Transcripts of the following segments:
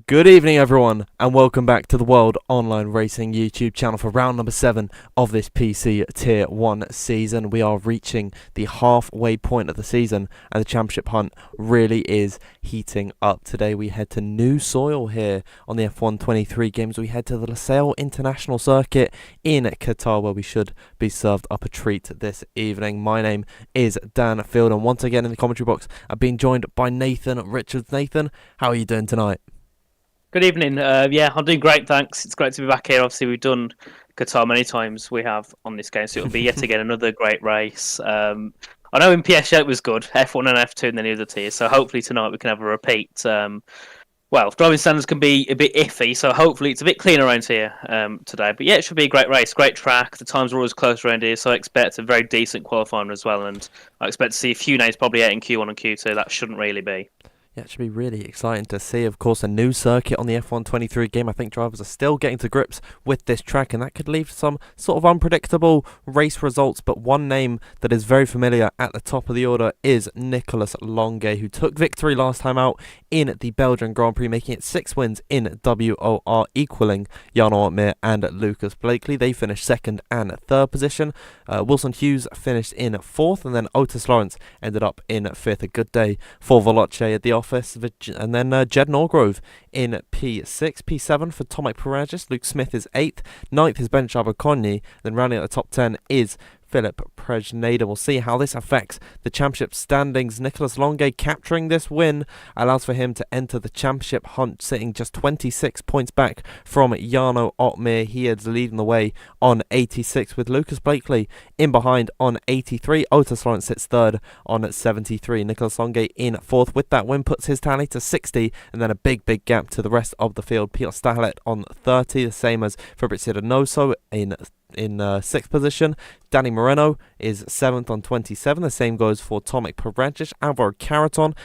Good evening, everyone, and welcome back to the World Online Racing YouTube channel for round number 7 of this PC Tier 1 season. We are reaching the halfway point of the season, and the championship hunt really is heating up. Today we head to new soil here on the F1 23 games. We head to the Losail International Circuit in Qatar, where we should be served up a treat this evening. My name is Dan Field, and once again in the commentary box, I've been joined by Nathan Richards. Nathan, how are you doing tonight? Good evening. Yeah, I'm doing great, thanks. It's great to be back here. Obviously, we've done Qatar many times. We have on this game, so it'll be yet again another great race. I know in PSG it was good, F1 and F2 and then the other tiers, so hopefully tonight we can have a repeat. Well, driving standards can be a bit iffy, so hopefully it's a bit clean around here today. But yeah, it should be a great race, great track. The times are always close around here, so I expect a very decent qualifying as well. And I expect to see a few names probably out in Q1 and Q2. That shouldn't really be. Yeah, it should be really exciting to see. Of course, a new circuit on the F1 23 game. I think drivers are still getting to grips with this track, and that could leave some sort of unpredictable race results. But one name that is very familiar at the top of the order is Nicolas Longuet, who took victory last time out in the Belgian Grand Prix, making it 6 wins in WOR, equaling Jarno Opmeer and Lucas Blakely. They finished second and third position. Wilson Hughes finished in fourth, and then Otis Lawrence ended up in fifth. A good day for Veloce at the office. And then Jed Norgrove in P6, P7 for Tomac Peragis. Luke Smith is 8th, 9th is Ben Chabacogny. Then rounding out the top 10 is Philip Prejnader. We'll see how this affects the championship standings. Nicolas Longuet capturing this win allows for him to enter the championship hunt, sitting just 26 points back from Jarno Opmeer. He is leading the way on 86, with Lucas Blakely in behind on 83. Otis Lawrence sits third on 73. Nicolas Longuet in fourth with that win puts his tally to 60, and then a big gap to the rest of the field. Peter Stahelet on 30, the same as Fabrizio Donoso in 6th position. Danny Moreno is 7th on 27. The same goes for Tomac Peragis. Alvaro Caraton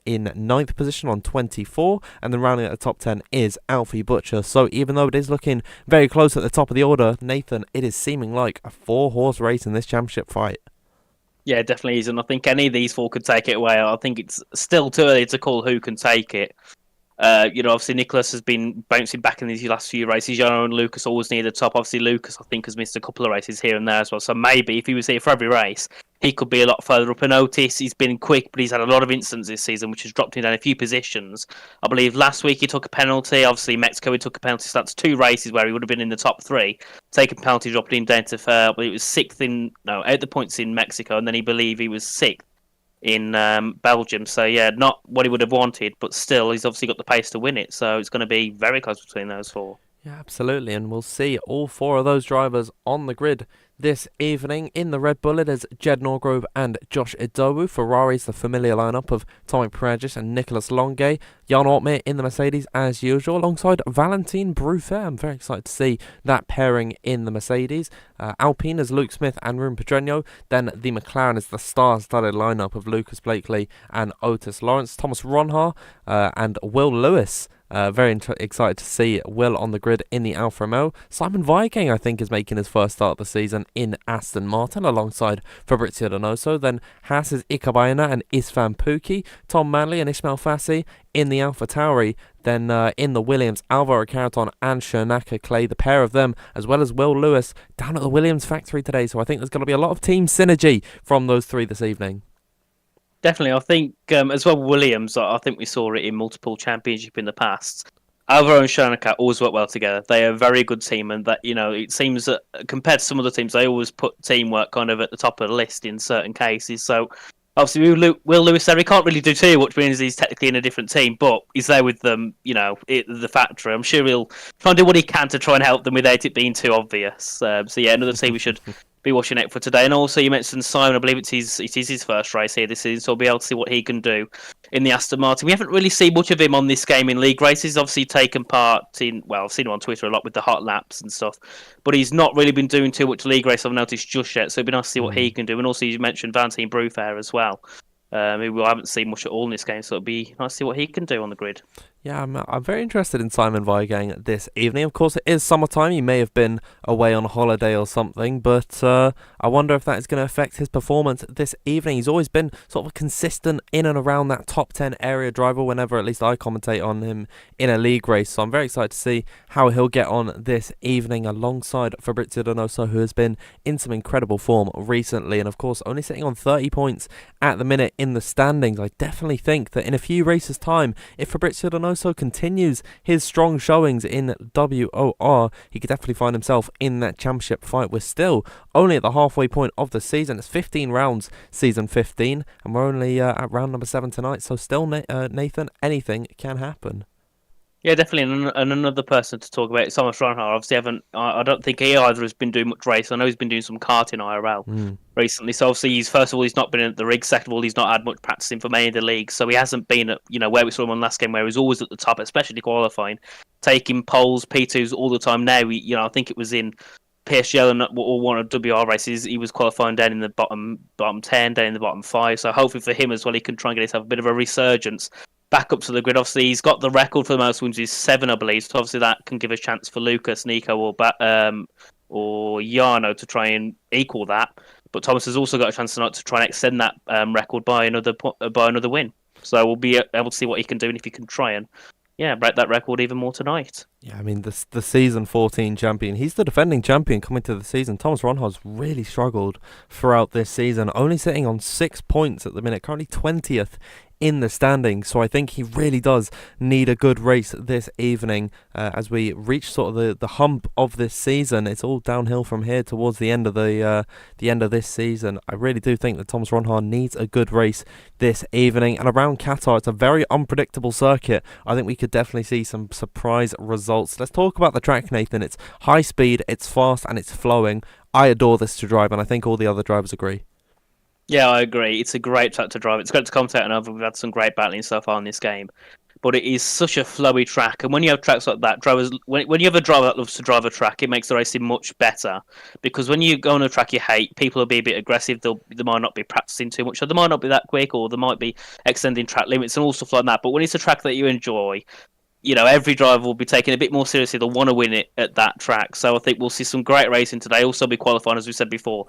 in 9th position on 24. And then rounding at the top 10 is Alfie Butcher. So even though it is looking very close at the top of the order, Nathan, it is seeming like a 4-horse race in this championship fight. Yeah, it definitely is. And I think any of these four could take it away. I think it's still too early to call who can take it. Obviously Nicholas has been bouncing back in these last few races. Jarno and Lucas always near the top. Obviously Lucas, I think, has missed a couple of races here and there as well. So maybe if he was here for every race, he could be a lot further up. And Otis, he's been quick, but he's had a lot of incidents this season, which has dropped him down a few positions. I believe last week he took a penalty. Obviously Mexico, he took a penalty. So that's 2 races where he would have been in the top 3. Taking penalty, dropping him down to, I believe it was 6th out the points in Mexico, and then he believed he was 6th in Belgium. So yeah, not what he would have wanted, but still he's obviously got the pace to win it, so it's going to be very close between those 4. Yeah, absolutely, and we'll see all 4 of those drivers on the grid this evening. In the Red Bull, it is Jed Norgrove and Josh Idowu. Ferrari's the familiar lineup of Tomac Peragis and Nicolas Longuet. Jarno Opmeer in the Mercedes as usual, alongside Valentin Bruffaert. I'm very excited to see that pairing in the Mercedes. Alpine is Luke Smith and Ruben Pedreño. Then the McLaren is the star-studded lineup of Lucas Blakely and Otis Lawrence. Thomas Ronhaar and Will Lewis. Very excited to see Will on the grid in the Alfa Romeo. Simon Viking, I think, is making his first start of the season in Aston Martin alongside Fabrizio Donoso. Then Haas is Ikabayana and Isfan Pookie. Tom Manley and Ismail Fassi in the Alpha Tauri. Then in the Williams, Alvaro Caraton and Shernaka Clay, the pair of them, as well as Will Lewis, down at the Williams factory today. So I think there's going to be a lot of team synergy from those 3 this evening. Definitely, I think as well Williams, I think we saw it in multiple championship in the past. Alvaro and Shernaka always work well together. They are a very good team, and that it seems that compared to some other teams, they always put teamwork kind of at the top of the list in certain cases. So obviously, Will Lewis there, he can't really do too much, means he's technically in a different team, but he's there with them, the factory. I'm sure he'll try and do what he can to try and help them without it being too obvious. So yeah, another team we should be watching out for today. And also you mentioned Simon, I believe it is his first race here this season, so we'll be able to see what he can do in the Aston Martin. We haven't really seen much of him on this game in league races. He's obviously taken part in, well, I've seen him on Twitter a lot with the hot laps and stuff, but he's not really been doing too much league race, I've noticed, just yet, so it'd be nice to see what he can do. And also you mentioned Valentin Bruffaert as well, who we haven't seen much at all in this game, so it'll be nice to see what he can do on the grid. Yeah, I'm very interested in Simon Weigang this evening. Of course, it is summertime. He may have been away on holiday or something, but I wonder if that is going to affect his performance this evening. He's always been sort of consistent in and around that top 10 area driver whenever at least I commentate on him in a league race. So I'm very excited to see how he'll get on this evening alongside Fabrizio Donoso, who has been in some incredible form recently. And of course, only sitting on 30 points at the minute in the standings. I definitely think that in a few races' time, if Fabrizio Donoso continues his strong showings in WOR, he could definitely find himself in that championship fight. We're still only at the halfway point of the season. It's 15 rounds, season 15, and we're only at round number 7 tonight, so still, Nathan, anything can happen. Yeah, definitely. And another person to talk about is Thomas Ronhard. Obviously, I don't think he either has been doing much race. I know he's been doing some karting IRL recently. So obviously, first of all, he's not been at the rig. Second of all, he's not had much practice in for many of the leagues. So he hasn't been at, where we saw him on last game, where he was always at the top, especially qualifying, taking poles, P2s all the time. Now, I think it was in PSGL or one of WR races, he was qualifying down in the bottom 10, down in the bottom 5. So hopefully for him as well, he can try and get himself a bit of a resurgence back up to the grid. Obviously, he's got the record for the most wins, is 7, I believe. So obviously that can give a chance for Lucas, Nico, or Jarno to try and equal that. But Thomas has also got a chance to try and extend that record by another win. So we'll be able to see what he can do and if he can try and break that record even more tonight. Yeah, I mean, the season 14 champion, he's the defending champion coming to the season. Thomas Ronhard's really struggled throughout this season, only sitting on 6 points at the minute, currently 20th in the standings. So I think he really does need a good race this evening as we reach sort of the hump of this season. It's all downhill from here towards the end of the end of this season. I really do think that Thomas Ronhard needs a good race this evening. And around Qatar, it's a very unpredictable circuit. I think we could definitely see some surprise results. Let's talk about the track, Nathan. It's high speed, it's fast, and it's flowing. I adore this to drive, and I think all the other drivers agree. Yeah, I agree. It's a great track to drive. It's great to commentate on. We've had some great battling so far in this game. But it is such a flowy track. And when you have tracks like that, drivers, when you have a driver that loves to drive a track, it makes the racing much better. Because when you go on a track you hate, people will be a bit aggressive. They might not be practicing too much, or they might not be that quick, or they might be extending track limits and all stuff like that. But when it's a track that you enjoy, every driver will be taking a bit more seriously. They'll want to win it at that track. So I think we'll see some great racing today. Also be qualifying, as we said before.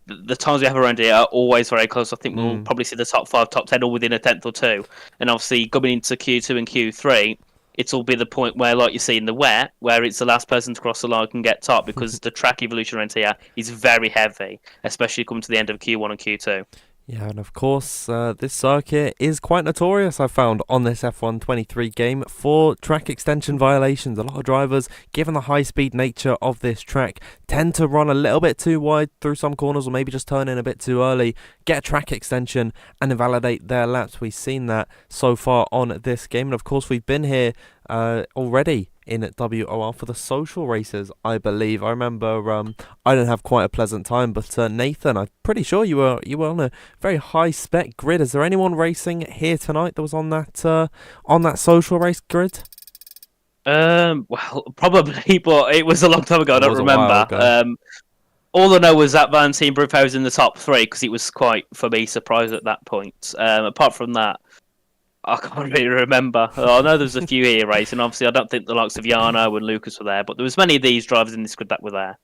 The times we have around here are always very close. I think we'll probably see the top 5, top 10 all within a tenth or two. And obviously, coming into Q2 and Q3, it'll be the point where, like you see in the wet, where it's the last person to cross the line can get top, because the track evolution around here is very heavy, especially coming to the end of Q1 and Q2. Yeah, and of course, this circuit is quite notorious, I found, on this F1 23 game for track extension violations. A lot of drivers, given the high-speed nature of this track, tend to run a little bit too wide through some corners, or maybe just turn in a bit too early, get a track extension, and invalidate their laps. We've seen that so far on this game, and of course, we've been here already in WOR for the social races, I believe. I remember I didn't have quite a pleasant time, but Nathan, I'm pretty sure you were on a very high spec grid. Is there anyone racing here tonight that was on that social race grid? Well, probably, but it was a long time ago. I don't remember. All I know was that Valentine Bruffa was in the top 3, because it was quite, for me, surprised at that point. Apart from that, I can't really remember. I know there was a few here racing. Obviously, I don't think the likes of Jarno and Lucas were there, but there was many of these drivers in this grid that were there.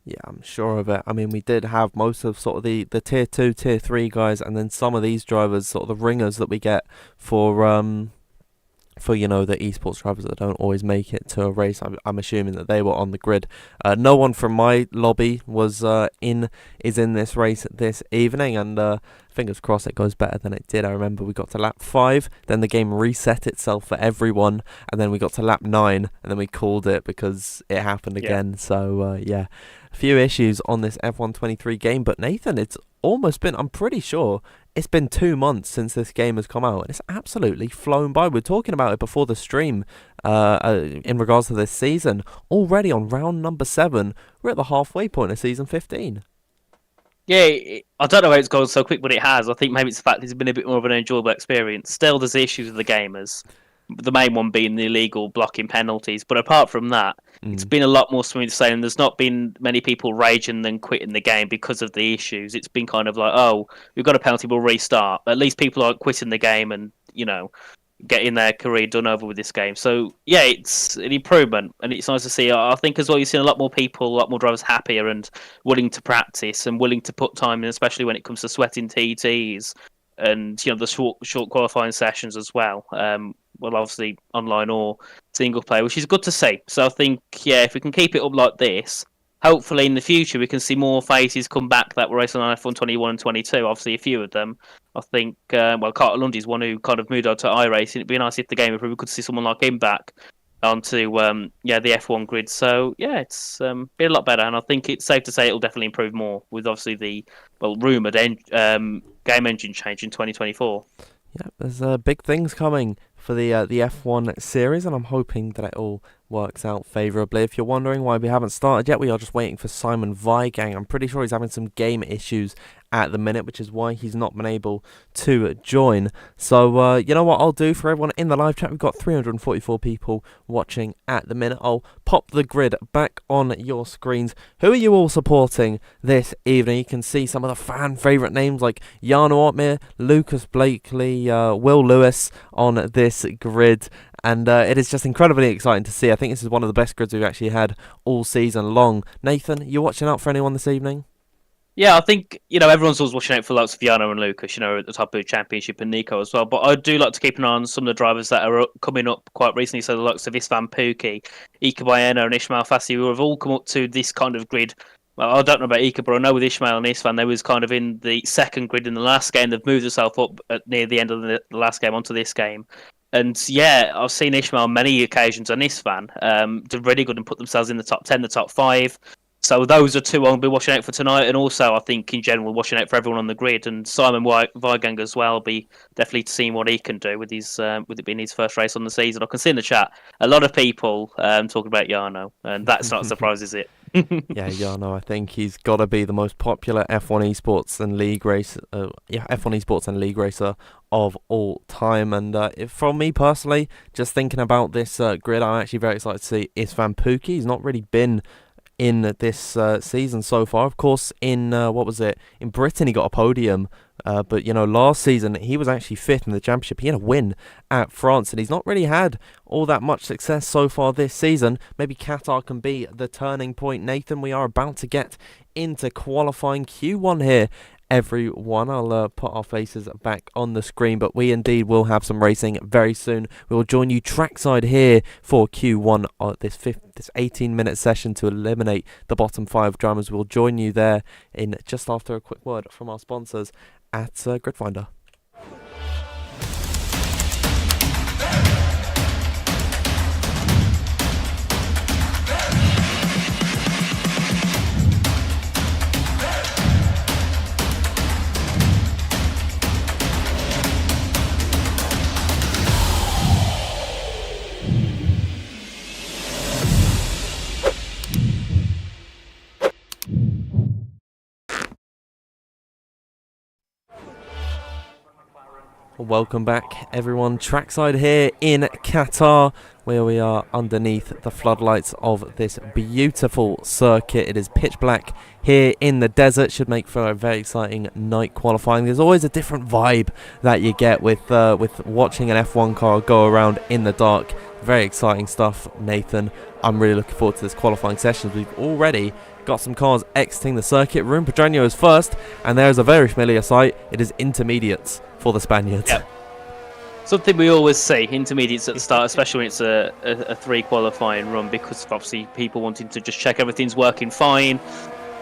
Yeah, I'm sure of it. I mean, we did have most of sort of the tier 2, tier 3 guys, and then some of these drivers, sort of the ringers that we get for the esports drivers that don't always make it to a race. I'm assuming that they were on the grid. No one from my lobby was in this race this evening, and fingers crossed it goes better than it did. I remember we got to lap 5, then the game reset itself for everyone, and then we got to lap 9, and then we called it because it happened again. So a few issues on this F1 23 game, but Nathan, it's almost been, I'm pretty sure it's been 2 months since this game has come out, and it's absolutely flown by. We're talking about it before the stream in regards to this season. Already on round number 7, we're at the halfway point of season 15. Yeah, I don't know how it's gone so quick, but it has. I think maybe it's the fact it's been a bit more of an enjoyable experience. Still, there's issues with the gamers. The main one being the illegal blocking penalties. But apart from that, it's been a lot more smooth sailing. There's not been many people raging and quitting the game because of the issues. It's been kind of like, oh, we've got a penalty, we'll restart. At least people aren't quitting the game and, getting their career done over with this game. So yeah, it's an improvement, and it's nice to see. I think as well, you've seen a lot more people, a lot more drivers happier and willing to practice and willing to put time in, especially when it comes to sweating TTs and the short qualifying sessions as well. Well, obviously online or single player, which is good to see. So I think if we can keep it up like this, hopefully in the future we can see more faces come back that were racing on F1 21 and 22. Obviously, a few of them. I think, Carter Lundy's one who kind of moved on to iRacing. It'd be nice if the game improved. We could see someone like him back onto the F1 grid. So yeah, it's been a lot better, and I think it's safe to say it'll definitely improve more with obviously the rumored game engine change in 2024. Yeah, there's big things coming for the F1 series, and I'm hoping that it all works out favourably. If you're wondering why we haven't started yet, we are just waiting for Simon Weigang. I'm pretty sure he's having some game issues at the minute, which is why he's not been able to join. So, you know what I'll do for everyone in the live chat? We've got 344 people watching at the minute. I'll pop the grid back on your screens. Who are you all supporting this evening? You can see some of the fan favourite names like Jarno Ottmere, Lucas Blakely, Will Lewis on this grid. And it is just incredibly exciting to see. I think this is one of the best grids we've actually had all season long. Nathan, you watching out for anyone this evening? Yeah, I think, everyone's always watching out for lots of Jarno and Lucas, at the top of the championship, and Nico as well. But I do like to keep an eye on some of the drivers that are coming up quite recently. So the likes of Istvan Pukki, Ika Bayeno and Ishmael Fassi, who have all come up to this kind of grid. Well, I don't know about Ika, but I know with Ishmael and Istvan, they was kind of in the second grid in the last game. They've moved themselves up near the end of the last game onto this game. And yeah, I've seen Ishmael on many occasions and Istvan do really good and put themselves in the top 10, the top 5. So those are two I'll be watching out for tonight, and also I think in general watching out for everyone on the grid, and Simon Weigang as well. Be definitely seeing what he can do with his with it being his first race on the season. I can see in the chat a lot of people talking about Jarno, and that's not a surprise, is it? Yeah, Jarno, I think he's got to be the most popular F1 Esports and League racer, F1 Esports and League racer of all time. And from me personally, just thinking about this grid, I'm actually very excited to see Istvan Pukki. He's not really been in this season so far. Of course, in in Britain he got a podium, but last season he was actually 5th in the championship. He had a win at France, and he's not really had all that much success so far this season. Maybe Qatar can be the turning point. Nathan, we are about to get into qualifying Q1 here. Everyone, I'll put our faces back on the screen, but we indeed will have some racing very soon. We will join you trackside here for Q1, this 18-minute session to eliminate the bottom 5 drivers. We'll join you there in just after a quick word from our sponsors at GridFinder. Welcome back, everyone. Trackside here in Qatar, where we are underneath the floodlights of this beautiful circuit. It is pitch black here in the desert. Should make for a very exciting night qualifying. There's always a different vibe that you get with watching an F1 car go around in the dark. Very exciting stuff, Nathan. I'm really looking forward to this qualifying session. We've already got some cars exiting the circuit. Room Pedreño is first, and there's a very familiar sight. It is intermediates for the Spaniards. Yep. Something we always say, intermediates at the start, especially when it's a 3 qualifying run, because obviously people wanting to just check everything's working fine.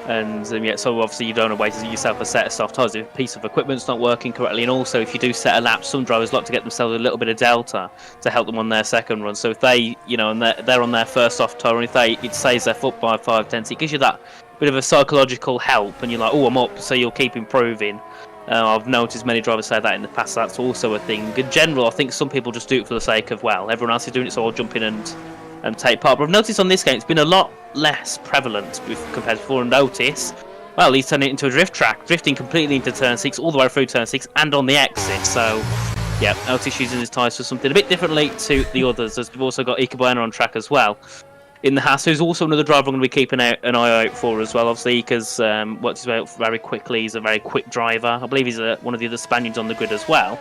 And so obviously you don't want to wait yourself a set of soft tyres if a piece of equipment's not working correctly. And also if you do set a lap, some drivers like to get themselves a little bit of delta to help them on their second run. So if they, and they're on their first soft tyre, and if it saves their foot by 5/10, it gives you that bit of a psychological help, and you're like, oh, I'm up, so you'll keep improving. I've noticed many drivers say that in the past. That's also a thing. In general, I think some people just do it for the sake of, everyone else is doing it, so I'll jump in and take part. But I've noticed on this game, it's been a lot less prevalent compared to before. And notice, he's turned it into a drift track, drifting completely into turn 6, all the way through turn 6, and on the exit. So, yeah, Otis using his tyres for something a bit differently to the others, as we've also got Ika Bayeno on track as well. In the Haas, who's also another driver I'm going to be keeping an eye out for as well. Obviously, because works his way up very quickly. He's a very quick driver. I believe he's one of the other Spaniards on the grid as well.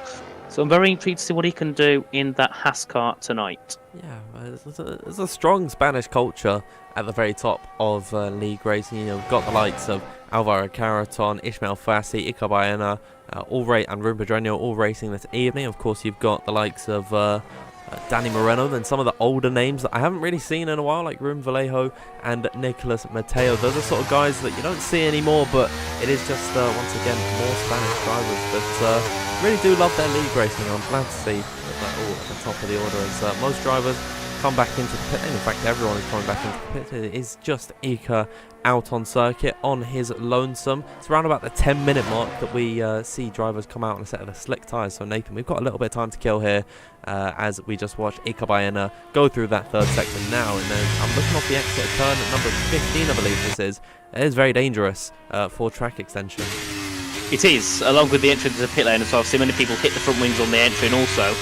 So I'm very intrigued to see what he can do in that Hascar tonight. Yeah, there's a strong Spanish culture at the very top of league racing. You know, we've got the likes of Alvaro Caraton, Ismael Fassi, Iker Baena, and Ruben Pedreño all racing this evening. Of course, you've got the likes of Danny Moreno, then some of the older names that I haven't really seen in a while, like Ruben Vallejo and Nicolas Mateo. Those are sort of guys that you don't see anymore, but it is just, once again, more Spanish drivers that really do love their league racing. I'm glad to see that all at the top of the order as most drivers come back into the pit lane. In fact, everyone is coming back into the pit. It is just Iker out on circuit on his lonesome. It's around about the 10-minute mark that we see drivers come out on a set of the slick tyres. So Nathan, we've got a little bit of time to kill here as we just watch Iker Baena go through that third section now. And then I'm looking off the exit of turn at number 15, I believe this is. It is very dangerous for track extension. It is, along with the entry to the pit lane as well. I've seen many people hit the front wings on the entry, and also,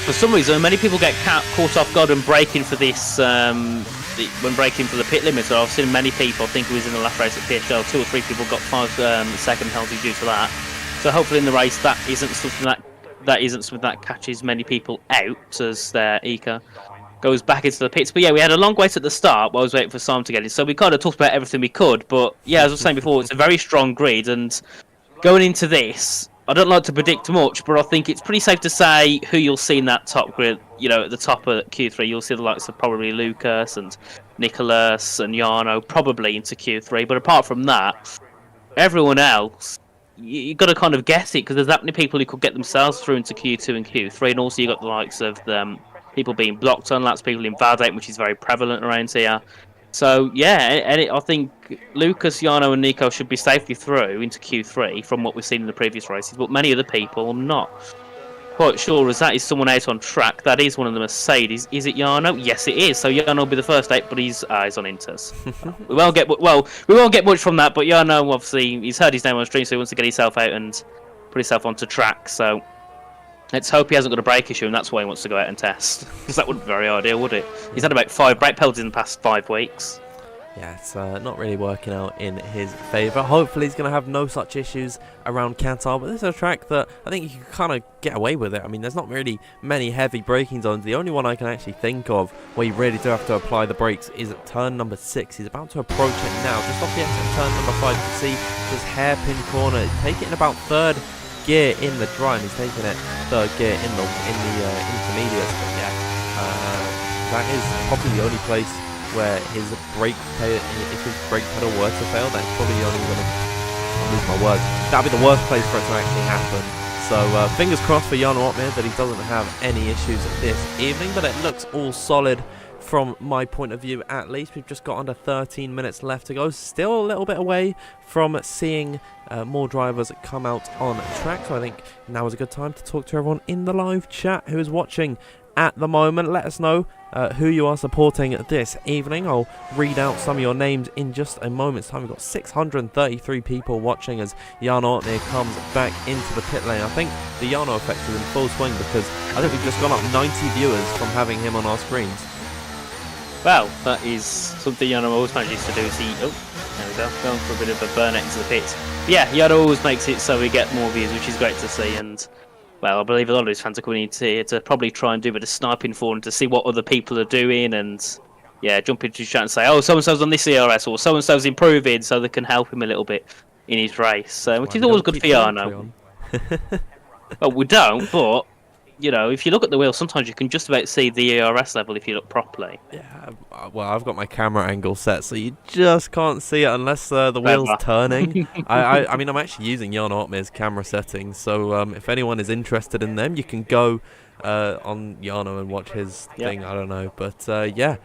for some reason, many people get caught off guard when braking for this, when braking for the pit limit. So I've seen many people, I think it was in the last race at PHL, 2 or 3 people got 5-second penalties due to that. So hopefully in the race that isn't something that catches many people out as Iker goes back into the pits. But yeah, we had a long wait at the start while I was waiting for Simon to get in. So we kind of talked about everything we could. But yeah, as I was saying before, it's a very strong grid, and going into this, I don't like to predict much, but I think it's pretty safe to say who you'll see in that top grid. You know, at the top of Q3, you'll see the likes of probably Lucas and Nicholas and Jarno probably into Q3. But apart from that, everyone else, you've got to kind of guess it, because there's that many people who could get themselves through into Q2 and Q3. And also you've got the likes of people being blocked on laps, people invalidating, which is very prevalent around here. So, yeah, I think Lucas, Jarno and Nico should be safely through into Q3 from what we've seen in the previous races, but many other people I'm not quite sure as that is someone out on track. That is one of the Mercedes. Is it Jarno? Yes, it is. So Jarno will be the first out, but he's on Inters. we won't get much from that, but Jarno, obviously, he's heard his name on the stream, so he wants to get himself out and put himself onto track. So let's hope he hasn't got a brake issue, and that's why he wants to go out and test. Because that wouldn't be very ideal, would it? He's had about 5 brake penalties in the past 5 weeks. Yeah, it's not really working out in his favour. Hopefully he's going to have no such issues around Qatar, but this is a track that I think you can kind of get away with it. I mean, there's not really many heavy braking zones. The only one I can actually think of where you really do have to apply the brakes is at turn number 6. He's about to approach it now. Just off the exit of turn number 5, you can see this hairpin corner. Take it in about 3rd gear in the dry, and he's taking it 3rd gear in the intermediates. But yeah, that is probably the only place where his brake pedal, if his brake pedal were to fail, that's probably the only going to lose my words. That'd be the worst place for it to actually happen. So fingers crossed for Jarno Opmeer that he doesn't have any issues this evening, but it looks all solid from my point of view at least. We've just got under 13 minutes left to go. Still a little bit away from seeing more drivers come out on track. So I think now is a good time to talk to everyone in the live chat who is watching at the moment. Let us know who you are supporting this evening. I'll read out some of your names in just a moment's time. We've got 633 people watching as Jarno Opmeer comes back into the pit lane. I think the Jarno effect is in full swing, because I think we've just gone up 90 viewers from having him on our screens. Well, that is something Jarno always manages to do. Is there we go, going for a bit of a burn into the pits. But yeah, Jarno always makes it so we get more views, which is great to see. And well, I believe a lot of his fans are coming in here to probably try and do a bit of sniping for him to see what other people are doing, and yeah, jump into his chat and say, oh, so-and-so's on this ERS, or so-and-so's improving, so they can help him a little bit in his race, which is always good for Jarno. Well, we don't, but you know, if you look at the wheel, sometimes you can just about see the ERS level if you look properly. Yeah, well, I've got my camera angle set, so you just can't see it unless the wheel's turning. I mean, I'm actually using Jarno Opmeer's camera settings, so if anyone is interested in them, you can go on Jarno and watch his thing. I don't know, but yeah.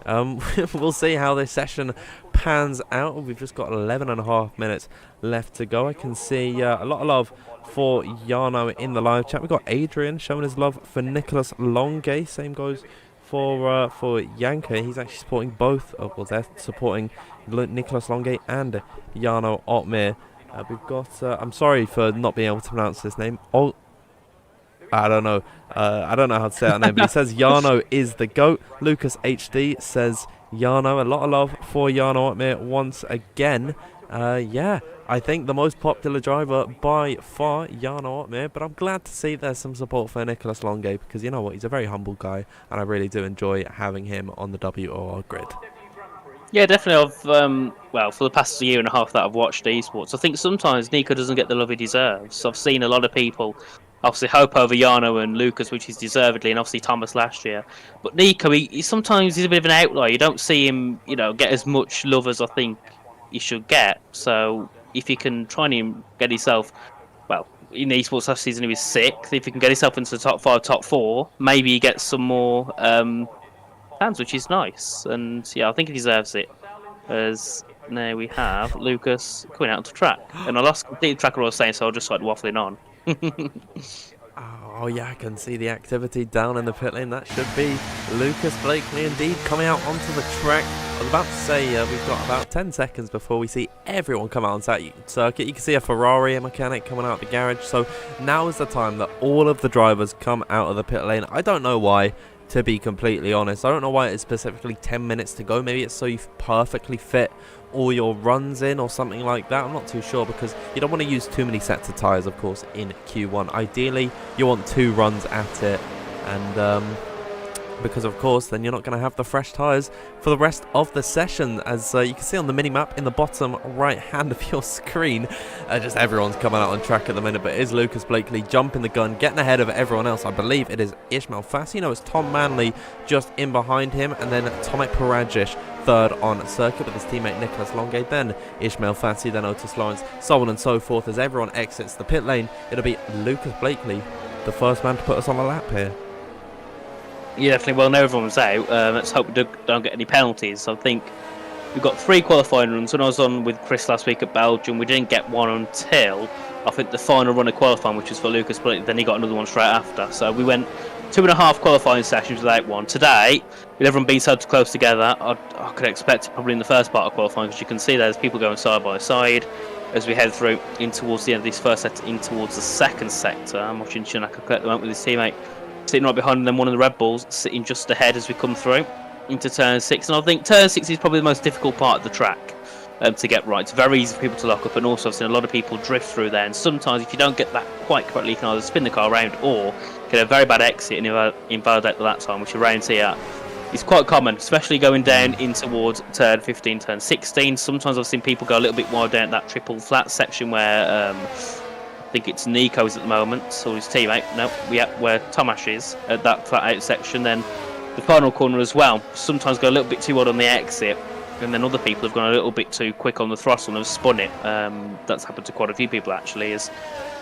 We'll see how this session pans out. We've just got 11.5 minutes left to go. I can see a lot of love for Jarno in the live chat. We've got Adrian showing his love for Nicolas Longue. Same goes for Yanka. He's actually supporting both. Well, they're supporting Nicolas Longue and Jarno Opmeer. We've got. I'm sorry for not being able to pronounce this name. I don't know. I don't know how to say that name, but he says Jarno is the GOAT. Lucas HD says Jarno. A lot of love for Jarno Opmeer once again. Yeah, I think the most popular driver by far, Jarno Opmeer, but I'm glad to see there's some support for Nicholas Longe because you know what, he's a very humble guy, and I really do enjoy having him on the WOR grid. Yeah, definitely. Well, for the past year and a half that I've watched esports, I think sometimes Nico doesn't get the love he deserves. I've seen a lot of people obviously hope over Jarno and Lucas, which is deservedly, and obviously Thomas last year. But Nico, he sometimes he's a bit of an outlier. You don't see him, get as much love as I think he should get. So if you can try and get himself, well, in esports last season he was sixth. If you can get himself into the top 5, top 4, maybe he gets some more fans, which is nice. And yeah, I think he deserves it. As now we have Lucas coming out to track, and I lost complete track of what I was saying, so I just started waffling on. Oh yeah, I can see the activity down in the pit lane. That should be Lucas Blakely indeed coming out onto the track. I was about to say we've got about 10 seconds before we see everyone come out on circuit. You can see a Ferrari mechanic coming out of the garage. So now is the time that all of the drivers come out of the pit lane. I don't know why, to be completely honest. I don't know why it's specifically 10 minutes to go. Maybe it's so you perfectly fit all your runs in or something like that. I'm not too sure because you don't want to use too many sets of tyres, of course, in Q1. Ideally, you want 2 runs at it, and because of course then you're not going to have the fresh tyres for the rest of the session. As you can see on the mini-map in the bottom right hand of your screen, just everyone's coming out on track at the minute, but it is Lucas Blakely jumping the gun, getting ahead of everyone else. I believe it is Ishmael Fassi. It's Tom Manley just in behind him, and then Tomek Paradzic third on circuit with his teammate Nicholas Longe, then Ishmael Fassi, then Otis Lawrence, so on and so forth. As everyone exits the pit lane, it'll be Lucas Blakely, the first man to put us on the lap here. Yeah, definitely. Well, now everyone's out. Let's hope we don't get any penalties. I think we've got 3 qualifying runs. When I was on with Chris last week at Belgium, we didn't get one until I think the final run of qualifying, which was for Lucas Blakely. Then he got another one straight after. So we went 2.5 qualifying sessions without one. Today, with everyone being so close together, I could expect it probably in the first part of qualifying, because you can see there's people going side by side as we head through in towards the end of this first sector, in towards the second sector. I'm watching Shinaka collect the moment with his teammate sitting right behind them, one of the Red Bulls sitting just ahead as we come through into turn 6. And I think turn 6 is probably the most difficult part of the track to get right. It's very easy for people to lock up, and also I've seen a lot of people drift through there, and sometimes if you don't get that quite correctly, you can either spin the car around or get a very bad exit and invalidate the lap time, which around here is quite common, especially going down in towards turn 15, turn 16. Sometimes I've seen people go a little bit wide down that triple flat section where I think it's Nico's at the moment, or his teammate. No, where Tomasz is at that flat out section. Then the final corner as well. Sometimes go a little bit too wide on the exit, and then other people have gone a little bit too quick on the throttle and have spun it. That's happened to quite a few people actually. As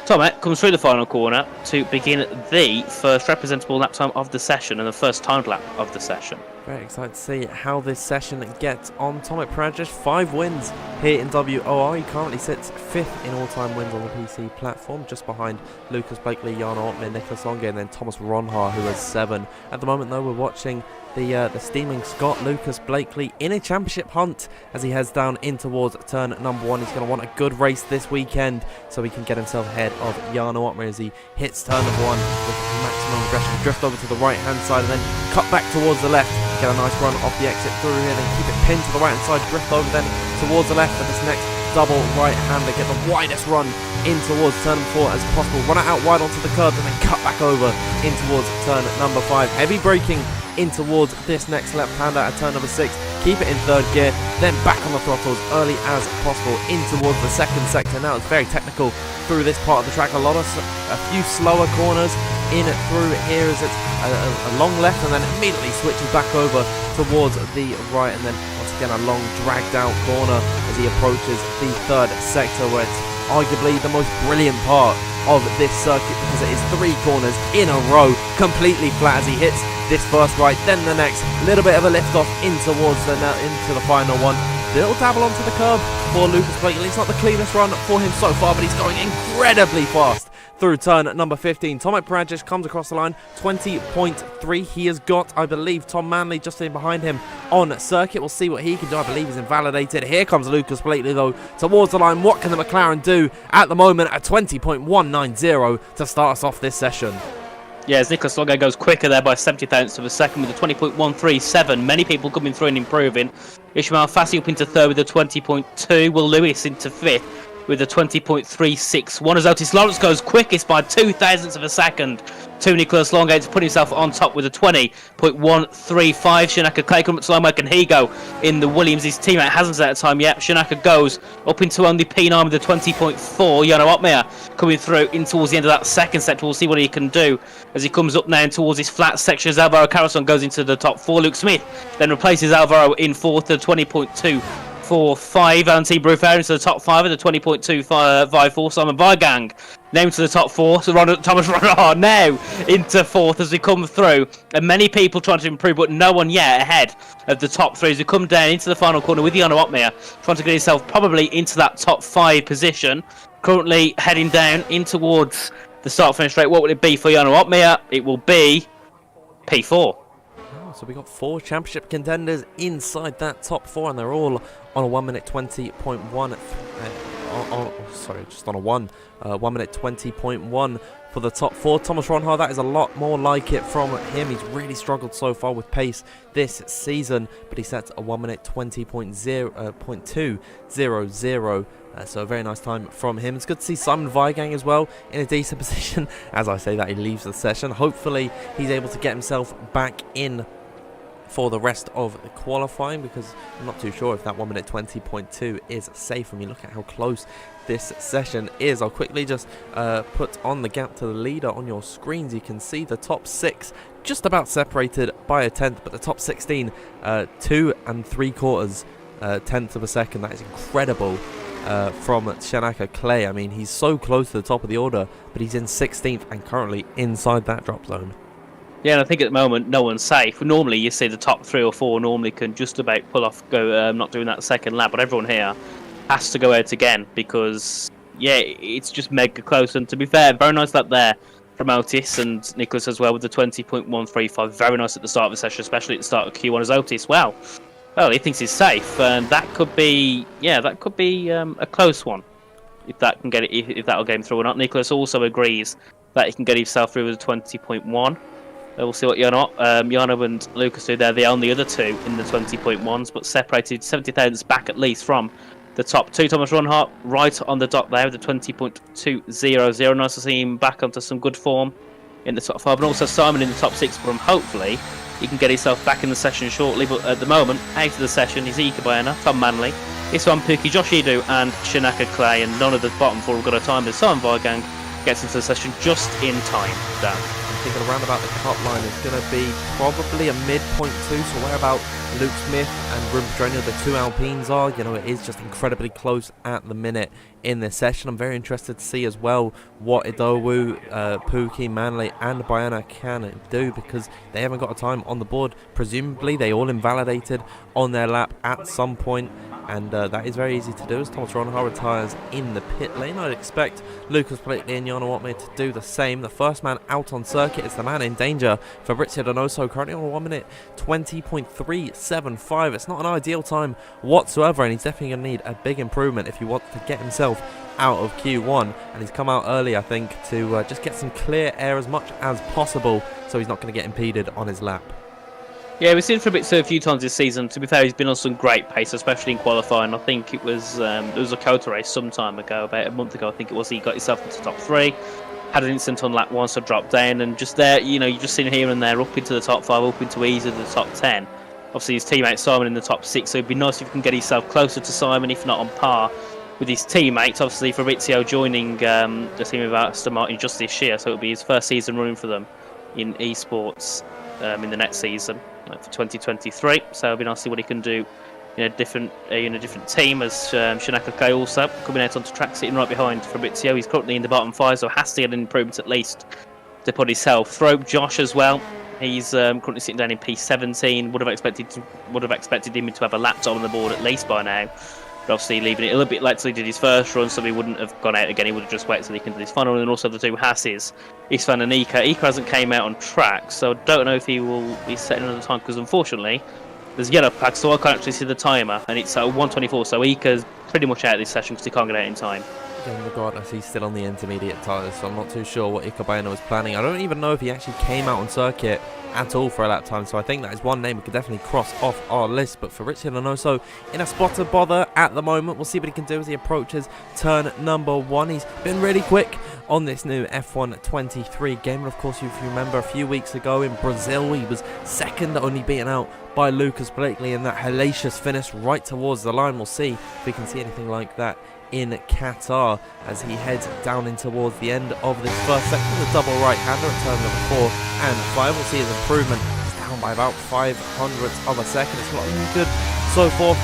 Tomek comes through the final corner to begin the first representable lap time of the session and the first timed lap of the session. Very excited to see how this session gets on. Tomek Paradzic, 5 wins here in WOR. He currently sits 5th in all-time wins on the PC platform, just behind Lucas Blakely, Jarno Opmeer, Nicholas Longe, and then Thomas Ronhaar, who has 7. At the moment, though, we're watching the steaming Scot, Lucas Blakely, in a championship hunt as he heads down in towards turn number 1. He's going to want a good race this weekend so he can get himself ahead of Jarno Opmeer as he hits turn number 1 with maximum aggression. Drift over to the right-hand side and then cut back towards the left. Get a nice run off the exit through here, then keep it pinned to the right-hand side. Drift over then towards the left for this next double right-hander. Get the widest run in towards turn 4 as possible. Run it out wide onto the curb and then cut back over in towards turn number 5. Heavy braking in towards this next left-hander at turn number 6. Keep it in 3rd gear, then back on the throttles early as possible in towards the second sector. Now it's very technical through this part of the track. A few slower corners in through here as it's a long left and then immediately switches back over towards the right, and then once again a long dragged out corner as he approaches the 3rd sector, where it's arguably the most brilliant part of this circuit because it is 3 corners in a row completely flat as he hits this first right, then the next, little bit of a lift off in towards into the final one. Little dabble onto the curb for Lucas Blakely. It's not the cleanest run for him so far, but he's going incredibly fast through turn number 15. Tomek Paradzic comes across the line, 20.3. He has got, I believe, Tom Manley just in behind him on circuit. We'll see what he can do. I believe he's invalidated. Here comes Lucas Blakely, though, towards the line. What can the McLaren do at the moment? A 20.190 to start us off this session. Yeah, as Nicholas Longo goes quicker there by 70 thousandths of a second with a 20.137. Many people coming through and improving. Ishmael Fassi up into third with a 20.2. Will Lewis into fifth with a 20.361. As Otis Lawrence goes quickest by 2 thousandths of a second to Nicholas Longate to put himself on top with a 20.135. Shanaka Clay coming up to line. Can he go in the Williams? His teammate hasn't at that time yet. Shanaka goes up into only P9 with a 20.4. Jono Otmea coming through in towards the end of that second sector. We'll see what he can do as he comes up now towards his flat section. As Alvaro Carlson goes into the top 4. Luke Smith then replaces Alvaro in fourth at 20.245. Antti Bruffair into the top 5 at the 20.254. Simon Vigang named to the top 4. So Thomas Ronard now into fourth as we come through. And many people trying to improve, but no one yet ahead of the top 3 as we come down into the final corner with Jono Otmea trying to get himself probably into that top 5 position. Currently heading down in towards the start finish straight. What will it be for Jono Otmea? It will be P4. So we got 4 championship contenders inside that top 4, and they're all on a 1 minute 20.1. Just on a 1 minute 20.1 for the top 4. Thomas Ronhard, that is a lot more like it from him. He's really struggled so far with pace this season, but he sets a 1 minute 20.200. So a very nice time from him. It's good to see Simon Vigang as well in a decent position. As I say that, he leaves the session. Hopefully he's able to get himself back in for the rest of the qualifying, because I'm not too sure if that 1 minute 20.2 is safe when you look at how close this session is. I'll quickly just put on the gap to the leader on your screens. You can see the top 6 just about separated by a tenth, but the top 16 2 3/4 tenths of a second. That is incredible from Shanaka Clay. I mean, he's so close to the top of the order, but he's in 16th and currently inside that drop zone. Yeah, and I think at the moment no one's safe. Normally you see the top 3 or 4 normally can just about pull off, go not doing that second lap, but everyone here has to go out again because, yeah, it's just mega close. And to be fair, very nice lap there from Otis and Nicholas as well with the 20.135. Very nice at the start of the session, especially at the start of Q1 as Otis. Well, he thinks he's safe, and that could be, a close one if that can get it, if that'll get him through or not. Nicholas also agrees that he can get himself through with a 20.1. We'll see what Jono and Lucas do. They're the only other 2 in the 20.1s, but separated 70 thousandths back at least from the top 2. Thomas Ronhart right on the dot there with the 20.200. Nice to see him back onto some good form in the top 5, and also Simon in the top 6 for him. Hopefully he can get himself back in the session shortly, but at the moment, out of the session is Ika Bayana, Tom Manley, Iswan Pookie, Josh Edu and Shanaka Clay, and none of the bottom 4 have got a time as Simon Vigang gets into the session just in time. Dan. I'm thinking around about the cut line is going to be probably a mid-point 2, so where about Luke Smith and Rumpedrenia, the 2 Alpines are, it is just incredibly close at the minute in this session. I'm very interested to see as well what Idowu, Pookie, Manley and Bayana can do, because they haven't got a time on the board. Presumably they all invalidated on their lap at some point, and that is very easy to do as Thomas Ronhart retires in the pit lane. I'd expect Lucas Blakely and Jono Otmea to do the same. The first man out on circuit is the man in danger, Fabrizio Donoso, currently on a 1 minute 20.375. It's not an ideal time whatsoever, and he's definitely going to need a big improvement if he wants to get himself out of Q1, and he's come out early, I think, to just get some clear air as much as possible so he's not going to get impeded on his lap. Yeah, we've seen Fabrizio a few times this season. To be fair, he's been on some great pace, especially in qualifying. I think it was a Qatar race some time ago, about a month ago, I think it was. He got himself into the top 3, had an incident on lap 1, so dropped down, and just there, you just seen here and there, up into the top 5, up into easily the top 10. Obviously, his teammate Simon in the top 6, so it'd be nice if he can get himself closer to Simon, if not on par with his teammates. Obviously, Fabrizio joining the team of Aston Martin just this year, so it'll be his first season running for them in esports in the next season for 2023. So it'll be nice to see what he can do in a different team, as Shanaka Kai also coming out onto track, sitting right behind Fabrizio. He's currently in the bottom 5, so has to get an improvement at least to put himself through. Josh as well. He's currently sitting down in P17. Would have expected him to have a laptop on the board at least by now. But obviously leaving it a little bit late till he did his first run, so he wouldn't have gone out again. He would have just waited till he can do his final run. And also the 2 Hasses, Isfan and Ika. Ika hasn't came out on track, so I don't know if he will be setting another time, because unfortunately there's yellow flag, so I can't actually see the timer, and it's 1:24. So Ika's pretty much out of this session because he can't get out in time. Again, regardless, he's still on the intermediate tyres, so I'm not too sure what Ika was planning. I don't even know if he actually came out on circuit at all for a lap time, so I think that is one name we could definitely cross off our list. But Fabrizio Donoso in a spot of bother at the moment. We'll see what he can do as he approaches turn number 1. He's been really quick on this new F1 23 game, and of course, if you remember a few weeks ago in Brazil, he was second, only beaten out by Lucas Blakely in that hellacious finish right towards the line. We'll see if we can see anything like that in Qatar as he heads down in towards the end of this first sector. The double right-hander at turn number 4 and 5. We'll see his improvement. He's down by about 500ths of a second. It's looking good so far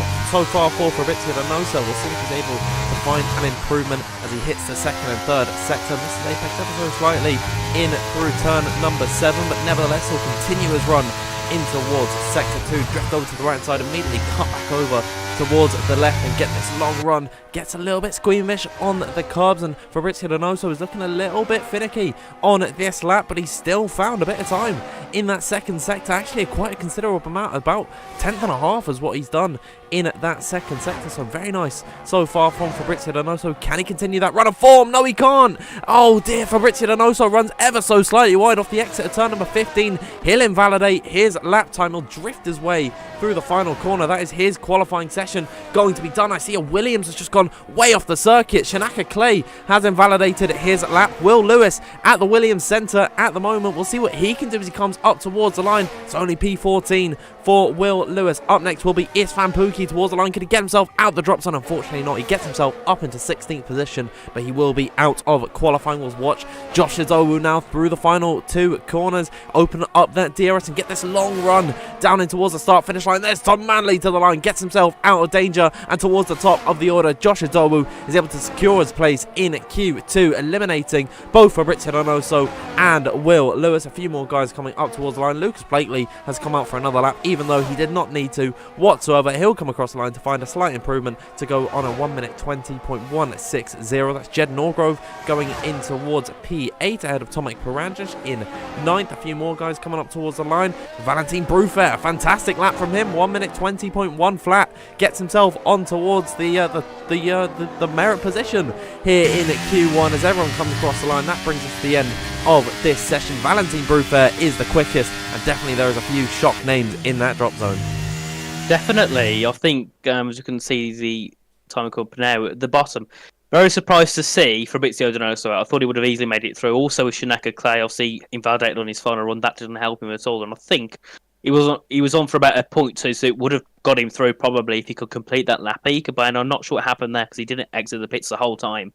for Fabrizio Donoso. We'll see if he's able to find an improvement as he hits the second and third sector. Misses apex ever so slightly in through turn number 7, but nevertheless he'll continue his run in towards sector 2, drift over to the right side, immediately cut back over towards the left and get this long run. Gets a little bit squeamish on the curbs, and Fabrizio Donoso is looking a little bit finicky on this lap, but he's still found a bit of time in that second sector. Actually quite a considerable amount, about 10th and a half is what he's done in that second sector, so very nice so far from Fabrizio Donoso. Can he continue that run of form? No, he can't. Oh dear, Fabrizio Donoso runs ever so slightly wide off the exit of turn number 15. He'll invalidate his lap time. He'll drift his way through the final corner. That is his qualifying session going to be done. I see a Williams has just gone way off the circuit. Shanaka Clay has invalidated his lap. Will Lewis at the Williams Centre at the moment. We'll see what he can do as he comes up towards the line. It's only P14 for Will Lewis. Up next will be Istvan Pukki towards the line. Can he get himself out the drop zone? Unfortunately not. He gets himself up into 16th position, but he will be out of qualifying. We'll watch Josh Izowu now through the final 2 corners. Open up that DRS and get this long run down in towards the start finish line. There's Tom Manley to the line. Gets himself out of danger and towards the top of the order. Josh Izowu is able to secure his place in Q2, eliminating both Fabrizio Donoso and Will Lewis. A few more guys coming up towards the line. Lucas Blakely has come out for another lap, even though he did not need to whatsoever. He'll come across the line to find a slight improvement to go on a 1 minute 20.160. That's Jed Norgrove going in towards P8 ahead of Tomek Piranjic in 9th. A few more guys coming up towards the line. Valentin Brufer, a fantastic lap from him, 1 minute 20.1 flat, gets himself on towards the merit position here in Q1 as everyone comes across the line. That brings us to the end of this session. Valentin Brufer is the quickest, and definitely there is a few shock names in that drop zone. Definitely. I think, as you can see, the time code now at the bottom. Very surprised to see Fabrizio Donoso. I thought he would have easily made it through. Also with Shanaka Clay, obviously invalidated on his final run. That didn't help him at all. And I think he was on for about a point, so it would have got him through probably if he could complete that lap. And I'm not sure what happened there because he didn't exit the pits the whole time,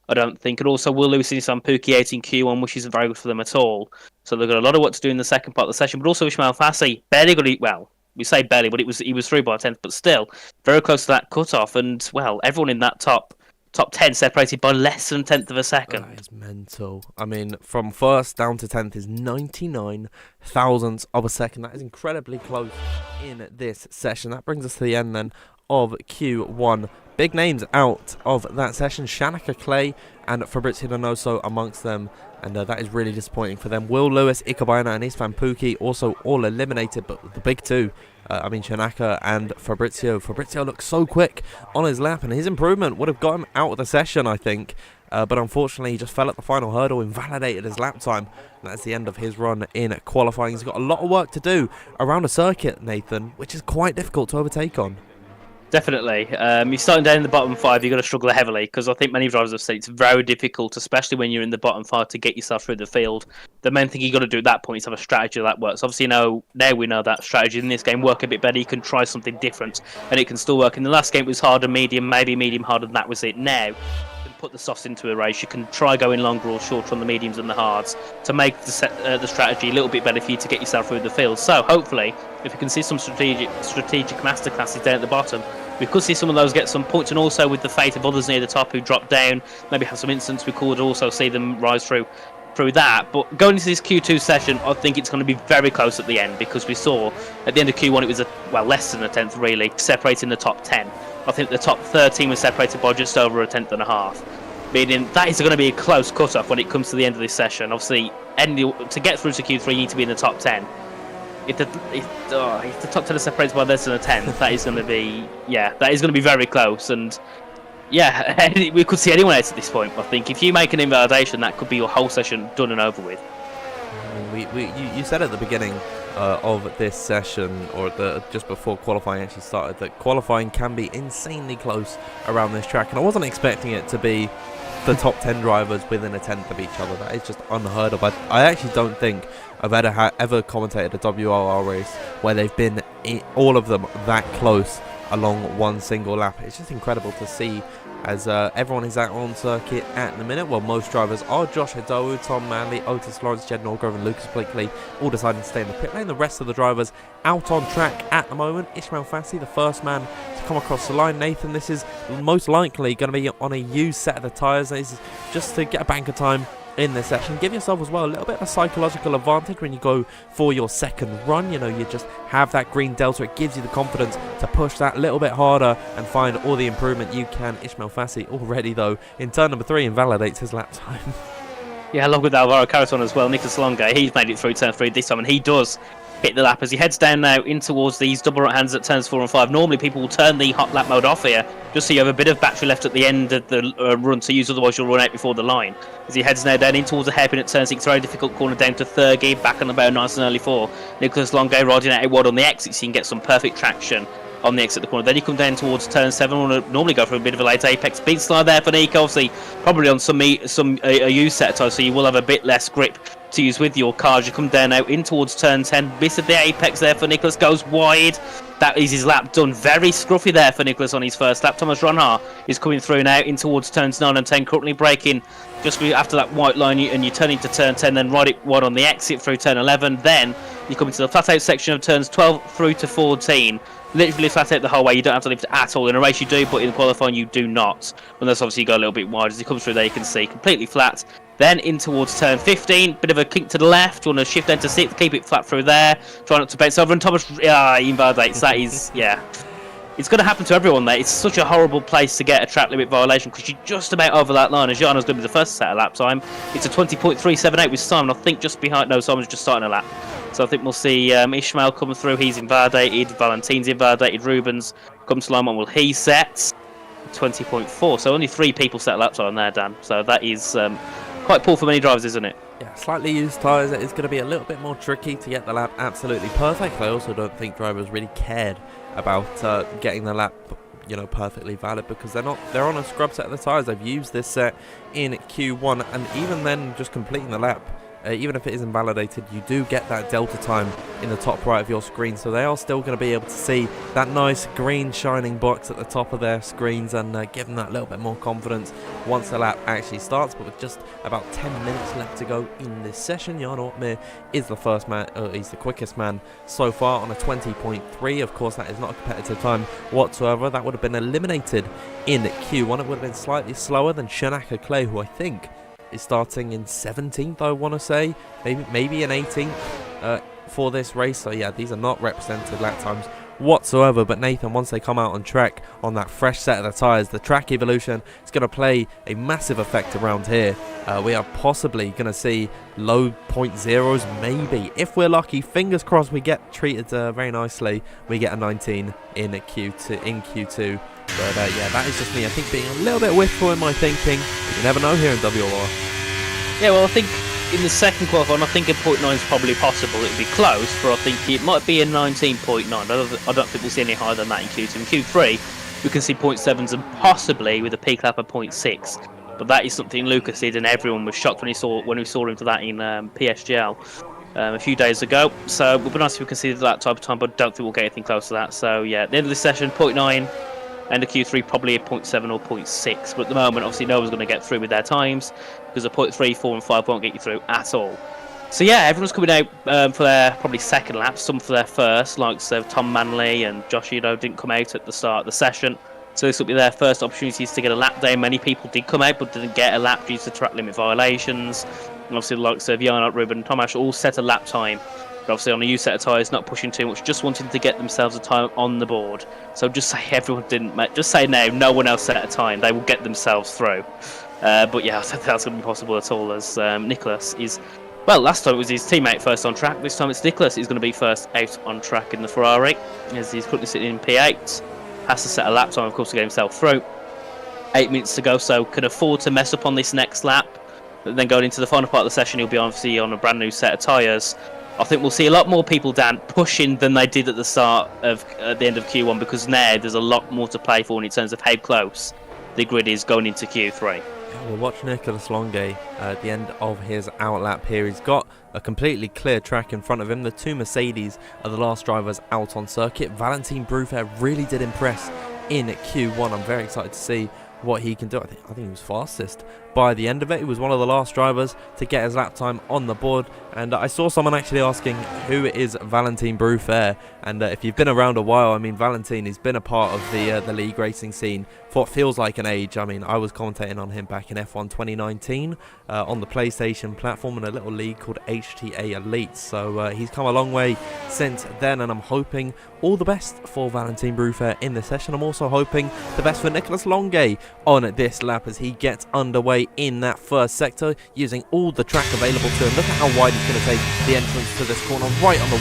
I don't think. And also Will Lewis and Pukki 8 in Q1, which isn't very good for them at all. So they've got a lot of work to do in the second part of the session. But also Ismail Fassi barely got it. Well, we say barely, but he was through by a 10th, but still very close to that cut-off. And, well, everyone in that top 10 separated by less than a 10th of a second. That is mental. I mean, from first down to 10th is 99 thousandths of a second. That is incredibly close in this session. That brings us to the end then of Q1. Big names out of that session. Shanaka Clay and Fabrizio Donoso amongst them. And that is really disappointing for them. Will Lewis, Ikabayana and Istvan Pukki also all eliminated. But the big two, Shanaka and Fabrizio. Fabrizio looks so quick on his lap, and his improvement would have got him out of the session, I think. But unfortunately, he just fell at the final hurdle, invalidated his lap time. And that's the end of his run in qualifying. He's got a lot of work to do around a circuit, Nathan, which is quite difficult to overtake on. Definitely. You're starting down in the bottom 5, you've got to struggle heavily, because I think many drivers have said it's very difficult, especially when you're in the bottom 5, to get yourself through the field. The main thing you've got to do at that point is have a strategy that works. Obviously, now we know that strategy in this game work a bit better. You can try something different, and it can still work. In the last game, it was harder, medium, maybe medium harder, and that was it. Now, you can put the softs into a race. You can try going longer or shorter on the mediums and the hards to make the strategy a little bit better for you to get yourself through the field. So, hopefully, if you can see some strategic masterclasses down at the bottom, we could see some of those get some points, and also with the fate of others near the top who drop down, maybe have some instants, we could also see them rise through that. But going into this Q2 session, I think it's going to be very close at the end, because we saw at the end of Q1 it was less than a 10th really, separating the top 10. I think the top 13 was separated by just over a 10th and a half. Meaning that is going to be a close cut-off when it comes to the end of this session. Obviously, to get through to Q3, you need to be in the top 10. if the top 10 are separated by less than a 10th, that is going to be very close. And yeah, we could see anyone else at this point. I think if you make an invalidation, that could be your whole session done and over with. You said at the beginning of this session, or just before qualifying actually started, that qualifying can be insanely close around this track, and I wasn't expecting it to be the top 10 drivers within a tenth of each other. That is just unheard of. I actually don't think I've ever commentated a WOR race where they've been all of them that close along one single lap. It's just incredible to see, as everyone is out on circuit at the minute. Well, most drivers are. Josh Hidowu, Tom Manley, Otis Lawrence, Jed Norgrove and Lucas Blakely all deciding to stay in the pit lane. The rest of the drivers out on track at the moment. Ismail Fassi, the first man to come across the line. Nathan, this is most likely going to be on a used set of the tyres. This is just to get a bank of time in this session. Give yourself as well a little bit of a psychological advantage when you go for your second run. You know, you just have that green delta. It gives you the confidence to push that a little bit harder and find all the improvement you can. Ismail Fassi already, though, in turn number 3 invalidates his lap time. Yeah, along with Alvaro Caraton as well. Nicholas Longa, he's made it through turn 3 this time, and he does hit the lap as he heads down now in towards these double right hands at turns 4 and 5. Normally people will turn the hot lap mode off here just so you have a bit of battery left at the end of the run to use, otherwise you'll run out before the line. As he heads now down in towards the hairpin at turn 6, very difficult corner down to third gear, back on about nice and early 4. Nicholas Longa riding out wide on the exit so you can get some perfect traction on the exit of the corner. Then you come down towards turn 7. Want to normally go for a bit of a late apex beat slide there for Nico. Obviously, probably on some used set of tyres, so you will have a bit less grip to use with your car. As you come down now in towards turn 10. Miss of the apex there for Nicholas, goes wide. That is his lap done. Very scruffy there for Nicholas on his first lap. Thomas Ronhar is coming through now in towards turns 9 and 10, currently braking just after that white line, and you turn into turn 10, then ride it wide on the exit through turn 11. Then you come into the flat out section of turns 12 through to 14. Literally flat out the whole way. You don't have to lift at all. In a race you do, but in qualifying you do not. Unless obviously you go a little bit wide. As he comes through there, you can see completely flat. Then in towards turn 15, bit of a kink to the left. You want to shift into 6, keep it flat through there. Try not to bounce over. And Thomas, he invalidates. That is, yeah. It's going to happen to everyone there. It's such a horrible place to get a track limit violation because you're just about over that line. As Jano's going to be the first set of lap time. It's a 20.378 with Simon, I think, just behind. No, Simon's just starting a lap. So I think we'll see Ishmael coming through. He's invalidated. Valentin's invalidated. Rubens comes to line. What will he set? 20.4. So only 3 people set a lap time there, Dan. So that is quite poor for many drivers, isn't it? Yeah, slightly used tyres. It's going to be a little bit more tricky to get the lap absolutely perfect. I also don't think drivers really cared about getting the lap, you know, perfectly valid, because they're on a scrub set of the tyres. They've used this set in Q1, and even then, just completing the lap, even if it is invalidated, you do get that delta time in the top right of your screen, so they are still going to be able to see that nice green shining box at the top of their screens and give them that little bit more confidence once the lap actually starts. But with just about 10 minutes left to go in this session, Jan Ortmir is the first man, he's the quickest man so far on a 20.3. Of course, that is not a competitive time whatsoever. That would have been eliminated in Q1. It would have been slightly slower than Shanaka Clay, who I think is starting in 17th, I want to say, maybe in 18th for this race. So yeah, these are not representative lap times whatsoever. But Nathan, once they come out on track on that fresh set of the tyres, the track evolution is going to play a massive effect around here. We are possibly going to see low point zeros, maybe, if we're lucky. Fingers crossed we get treated very nicely. We get a 19 in Q2. But yeah, that is just me, I think, being a little bit wishful in my thinking. You never know here in WOR. Yeah, well, I think in the second qualifying, I think a 0.9 is probably possible. It would be close, but I think it might be a 19.9. I don't think we'll see any higher than that in Q2. In Q3, we can see 0.7s and possibly with a peak lap of 0.6. But that is something Lucas did, and everyone was shocked when we saw him for that in PSGL a few days ago. So it would be nice if we can see that type of time, but I don't think we'll get anything close to that. So yeah, at the end of this session, 0.9. And the Q3 probably a 0.7 or 0.6, but at the moment obviously no one's going to get through with their times because a 0.3, 4 and 5 won't get you through at all. So yeah, everyone's coming out for their probably second laps, some for their first, like Tom Manley and Josh Udo didn't come out at the start of the session, so this will be their first opportunities to get a lap day. Many people did come out but didn't get a lap due to track limit violations, and obviously the likes of Jan, Ruben and Tomasz all set a lap time. But obviously on a used set of tyres, not pushing too much, just wanting to get themselves a time on the board. So just say everyone didn't, just say no one else set a time, they will get themselves through. But yeah, I don't think that's going to be possible at all, as Nicholas is Well, last time it was his teammate first on track. This time it's Nicholas who's going to be first out on track in the Ferrari, as he's currently sitting in P8. Has to set a lap time, of course, to get himself through. 8 minutes to go, so can afford to mess up on this next lap. But then going into the final part of the session, he'll be obviously on a brand new set of tyres. I think we'll see a lot more people, Dan, pushing than they did at the end of Q1, because now there's a lot more to play for in terms of how close the grid is going into Q3. Yeah, we'll watch Nicholas Longe at the end of his outlap here. He's got a completely clear track in front of him. The two Mercedes are the last drivers out on circuit. Valentin Bruffaert really did impress in Q1. I'm very excited to see what he can do. I think he was fastest by the end of it. He was one of the last drivers to get his lap time on the board, and I saw someone actually asking who is Valentin Bruffaert, and if you've been around a while, I mean, Valentin has been a part of the league racing scene for what feels like an age. I mean, I was commentating on him back in F1 2019 on the PlayStation platform in a little league called HTA Elite, so he's come a long way since then, and I'm hoping all the best for Valentin Bruffaert in this session. I'm also hoping the best for Nicholas Longe on this lap as he gets underway in that first sector, using all the track available to him. Look at how wide he's going to take the entrance to this corner, right on the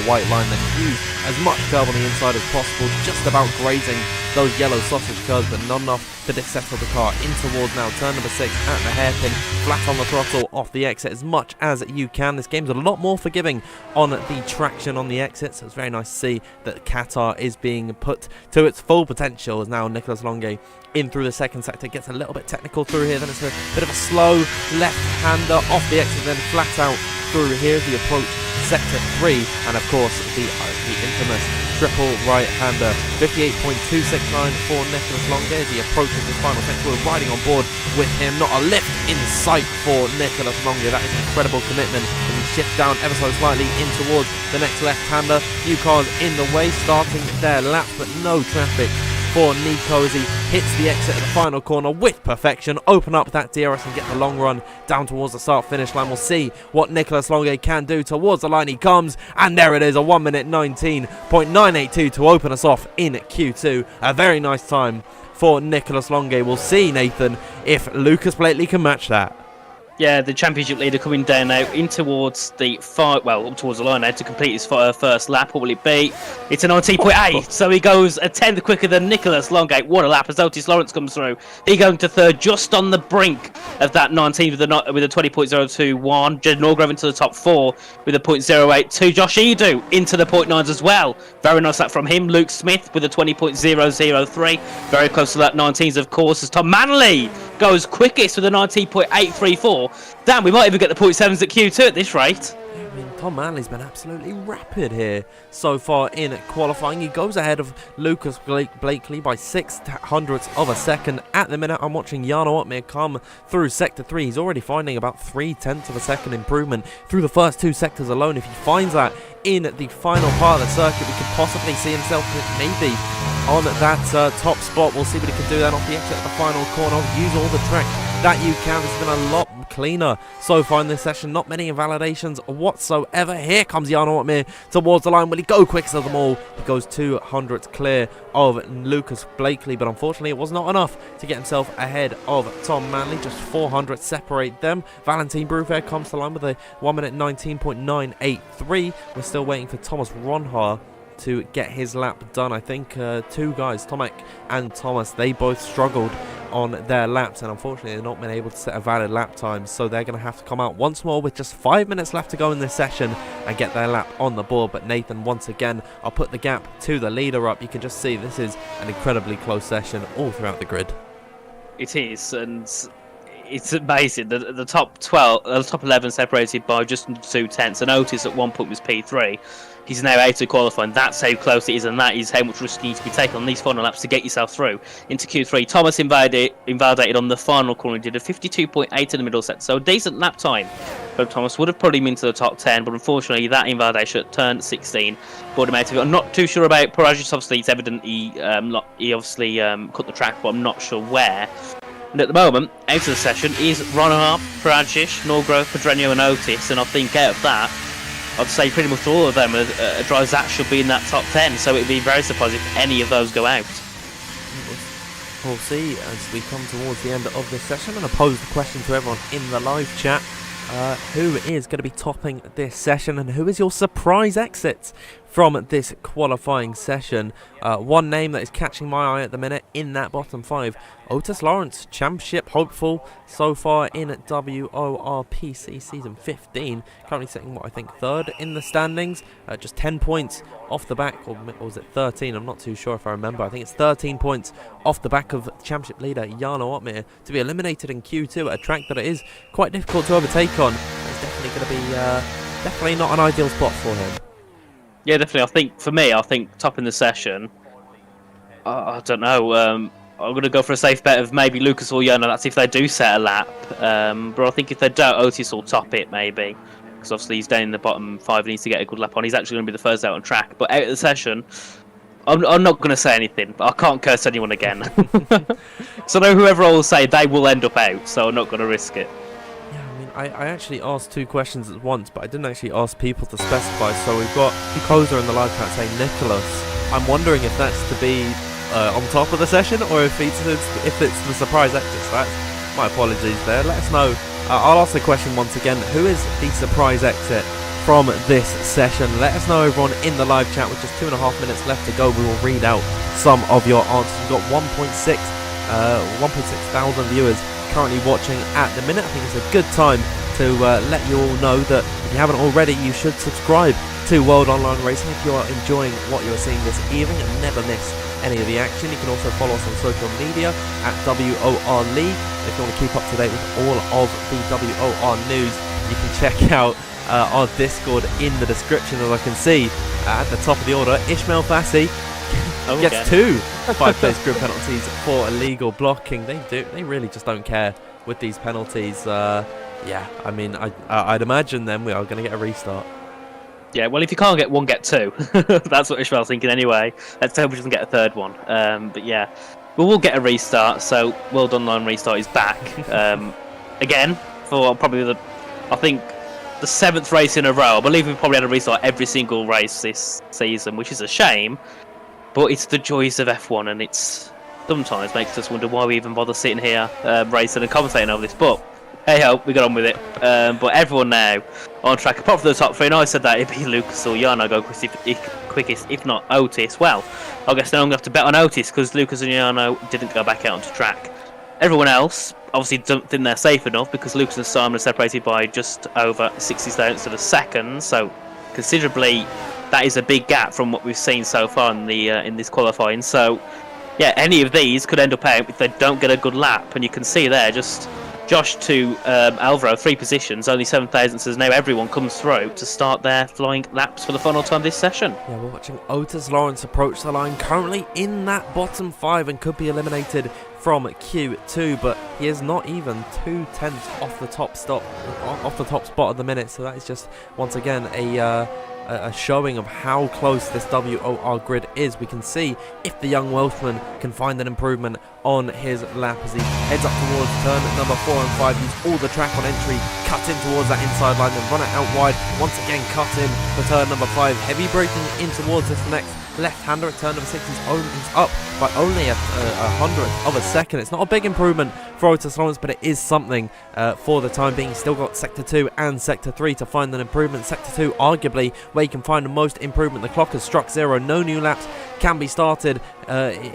white line, then use as much curve on the inside as possible, just about grazing those yellow sausage curves, but not enough to dissettle the car in towards now turn number 6 at the hairpin, flat on the throttle off the exit as much as you can. This game's a lot more forgiving on the traction on the exit, so it's very nice to see that Qatar is being put to its full potential as now Nicholas Longe in through the second sector, gets a little bit technical through here, then it's a bit of a slow left-hander off the exit, then flat out through here as the approach sector 3, and of course the infamous triple right-hander. 58.269 for Nicholas Longe as he approaches this final sector. We're riding on board with him, not a lift in sight for Nicholas Longe. That is incredible commitment as he shifts down ever so slightly in towards the next left-hander. New cars in the way, starting their laps, but no traffic for Nico as he hits the exit at the final corner with perfection, open up that DRS and get the long run down towards the start-finish line. We'll see what Nicholas Longe can do. Towards the line he comes, and there it is, a 1 minute 19.982 to open us off in Q2. A very nice time for Nicholas Longe. We'll see, Nathan, if Lucas Blakely can match that. Yeah, the championship leader coming down now in towards the up towards the line now to complete his first lap. What will it be? It's a 19.8, so he goes a tenth quicker than Nicholas Longe. What a lap as Otis Lawrence comes through. He going to third, just on the brink of that 19 with a 20.021. Jed Norgrove into the top 4 with a 0.082. Josh Edu into the 0.9s as well. Very nice lap from him. Luke Smith with a 20.003. Very close to that 19s, of course, as Tom Manley goes quickest with a 19.834. Damn, we might even get the 0.7s at Q2 at this rate. I mean, Tom Manley's been absolutely rapid here so far in qualifying. He goes ahead of Lucas Blakely by 0.06 of a second. At the minute, I'm watching Jarno Uppbeat come through Sector 3. He's already finding about 0.3 of a second improvement through the first 2 sectors alone. If he finds that in the final part of the circuit, we could possibly see himself maybe on that top spot. We'll see what he can do then off the exit at the final corner. Use all the track that you can. It's been a lot cleaner so far in this session. Not many invalidations whatsoever. Here comes Jarno Uppbeat towards the line. Will he go quickest of them all? He goes 200 clear of Lucas Blakely, but unfortunately it was not enough to get himself ahead of Tom Manley. Just 400 separate them. Valentin Bruffaert comes to line with a 1 minute 19.983. We're still waiting for Thomas Ronhaar to get his lap done. I think 2 guys, Tomek and Thomas, they both struggled on their laps, and unfortunately they've not been able to set a valid lap time, so they're going to have to come out once more with just 5 minutes left to go in this session and get their lap on the board. But Nathan, once again, I'll put the gap to the leader up. You can just see this is an incredibly close session all throughout the grid. It is, and it's amazing. The top 12, the top 11 separated by just under 2/10, and Otis at one point was P3. He's now out of qualifying. That's how close it is, and that is how much risk you need to be taking on these final laps to get yourself through into Q3. Thomas invalidated on the final corner. He did a 52.8 in the middle set, so a decent lap time. But Thomas would have probably been to the top 10, but unfortunately that invalidation at turn 16 brought him out of it. I'm not too sure about Paragic. Obviously, it's evident he obviously cut the track, but I'm not sure where. And at the moment, out of the session is Ronhar, Paragic, Norgrove, Pedreño and Otis, and I think out of that, I'd say pretty much all of them are drivers that should be in that top 10, so it'd be very surprising if any of those go out. We'll see as we come towards the end of this session. I'm going to pose the question to everyone in the live chat. who is going to be topping this session and who is your surprise exit from this qualifying session. One name that is catching my eye at the minute in that bottom 5, Otis Lawrence, championship hopeful so far in WOR PC season 15, currently sitting what I think 3rd in the standings, just 10 points off the back, or was it 13? I'm not too sure if I remember. I think it's 13 points off the back of championship leader Jarno Uppbeat to be eliminated in Q2 at a track that it is quite difficult to overtake on. It's definitely going to be definitely not an ideal spot for him. Yeah, definitely. I think topping the session, I don't know. I'm going to go for a safe bet of maybe Lucas or Jarno. That's if they do set a lap. But I think if they don't, Otis will top it maybe. Because obviously he's down in the bottom 5 and needs to get a good lap on. He's actually going to be the first out on track. But out of the session, I'm not going to say anything. I can't curse anyone again. So I know whoever I will say, they will end up out. So I'm not going to risk it. I actually asked 2 questions at once, but I didn't actually ask people to specify. So we've got Koza in the live chat saying Nicholas. I'm wondering if that's to be on top of the session or if it's the surprise exit. So that's my apologies there. Let us know. I'll ask the question once again. Who is the surprise exit from this session? Let us know, everyone, in the live chat. With just 2.5 minutes left to go, we will read out some of your answers. We've got 1.6 thousand viewers currently watching at the minute. I think it's a good time to let you all know that if you haven't already, you should subscribe to World Online Racing if you are enjoying what you're seeing this evening and never miss any of the action. You can also follow us on social media at WOR League. If you want to keep up to date with all of the WOR news, you can check out our Discord in the description. As I can see at the top of the order, Ishmael Fassi gets 2 5-place grid penalties for illegal blocking. They really just don't care with these penalties. Yeah, I mean, I'd imagine then we are going to get a restart. Yeah, well, if you can't get 1, get 2. That's what Ishmael's thinking anyway. Let's hope we doesn't get a 3rd one. But yeah, we'll get a restart. So World Online Restart is back again for probably the 7th race in a row. I believe we've probably had a restart every single race this season, which is a shame. But it's the joys of F1, and it's sometimes makes us wonder why we even bother sitting here racing and commentating over this. But hey ho, we got on with it. But everyone now on track, apart from the top 3, and I said that it'd be Lucas or Jarno go quickest, if not Otis. Well, I guess now I'm going to have to bet on Otis because Lucas and Jarno didn't go back out onto track. Everyone else obviously don't think they're safe enough because Lucas and Simon are separated by just over 60 thousandths of a second, so considerably that is a big gap from what we've seen so far in this qualifying. So yeah, any of these could end up out if they don't get a good lap, and you can see there just Josh to Alvaro, 3 positions, only 7 thousandths as now everyone comes through to start their flying laps for the final time this session. Yeah, we're watching Otis Lawrence approach the line, currently in that bottom 5 and could be eliminated from Q2, but he is not even 2/10 off the top spot at the minute. So that is just once again a showing of how close this WOR grid is. We can see if the young Welshman can find an improvement on his lap as he heads up towards turn number 4 and 5, use all the track on entry, cut in towards that inside line, then run it out wide, once again cut in for turn number 5, heavy braking in towards this next left-hander at turn number 6. He's up by only a 100th of a second. It's not a big improvement for Otis Lawrence, but it is something for the time being. He's still got Sector 2 and Sector 3 to find an improvement. Sector 2 arguably where you can find the most improvement. The clock has struck 0. No new laps can be started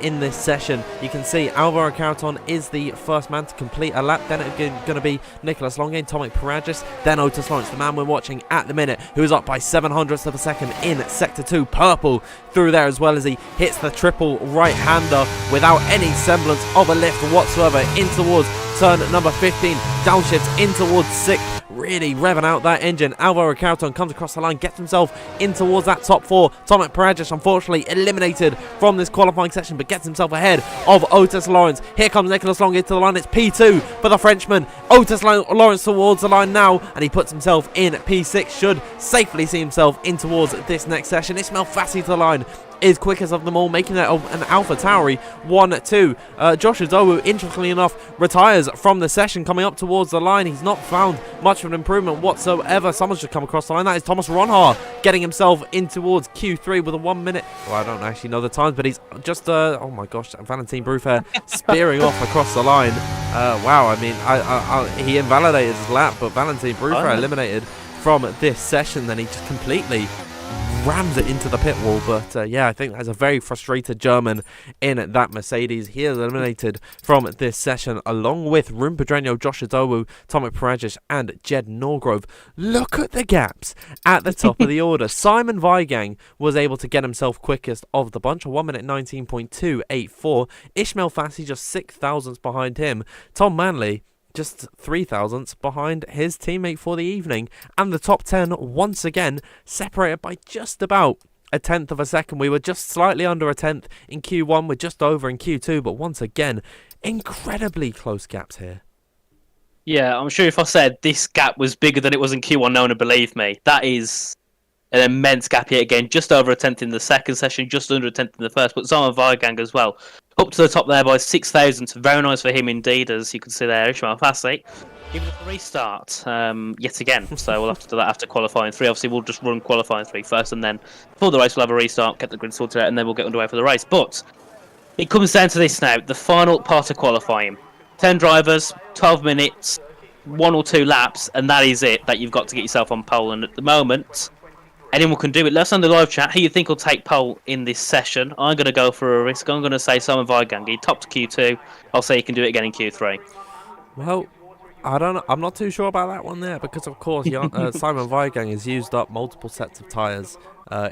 in this session. You can see Alvaro Carreton is the first man to complete a lap. Then it's going to be Nicholas Longane, Tomek Paragis, then Otis Lawrence, the man we're watching at the minute, who is up by 700ths of a second in Sector 2. Purple through there as well as he hits the triple right-hander without any semblance of a lift whatsoever in towards turn number 15. Downshifts in towards 6th. Really revving out that engine. Alvaro Carreton comes across the line, gets himself in towards that top 4. Tomek Paragis unfortunately eliminated from this qualifying session, but gets himself ahead of Otis Lawrence. Here comes Nicholas Longane to the line. It's P2 for the Frenchman. Otis Lawrence towards the line now, and he puts himself in P6. Should safely see himself in towards this next session. Ishmael Fassi to the line. is quickest of them all, making that an AlphaTauri 1-2. Josh Adowu, interestingly enough, retires from the session, coming up towards the line. He's not found much of an improvement whatsoever. Someone's just come across the line. That is Thomas Ronhar getting himself in towards Q3 with a 1 minute. Well, I don't actually know the times, but he's just, oh my gosh, Valentin Bruffair spearing off across the line. Wow, I mean, he invalidated his lap, but Valentin Bruffair eliminated from this session. Then he just completely rams it into the pit wall. But yeah, I think there's a very frustrated German in that Mercedes. He is eliminated from this session along with Rune Pedreño, Josh Adowu, Tomek Parajic and Jed Norgrove. Look at the gaps at the top of the order. Simon Weigang was able to get himself quickest of the bunch, a 1 minute 19.284. Ishmael Fassi just 6 thousandths behind him. Tom Manley just 3 thousandths behind his teammate for the evening. And the top 10 once again separated by just about a tenth of a second. We were just slightly under a tenth in Q1, we're just over in Q2, but once again, incredibly close gaps here. Yeah, I'm sure if I said this gap was bigger than it was in Q1, no one would believe me. That is an immense gap here again, just over a tenth in the second session, just under a tenth in the first, but Simon Weigang as well. Up to the top there by 6 thousandths. Very nice for him indeed, as you can see there. Ishmael Fassi giving us a restart yet again. So we'll have to do that after qualifying 3. Obviously, we'll just run qualifying 3 first, and then before the race, we'll have a restart, get the grid sorted out, and then we'll get underway for the race. But it comes down to this now, the final part of qualifying. 10 drivers, 12 minutes, 1 or 2 laps, and that is it, that you've got to get yourself on pole. And at the moment, anyone can do it. Let us know in the live chat who you think will take pole in this session. I'm going to go for a risk. I'm going to say Simon Weigang. He topped Q2. I'll say he can do it again in Q3. Well, I don't know. I'm not too sure about that one there because, of course, Simon Weigang has used up multiple sets of tyres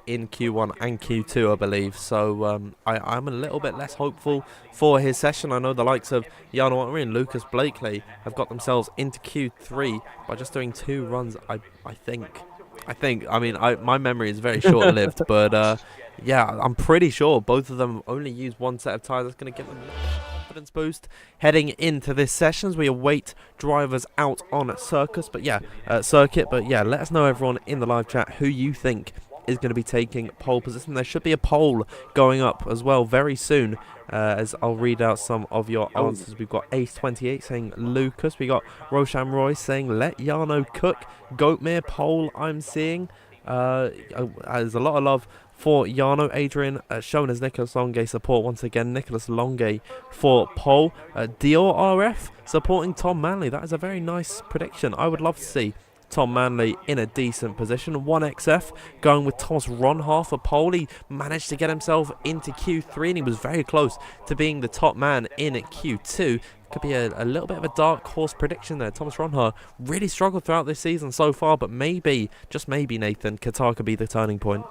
in Q1 and Q2, I believe. So I'm a little bit less hopeful for his session. I know the likes of Jarno Ottmar and Lucas Blakely have got themselves into Q3 by just doing 2 runs, I think. I mean, my memory is very short-lived, but yeah, I'm pretty sure both of them only use 1 set of tyres. That's going to give them a confidence boost heading into this session as we await drivers out on circuit. But yeah, let us know, everyone in the live chat, who you think is going to be taking pole position. There should be a poll going up as well very soon, as I'll read out some of your answers. We've got Ace28 saying Lucas. We got Roshan Roy saying let Jarno cook. Goatmere pole I'm seeing. There's a lot of love for Jarno. Adrian shown as Nicholas Longe support once again. Nicholas Longe for pole. Dior RF supporting Tom Manley. That is a very nice prediction. I would love to see Tom Manley in a decent position. 1XF going with Thomas Ronhar for pole. He managed to get himself into Q3 and he was very close to being the top man in Q2. Could be a little bit of a dark horse prediction there. Thomas Ronhar really struggled throughout this season so far, but maybe, just maybe, Nathan, Qatar could be the turning point.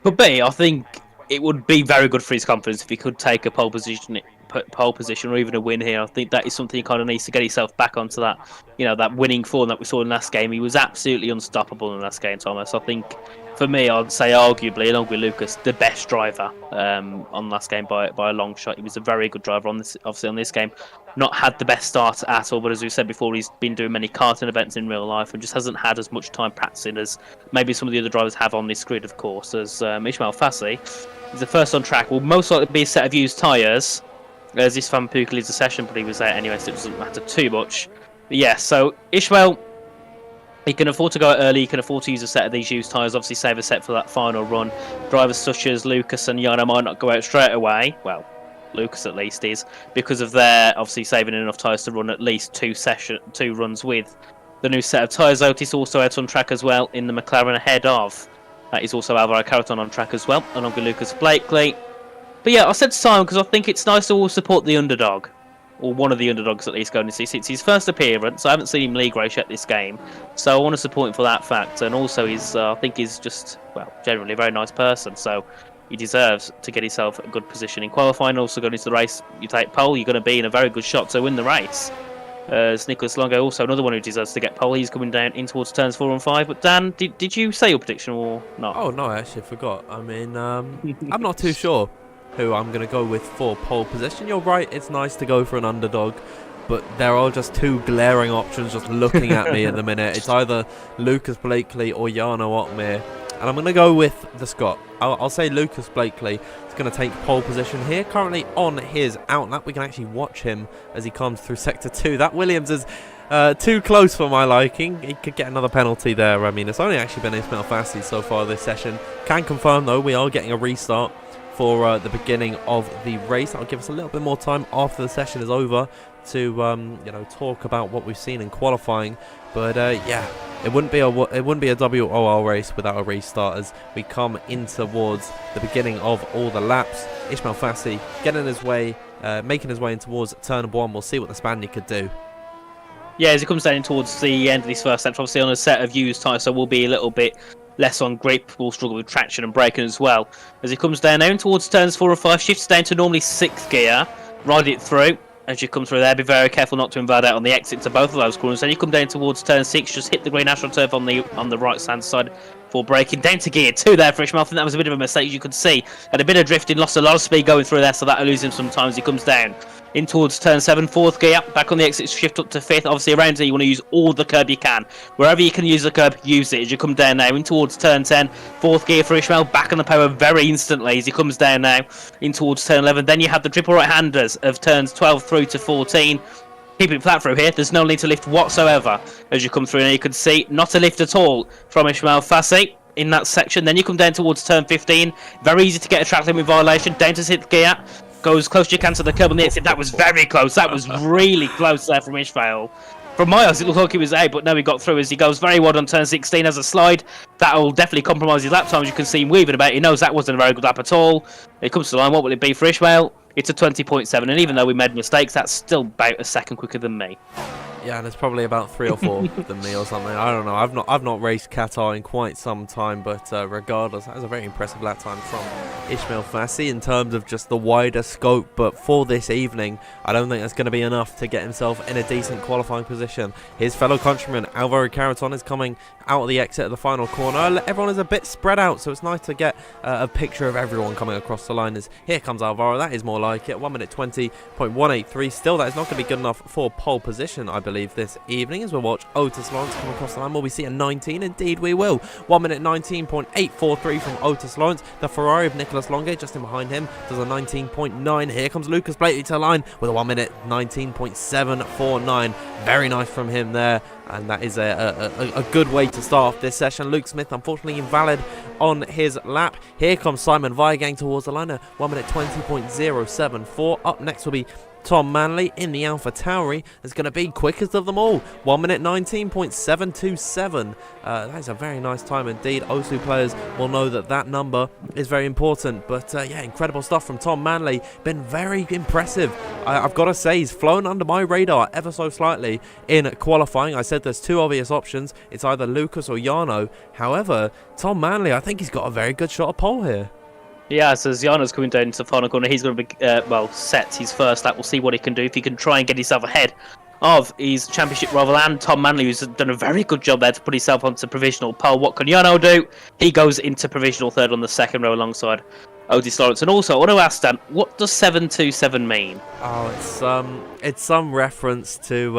Could be. I think it would be very good for his confidence if he could take a pole position or even a win here. I think that is something he kind of needs to get himself back onto that, that winning form that we saw in last game. He was absolutely unstoppable in last game, Thomas. I think, for me, I'd say arguably, along with Lucas, the best driver on last game by a long shot. He was a very good driver on this game. Not had the best start at all, but as we said before, he's been doing many karting events in real life and just hasn't had as much time practicing as maybe some of the other drivers have on this grid, of course. As Ishmael Fassi is the first on track, will most likely be a set of used tyres, as this Van Pook leads the session, but he was there anyway, so it doesn't matter too much. But yeah, so Ishmael, he can afford to go out early, he can afford to use a set of these used tyres, obviously save a set for that final run. Drivers such as Lucas and Jarno might not go out straight away, well, Lucas at least is, because of their obviously saving enough tyres to run at least 2 runs with the new set of tyres. Otis also out on track as well in the McLaren ahead of. That is also Alvaro Carreton on track as well, along with Lucas Blakely. But yeah, I said Simon because I think it's nice to always support the underdog, or one of the underdogs at least going to see. It's his first appearance. I haven't seen him league race yet this game, so I want to support him for that fact. And also, I think he's just, well, generally a very nice person, so he deserves to get himself a good position in qualifying. Also going into the race, you take pole, you're going to be in a very good shot to win the race. As Nicholas Longo, also another one who deserves to get pole. He's coming down in towards turns 4 and 5. But Dan, did you say your prediction or not? Oh no, I actually forgot. I mean, I'm not too sure who I'm going to go with for pole position. You're right, it's nice to go for an underdog, but there are just 2 glaring options just looking at me at the minute. It's either Lucas Blakely or Jarno Ottmar. and I'm going to go with the Scot. I'll say Lucas Blakely is going to take pole position here, currently on his out lap. We can actually watch him as he comes through Sector 2. That Williams is too close for my liking. He could get another penalty there. I mean, it's only actually been Ismail Fassi so far this session. Can confirm, though, we are getting a restart for the beginning of the race. That'll give us a little bit more time after the session is over to talk about what we've seen in qualifying. But yeah, it wouldn't be a WOR race without a restart as we come in towards the beginning of all the laps. Ismail Fassi getting his way, making his way in towards turn 1. We'll see what the Spaniard could do. Yeah, as he comes down towards the end of this first sector, obviously on a set of used tyres, so we'll be a little bit less on grip. We'll struggle with traction and braking as well. As he comes down now towards turns 4 and 5, shifts down to normally 6th gear, ride it through. As you come through there, be very careful not to invade out on the exit to both of those corners. Then you come down towards turn 6, just hit the green astroturf on the right hand side for braking. Down to gear 2 there for Ishmael. I think that was a bit of a mistake, as you could see. Had a bit of drifting, lost a lot of speed going through there, so that'll lose him sometimes. He comes down in towards turn 7, 4th gear, back on the exit, shift up to 5th. Obviously around here you want to use all the curb you can. Wherever you can use the curb, use it. As you come down now in towards turn 10, 4th gear for Ishmael, back on the power very instantly as he comes down now in towards turn 11. Then you have the triple right-handers of turns 12 through to 14. Keep it flat through here, there's no need to lift whatsoever as you come through. Now you can see not a lift at all from Ishmael Fassi in that section. Then you come down towards turn 15, very easy to get a track limit violation, down to 6th gear. Go as close as you can to the curb on the exit. That was very close. That was really close there from Ishmael. From my eyes, it looked like he was out, but no, he got through as he goes very wide on turn 16 as a slide. That'll definitely compromise his lap time, as you can see him weaving about. He knows that wasn't a very good lap at all. It comes to the line. What will it be for Ishmael? It's a 20.7, and even though we made mistakes, that's still about a second quicker than me. Yeah, and it's probably about 3 or 4 than me or something. I don't know. I've not raced Qatar in quite some time, but regardless, that was a very impressive lap time from Ismail Fassi in terms of just the wider scope. But for this evening, I don't think that's going to be enough to get himself in a decent qualifying position. His fellow countryman Alvaro Caraton is coming out of the exit of the final corner. Everyone is a bit spread out, so it's nice to get a picture of everyone coming across the line. As here comes Alvaro. That is more like it. 1 minute 20.183. Still, that is not going to be good enough for pole position, I believe, this evening. As we'll watch Otis Lawrence come across the line, will we see a 19? Indeed we will. 1 minute 19.843 from Otis Lawrence. The Ferrari of Nicholas Longe just in behind him does a 19.9. Here comes Lucas Blakely to the line with a 1 minute 19.749. Very nice from him there, and that is a good way to start off this session. Luke Smith unfortunately invalid on his lap. Here comes Simon Viagang towards the line, 1 minute 20.074. Up next will be Tom Manley in the Alpha Tauri is going to be quickest of them all. 1 minute 19.727. That is a very nice time indeed. OSU players will know that number is very important. But yeah, incredible stuff from Tom Manley. Been very impressive. I've got to say, he's flown under my radar ever so slightly in qualifying. I said there's 2 obvious options. It's either Lucas or Jarno. However, Tom Manley, I think he's got a very good shot at pole here. Yeah, so as Jarno's coming down into the final corner, he's going to be, set his first lap. We'll see what he can do, if he can try and get himself ahead of his championship rival and Tom Manley, who's done a very good job there to put himself onto provisional pole. What can Jarno do? He goes into provisional third on the second row alongside Otis Lawrence. And also, I want to ask Dan, what does 727 mean? Oh, it's some reference to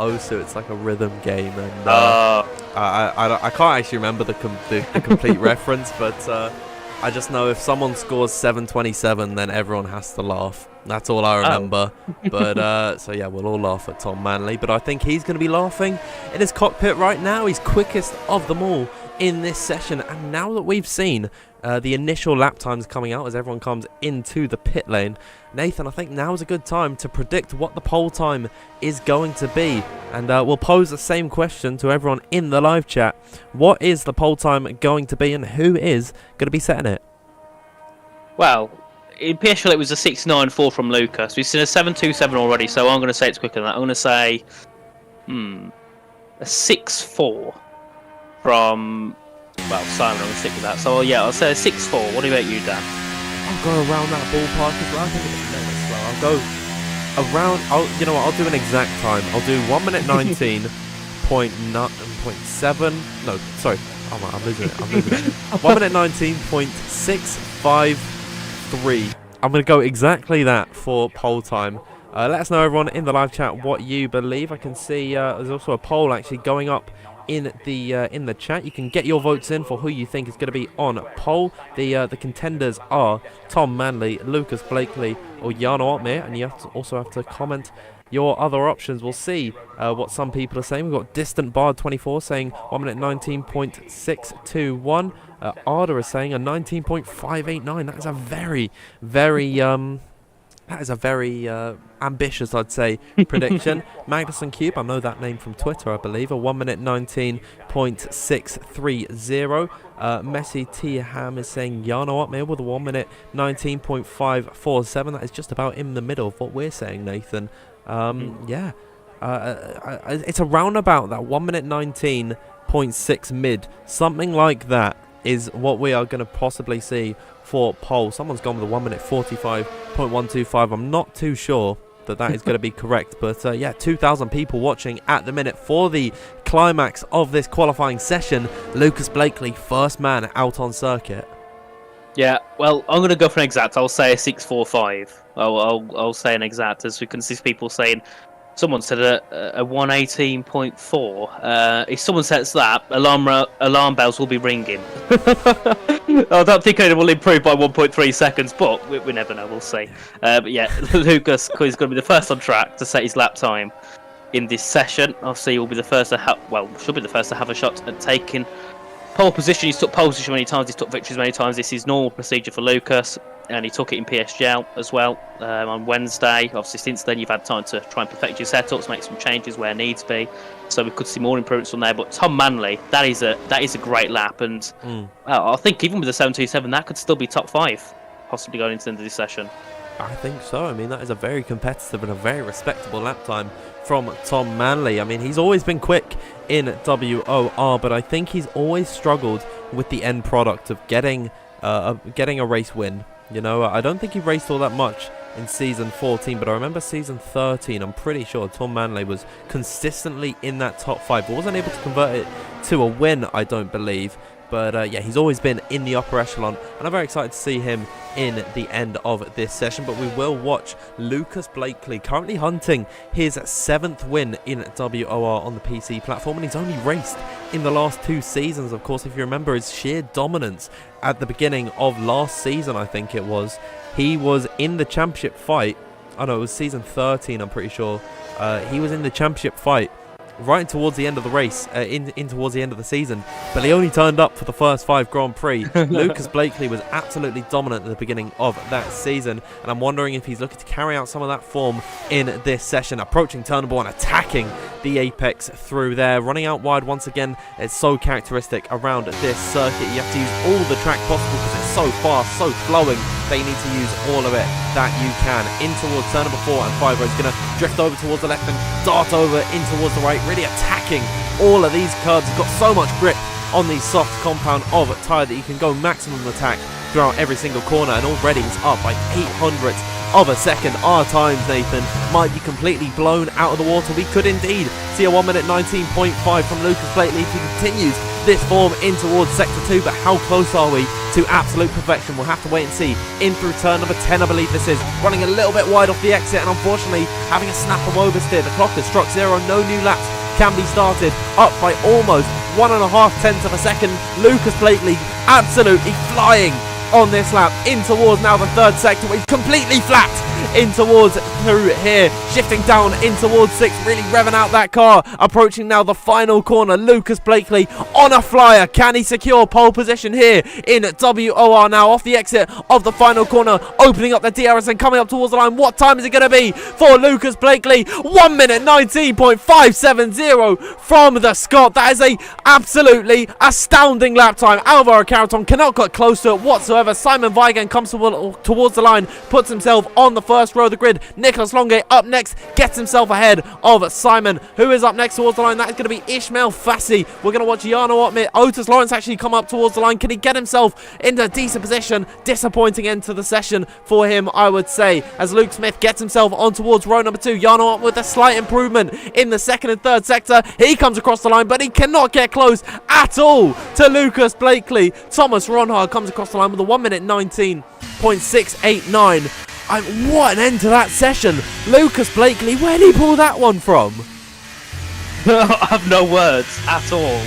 OSU. It's like a rhythm game, and I can't actually remember the complete reference, but I just know if someone scores 727, then everyone has to laugh. That's all I remember. But so yeah, we'll all laugh at Tom Manley. But I think he's going to be laughing in his cockpit right now. He's quickest of them all in this session. And now that we've seen the initial lap times coming out as everyone comes into the pit lane, Nathan, I think now is a good time to predict what the pole time is going to be. And we'll pose the same question to everyone in the live chat. What is the pole time going to be, and who is going to be setting it? Well, in PSL it was a 6.94 from Lucas. We've seen a 7.27 already, so I'm going to say it's quicker than that. I'm going to say a 6.4 from, well, Simon. I'm going to stick with that. So yeah, I'll say a 6.4. What about you, Dan? I'll go around that ballpark as well. I think it's a little slow. I'll go around. You know what? I'll do an exact time. I'll do 1 minute 19.7. No, sorry. Oh my, I'm losing it. 1 minute 19.653. I'm going to go exactly that for poll time. Let us know, everyone, in the live chat what you believe. I can see there's also a poll actually going up in the chat. You can get your votes in for who you think is going to be on poll. The contenders are Tom Manley, Lucas Blakely, or Jarno Opmeer, and you also have to comment your other options. We'll see what some people are saying. We've got Distant Bard 24 saying 1 minute 19.621. Arda is saying a 19.589. That is a very, very ambitious, I'd say, prediction. Magnuson Cube, I know that name from Twitter, I believe, a 1 minute 19.630. Messi T Ham is saying Jarno Opmeer with a 1 minute 19.547. That is just about in the middle of what we're saying, Nathan. It's around about that 1 minute 19.6 mid, something like that is what we are going to possibly see for poll. Someone's gone with a 1 minute 45.125. I'm not too sure that is going to be correct, but 2,000 people watching at the minute for the climax of this qualifying session. Lucas Blakely, first man out on circuit. Yeah, well, I'm going to go for an exact. I'll say a 645. I'll say an exact, as we can see people saying. Someone said a 118.4. If someone says that, alarm bells will be ringing. I don't think it will improve by 1.3 seconds, but we never know. We'll see. But yeah, Lucas is going to be the first on track to set his lap time in this session. Obviously, he'll be the first to should be the first to have a shot at taking pole position. He's took pole position many times. He's took victories many times. This is normal procedure for Lucas. And he took it in PSGL as well on Wednesday. Obviously, since then, you've had time to try and perfect your setups, make some changes where needs be. So we could see more improvements from there. But Tom Manley, that is a great lap. And I think even with the 727, that could still be top 5, possibly going into the end of this session. I think so. I mean, that is a very competitive and a very respectable lap time from Tom Manley. I mean, he's always been quick in WOR, but I think he's always struggled with the end product of getting a race win. You know, I don't think he raced all that much in Season 14, but I remember Season 13, I'm pretty sure Tom Manley was consistently in that top 5, but wasn't able to convert it to a win, I don't believe. But he's always been in the upper echelon, and I'm very excited to see him in the end of this session. But we will watch Lucas Blakely currently hunting his 7th win in WOR on the PC platform, and he's only raced in the last 2 seasons. Of course, if you remember his sheer dominance at the beginning of last season, I think it was, he was in the championship fight. Oh no, it was Season 13, I'm pretty sure. He was in the championship fight right towards the end of the race, in towards the end of the season, but he only turned up for the first 5 Grand Prix. Lucas Blakely was absolutely dominant at the beginning of that season, and I'm wondering if he's looking to carry out some of that form in this session, approaching turn number 1, attacking the apex through there, running out wide once again. It's so characteristic around this circuit. You have to use all the track possible because it's so fast, so flowing, that you need to use all of it that you can. In towards turn number 4 and 5, where he's going to drift over towards the left and dart over in towards the right, really attacking all of these curves. He's got so much grip on the soft compound of tyre that you can go maximum attack throughout every single corner, and already he's up by 800ths of a second. Our times, Nathan, might be completely blown out of the water. We could indeed see a 1 minute 19.5 from Lucas Blakely if he continues this form in towards Sector 2, but how close are we to absolute perfection? We'll have to wait and see. In through turn number 10, I believe this is, running a little bit wide off the exit, and unfortunately having a snap of oversteer. The clock has struck 0, no new laps can be started, up by almost 1.5 tenths of a second. Lucas Blakely absolutely flying on this lap in towards now the 3rd sector, where he's completely flat in towards through here, shifting down in towards 6, really revving out that car, approaching now the final corner. Lucas Blakely on a flyer. Can he secure pole position here in WOR now off the exit of the final corner, opening up the DRS and coming up towards the line? What time is it going to be for Lucas Blakely? 1 minute 19.570 from the Scot. That is a absolutely astounding lap time. Alvaro Carreton cannot get close to it whatsoever. Simon Weigen comes towards the line, puts himself on the first row of the grid. Nicholas Longay up next, gets himself ahead of Simon, who is up next towards the line. That is going to be Ishmael Fassi. We're going to watch Jarno Opmeer. Otis Lawrence actually come up towards the line. Can he get himself into a decent position? Disappointing end to the session for him, I would say, as Luke Smith gets himself on towards row number 2. Jarno Opmeer with a slight improvement in the 2nd and 3rd sector. He comes across the line, but he cannot get close at all to Lucas Blakely. Thomas Ronhard comes across the line with a 1 minute 19.689. What an end to that session. Lucas Blakely, where did he pull that one from? I have no words at all.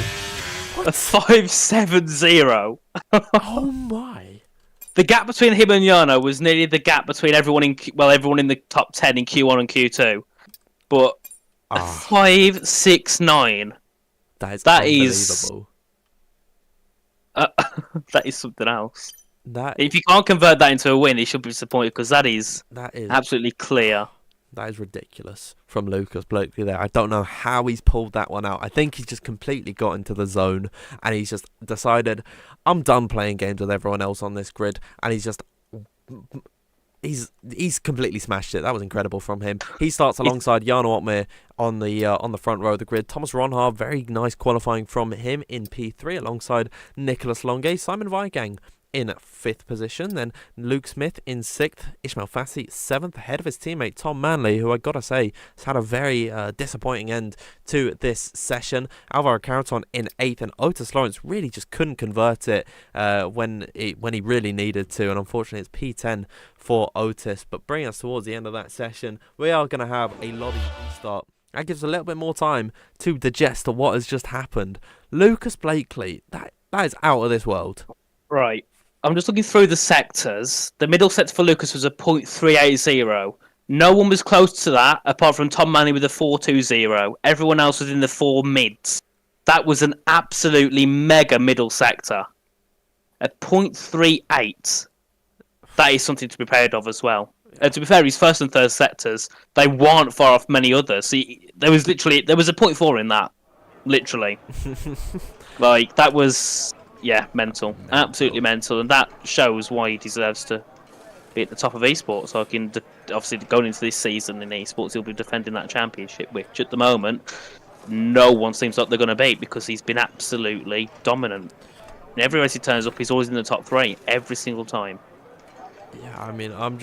What? A 5-7-0. Oh my! The gap between him and Yano was nearly the gap between everyone in the top 10 in Q1 and Q2. But a 5-6-9. That is unbelievable. That is something else. That If you can't convert that into a win, you should be disappointed because that is absolutely clear. That is ridiculous from Lucas Blakely there. I don't know how he's pulled that one out. I think he's just completely got into the zone and he's just decided, I'm done playing games with everyone else on this grid, and he's completely smashed it. That was incredible from him. He starts alongside Jarno Opmeer on the front row of the grid. Thomas Ronhaar, very nice qualifying from him in P3 alongside Nicholas Longe. Simon Weigang in 5th position, then Luke Smith in 6th, Ismail Fassi 7th, ahead of his teammate Tom Manley, who I gotta say has had a very disappointing end to this session. Alvaro Caraton in 8th, and Otis Lawrence really just couldn't convert it when he really needed to, and unfortunately it's P10 for Otis. But bringing us towards the end of that session, we are going to have a lobby restart. That gives a little bit more time to digest what has just happened. Lucas Blakely, that is out of this world. Right. I'm just looking through the sectors. The middle sector for Lucas was a .380. No one was close to that, apart from Tom Manley with a 420. Everyone else was in the 4 mids. That was an absolutely mega middle sector. A .38. That is something to be proud of as well. To be fair, his first and third sectors, they weren't far off many others. There was a .4 in that. Literally. That was... Yeah, mental. Absolutely mental. And that shows why he deserves to be at the top of esports. So obviously, going into this season in esports, he'll be defending that championship, which at the moment, no one seems like they're going to beat because he's been absolutely dominant. And every race he turns up, he's always in the top 3, every single time. Yeah, I mean, I'm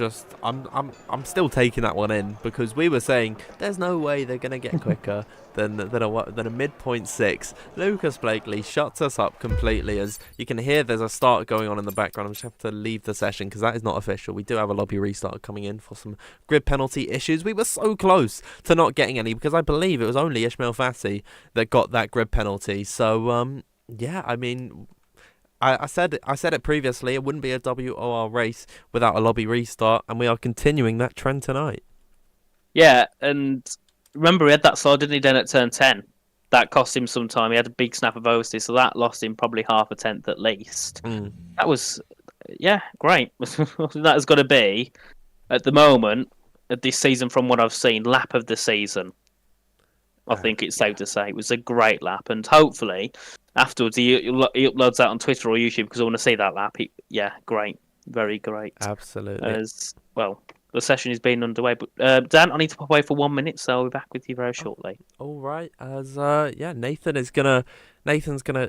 still taking that one in because we were saying there's no way they're gonna get quicker than a midpoint 6. Lucas Blakely shuts us up completely. As you can hear, there's a start going on in the background. I'm just have to leave the session because that is not official. We do have a lobby restart coming in for some grid penalty issues. We were so close to not getting any because I believe it was only Ismail Fassi that got that grid penalty. So yeah, I mean. I said it previously, it wouldn't be a WOR race without a lobby restart, and we are continuing that trend tonight. Yeah, and remember he had that slide, didn't he, then at turn 10? That cost him some time. He had a big snap of OC, so that lost him probably half a tenth at least. That was, yeah, great. That has got to be, at the moment, at this season from what I've seen, lap of the season. I think it's safe to say it was a great lap, and hopefully afterwards he uploads that on Twitter or YouTube because I want to see that lap. Yeah, great, very great. Absolutely. As well, the session is being underway. But Dan, I need to pop away for 1 minute, so I'll be back with you very shortly. All right. As Nathan's gonna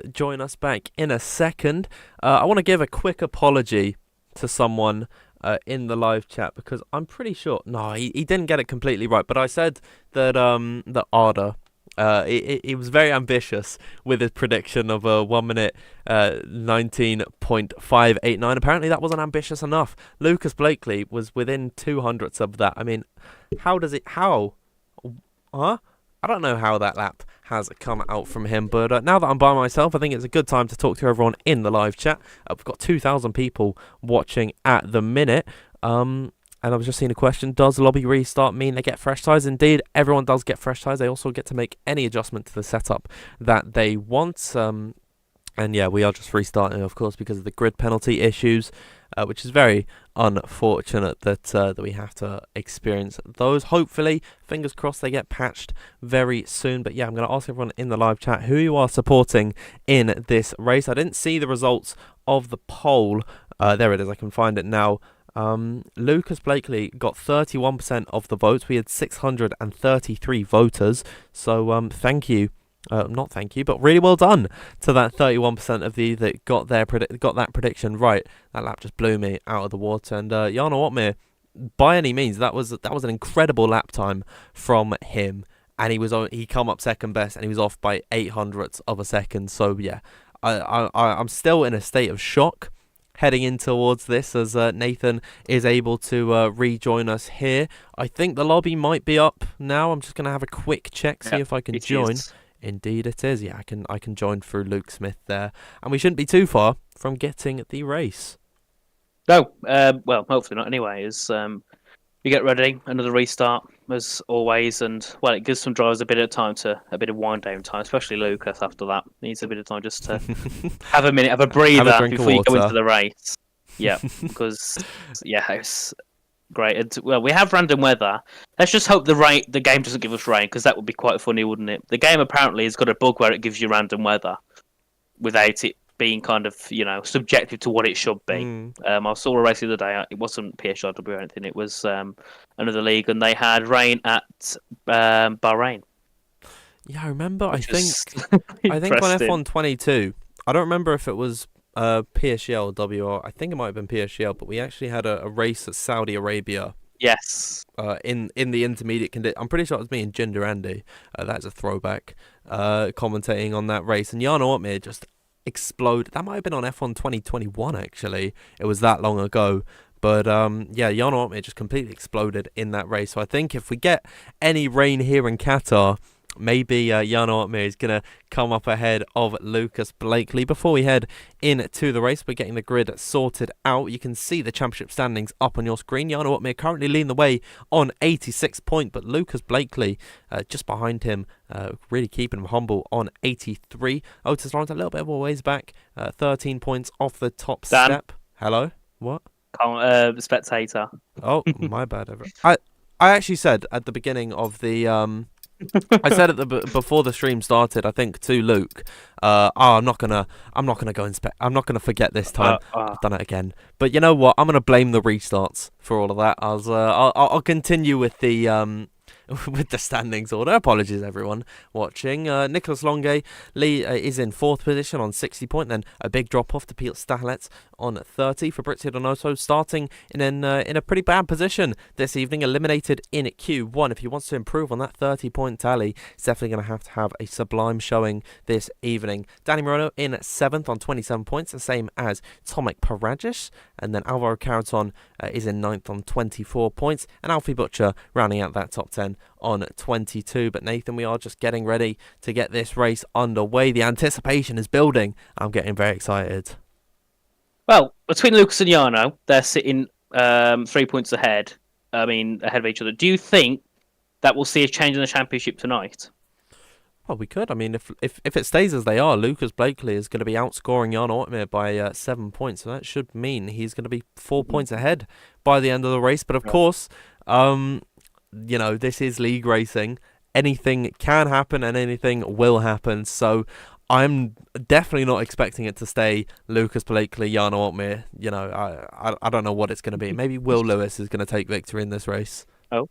join us back in a second. I want to give a quick apology to someone in the live chat because I'm pretty sure he didn't get it completely right, but I said that Arda he was very ambitious with his prediction of a 1 minute 19.589. Apparently that wasn't ambitious enough. Lucas Blakely was within 200ths of that. I mean, I don't know how that lap has come out from him, but now that I'm by myself, I think it's a good time to talk to everyone in the live chat. We've got 2,000 people watching at the minute. And I was just seeing a question, does lobby restart mean they get fresh ties? Indeed, everyone does get fresh ties. They also get to make any adjustment to the setup that they want. And yeah, we are just restarting, of course, because of the grid penalty issues, which is very unfortunate that we have to experience those. Hopefully, fingers crossed, they get patched very soon. But yeah, I'm going to ask everyone in the live chat who you are supporting in this race. I didn't see the results of the poll. There it is. I can find it now. Lucas Blakely got 31% of the votes. We had 633 voters. So thank you. Not thank you, but really well done to that 31% of the that got that prediction right. That lap just blew me out of the water. And Jarno Opmeer, by any means, that was an incredible lap time from him. And he come up second best, and he was off by 0.08 of a second. So yeah, I'm still in a state of shock heading in towards this as Nathan is able to rejoin us here. I think the lobby might be up now. I'm just going to have a quick check, see if I can join. Is. Indeed it is. Yeah, I can join through Luke Smith there. And we shouldn't be too far from getting the race. No, well, hopefully not anyway. As we get ready, another restart as always, and well, it gives some drivers a bit of wind down time, especially Lucas. After that, needs a bit of time just to have a minute, have a breather before you go into the race. Yeah, because it's great. And, well, we have random weather. Let's just hope the game doesn't give us rain, because that would be quite funny, wouldn't it? The game apparently has got a bug where it gives you random weather without it being kind of, subjective to what it should be. I saw a race the other day. It wasn't PSRW or anything. It was another league, and they had rain at Bahrain. Yeah, I remember. I think on F1 22, I don't remember if it was PSGL or WR. I think it might have been PSGL, but we actually had a race at Saudi Arabia. Yes. In the intermediate condition. I'm pretty sure it was me and Jinder Andy. That's a throwback. Commentating on that race, and Jarno Opmeer just explode. That might have been on F1 2021 actually. It was that long ago. But Jarno Opmeer just completely exploded in that race. So I think if we get any rain here in Qatar, maybe Jarno Opmeer is going to come up ahead of Lucas Blakely. Before we head into the race, we're getting the grid sorted out. You can see the championship standings up on your screen. Jarno Opmeer currently leading the way on 86 points, but Lucas Blakely just behind him, really keeping him humble on 83. Otis Lawrence a little bit of a ways back, 13 points off the top step. Hello? What? Spectator. Oh, my bad. I actually said at the beginning of the I said before the stream started, I think, to Luke, I'm not gonna go inspect. I'm not gonna forget this time. I've done it again. But you know what? I'm gonna blame the restarts for all of that. I'll continue with the with the standings order. Apologies, everyone watching. Nicholas Longue is in 4th position on 60 points. Then a big drop off to Pete Stahlets on 30. Fabrizio Donoso starting in a pretty bad position this evening, eliminated in Q1. If he wants to improve on that 30-point tally, he's definitely going to have a sublime showing this evening. Danny Moreno in 7th on 27 points, the same as Tomek Paragis. And then Alvaro Caraton is in 9th on 24 points. And Alfie Butcher rounding out that top 10 on 22. But Nathan, we are just getting ready to get this race underway. The anticipation is building. I'm getting very excited. Well, between Lucas and Jarno, they're sitting 3 points ahead. Ahead of each other. Do you think that we'll see a change in the championship tonight? Well, we could. I mean, if it stays as they are, Lucas Blakely is going to be outscoring Jarno Opmeer by 7 points. So that should mean he's going to be 4 points ahead by the end of the race. But of course, this is league racing. Anything can happen and anything will happen. So I'm definitely not expecting it to stay Lucas Blakely, Jarno Opmeer. I don't know what it's going to be. Maybe Will Lewis is going to take victory in this race. Oh.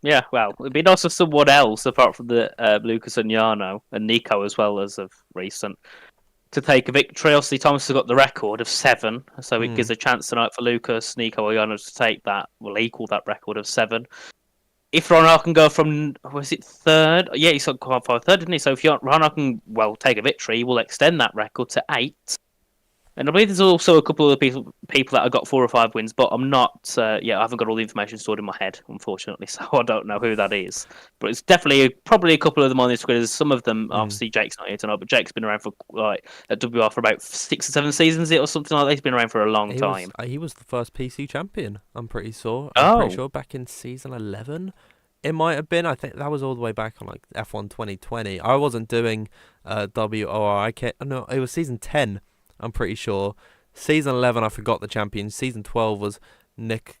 Yeah, well, it'd be nice for someone else apart from the Lucas and Jarno and Nico as well as of recent to take a victory. Obviously, Thomas has got the record of 7, so it gives a chance tonight for Lucas, Nico, or Jarno to take that. Will equal that record of 7. If Ronald can go from, was it 3rd? Yeah, he's got qualified 3rd, didn't he? So if Ronald can, take a victory, he will extend that record to 8. And I believe there's also a couple of people that have got 4 or 5 wins, but I'm not. I haven't got all the information stored in my head, unfortunately, so I don't know who that is. But it's probably a couple of them on this grid. Some of them, obviously, Jake's not here tonight, but Jake's been around for at WR for about 6 or 7 seasons, or something like that. He's been around for a long time. He was the first PC champion. I'm pretty sure. Pretty sure back in season 11. It might have been. I think that was all the way back on F1 2020. I wasn't doing WOR. No, it was season 10. I'm pretty sure. Season 11, I forgot the champion. Season 12 was Nicholas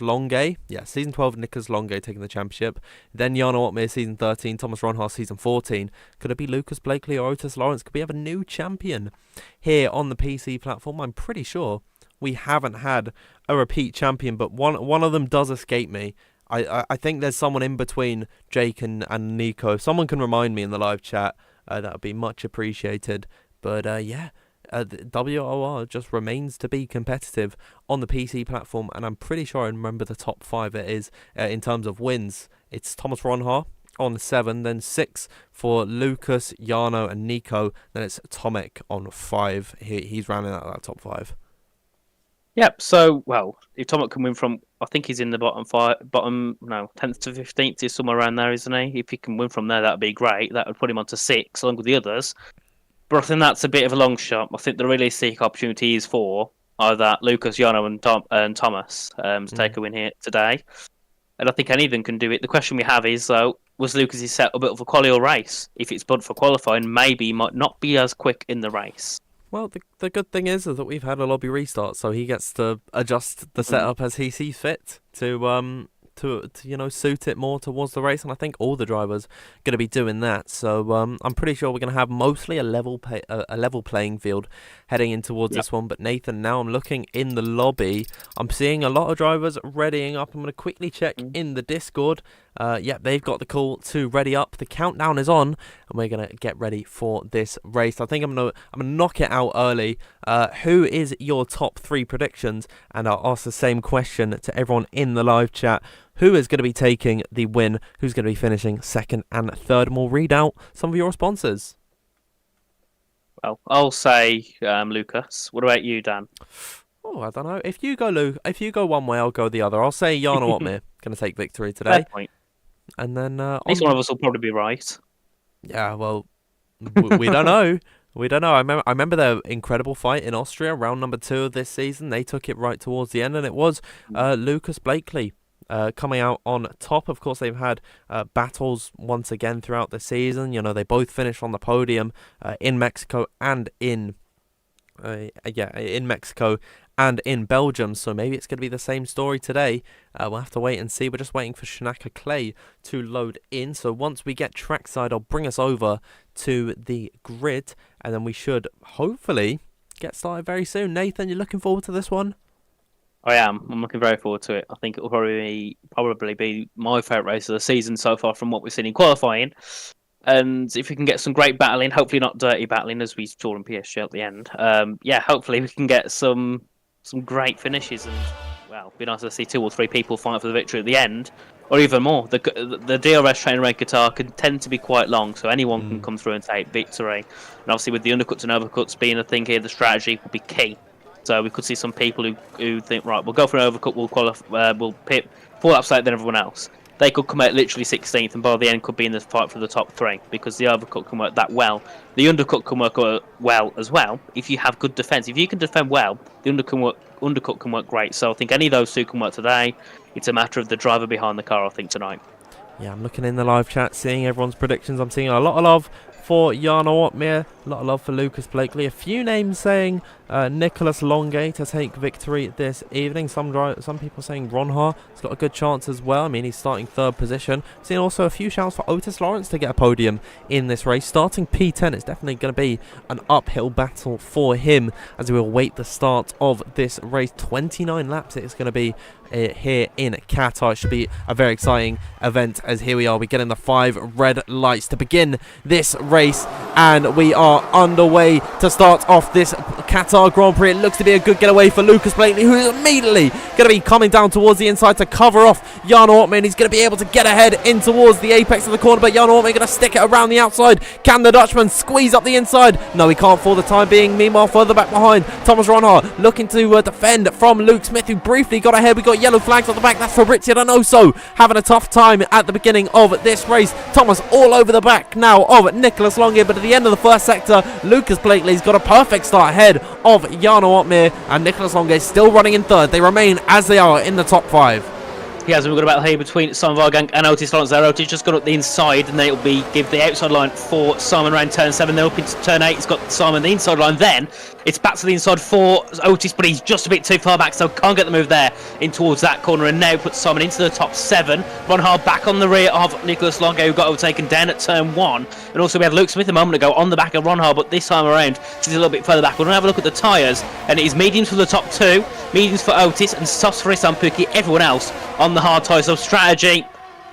Longue. Yeah, season 12, Nicholas Longue taking the championship. Then Jarno Opmeer, season 13. Thomas Ronhaar, season 14. Could it be Lucas Blakely or Otis Lawrence? Could we have a new champion here on the PC platform? I'm pretty sure we haven't had a repeat champion, but one of them does escape me. I think there's someone in between Jake and Nico. If someone can remind me in the live chat, that would be much appreciated. But WOR just remains to be competitive on the PC platform, and I'm pretty sure I remember the top 5 it is in terms of wins. It's Thomas Ronhaar on 7, then 6 for Lucas, Jarno, and Nico. Then it's Tomek on 5. He's rounding out that top 5. Yep. So, well, if Tomek can win from, I think he's in the bottom 10th to 15th is somewhere around there, isn't he? If he can win from there, that'd be great. That would put him on to 6, along with the others. But I think that's a bit of a long shot. I think the realistic opportunity is for either Lucas, Jarno, and Thomas to take a win here today. And I think any of them can do it. The question we have is, was Lucas's set a bit of a quali or race? If it's but for qualifying, maybe he might not be as quick in the race. Well, the good thing is that we've had a lobby restart, so he gets to adjust the setup as he sees fit to suit it more towards the race, and I think all the drivers are going to be doing that. So I'm pretty sure we're going to have mostly a level playing field heading in towards this one. But Nathan, now I'm looking in the lobby, I'm seeing a lot of drivers readying up. I'm going to quickly check in the Discord. They've got the call to ready up. The countdown is on, and we're gonna get ready for this race. I think I'm gonna knock it out early. Who is your top 3 predictions? And I'll ask the same question to everyone in the live chat. Who is going to be taking the win? Who's going to be finishing 2nd and 3rd? And we'll read out some of your responses. Well, I'll say Lucas. What about you, Dan? Oh, I don't know. If you go one way, I'll go the other. I'll say Jarno Uppbeat going to take victory today. Fair point. And then at least one of us will probably be right. Yeah, well, we don't know. We don't know. I remember their incredible fight in Austria, round number 2 of this season. They took it right towards the end, and it was Lucas Blakely coming out on top. Of course, they've had battles once again throughout the season. You know, they both finished on the podium in Mexico and in Mexico and in Belgium, so maybe it's going to be the same story today. We'll have to wait and see. We're just waiting for Shanaka Clay to load in, so once we get trackside, I'll bring us over to the grid, and then we should hopefully get started very soon. Nathan, you looking forward to this one? I am. I'm looking very forward to it. I think it will probably be my favourite race of the season so far from what we've seen in qualifying. And if we can get some great battling, hopefully not dirty battling as we saw in PSG at the end, hopefully we can get some great finishes, and well, it'd be nice to see 2 or 3 people fight for the victory at the end, or even more. The DRS training around Qatar can tend to be quite long, so anyone can come through and take victory. And obviously with the undercuts and overcuts being a thing here, the strategy will be key. So we could see some people who think, right, we'll go for an overcut, we'll qualify, we'll pit 4 laps later than everyone else. They could come out literally 16th, and by the end could be in the fight for the top 3, because the overcut can work that well. The undercut can work well as well if you have good defence. If you can defend well, the undercut can work great. So I think any of those 2 can work today. It's a matter of the driver behind the car, I think, tonight. Yeah, I'm looking in the live chat, seeing everyone's predictions. I'm seeing a lot of love for Jarno Uppbeat, a lot of love for Lucas Blakely. A few names saying Nicholas Longe to take victory this evening. Some people saying Ronha has got a good chance as well. I mean, he's starting 3rd position. Seeing also a few shouts for Otis Lawrence to get a podium in this race. Starting P10, it's definitely going to be an uphill battle for him as we await the start of this race. 29 laps it is going to be here in Qatar. It should be a very exciting event, as here we are. We're getting the 5 red lights to begin this race, and we are underway to start off this Qatar Grand Prix. It looks to be a good getaway for Lucas Blakely, who is immediately going to be coming down towards the inside to cover off Jarno Uppbeat. He's going to be able to get ahead in towards the apex of the corner, but Jarno Uppbeat going to stick it around the outside. Can the Dutchman squeeze up the inside? No, he can't for the time being. Meanwhile, further back behind, Thomas Ronha looking to defend from Luke Smith, who briefly got ahead. We got yellow flags on the back. That's Fabrizio Donoso having a tough time at the beginning of this race. Thomas all over the back now of Nicholas Longe, but at the end of the first sector, Lucas Blakely's got a perfect start ahead of Jarno Uppbeat, and Nicholas Longe still running in 3rd. They remain as they are in the top 5. Yeah, so we've got a battle here between Simon Vargang and Otis Lawrence there. Otis just got up the inside, and then it'll be give the outside line for Simon around turn 7. Then up into turn 8, it's got Simon the inside line. Then it's back to the inside for Otis, but he's just a bit too far back, so can't get the move there in towards that corner. And now puts Simon into the top 7. Ron Hard back on the rear of Nicholas Longe, who got overtaken down at turn 1. And also we had Luke Smith a moment ago on the back of Ron Hard, but this time around he's a little bit further back. We're going to have a look at the tyres, and it is mediums for the top 2, mediums for Otis, and softs for Sampuki. Everyone else on the hard tyres. So strategy,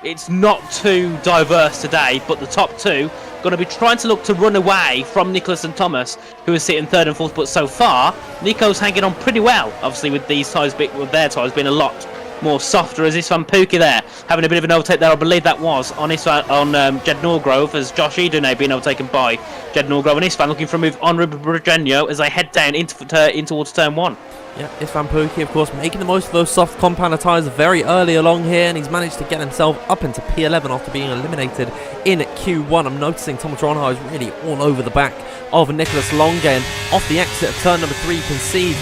it's not too diverse today, but the top 2 going to be trying to look to run away from Nicholas and Thomas, who are sitting 3rd and 4th. But so far, Nico's hanging on pretty well. Obviously, with these tyres, with their tyres being a lot more softer as Isfan Pookie there, having a bit of an overtake there. I believe that was on Jed Norgrove, as Josh Eden now being overtaken by Jed Norgrove, and Isfan looking for a move on Regenio as they head down in towards turn 1. Yeah, Isfan Pookie, of course, making the most of those soft compounder tyres very early along here, and he's managed to get himself up into P11 after being eliminated in Q1. I'm noticing Thomas Ronhard is really all over the back of Nicholas Longen. Off the exit of turn number 3, you can see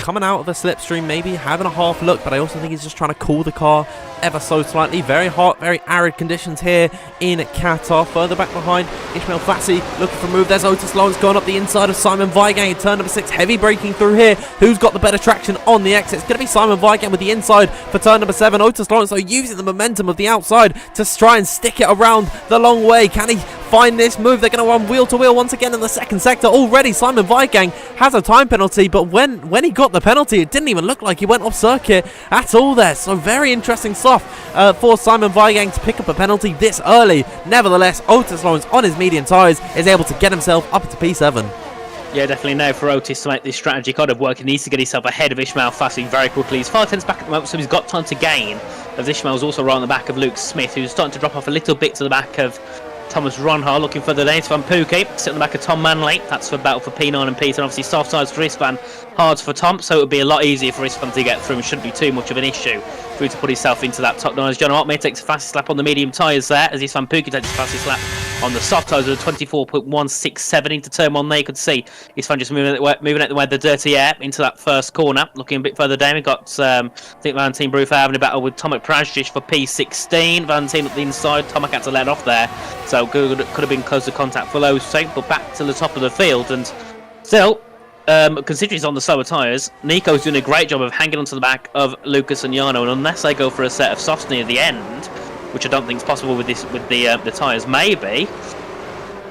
coming out of the slipstream, maybe having a half look, but I also think he's just trying to cool the car ever so slightly. Very hot, very arid conditions here in Qatar. Further back behind, Ishmael Fassi looking for a move. There's Otis Lawrence going up the inside of Simon Weigang in turn number 6. Heavy braking through here. Who's got the better traction on the exit? It's going to be Simon Weigang with the inside for turn number 7. Otis Lawrence, though, using the momentum of the outside to try and stick it around the long way. Can he find this move? They're going to run wheel to wheel once again in the second sector. Already Simon Weigang has a time penalty, but when he got the penalty, it didn't even look like he went off circuit at all there. So very interesting stuff for Simon Weigang to pick up a penalty this early. Nevertheless, Otis Lawrence on his medium tyres is able to get himself up into P7. Yeah, definitely now for Otis to make this strategy kind of work. He needs to get himself ahead of Ishmael Fassi very quickly. He's 5 tenths back at the moment, so he's got time to gain, as Ishmael's also right on the back of Luke Smith, who's starting to drop off a little bit to the back of Thomas Ronhard, looking for the lane. Isfan Pookie sitting on the back of Tom Manley. That's for battle for P9 and P10. Obviously, soft sides for Isfan, hards for Tom, so it would be a lot easier for Isfan to get through and shouldn't be too much of an issue for him to put himself into that top 9. As John Otmay takes a fastest lap on the medium tyres there, as Isfan Pookie takes a fastest lap on the soft tyres with a 24.167 into turn 1 there. You could see Isfan just moving out the way of the dirty air into that first corner. Looking a bit further down, we've got I think Valentin Brufa having a battle with Tomek Prajdic for P16. Valentin up the inside, Tomek had to let off there, so could have been close to contact for those two, but back to the top of the field. And still, considering he's on the slower tyres, Nico's doing a great job of hanging onto the back of Lucas and Jarno, and unless they go for a set of softs near the end, which I don't think is possible with the tyres, maybe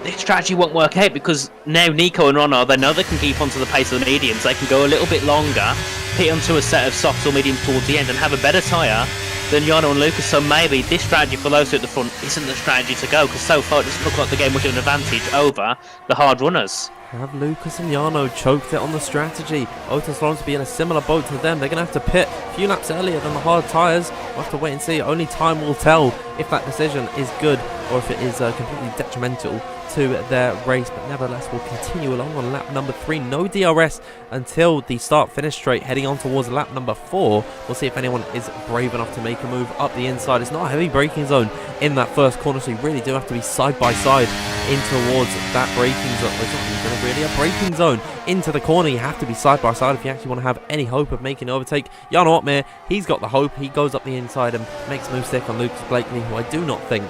this strategy won't work out, because now Nico and Ronald, they know they can keep onto the pace of the mediums. They can go a little bit longer, hit onto a set of softs or mediums towards the end, and have a better tyre than Jarno and Lucas. So maybe this strategy for those two at the front isn't the strategy to go, because so far it doesn't look like the game much of an advantage over the hard runners. Have Lucas and Jarno choked it on the strategy? Otis Lawrence will be in a similar boat to them. They're going to have to pit a few laps earlier than the hard tyres. We'll have to wait and see. Only time will tell if that decision is good or if it is completely detrimental to their race. But nevertheless, we'll continue along on lap number 3. No DRS until the start-finish straight, heading on towards lap number 4. We'll see if anyone is brave enough to make a move up the inside. It's not a heavy braking zone in that first corner, so you really do have to be side by side in towards that braking zone. It's not even really a braking zone into the corner. You have to be side by side if you actually want to have any hope of making an overtake. Jarno Otmay, he's got the hope. He goes up the inside and makes a move stick on Lucas Blakeney, who I do not think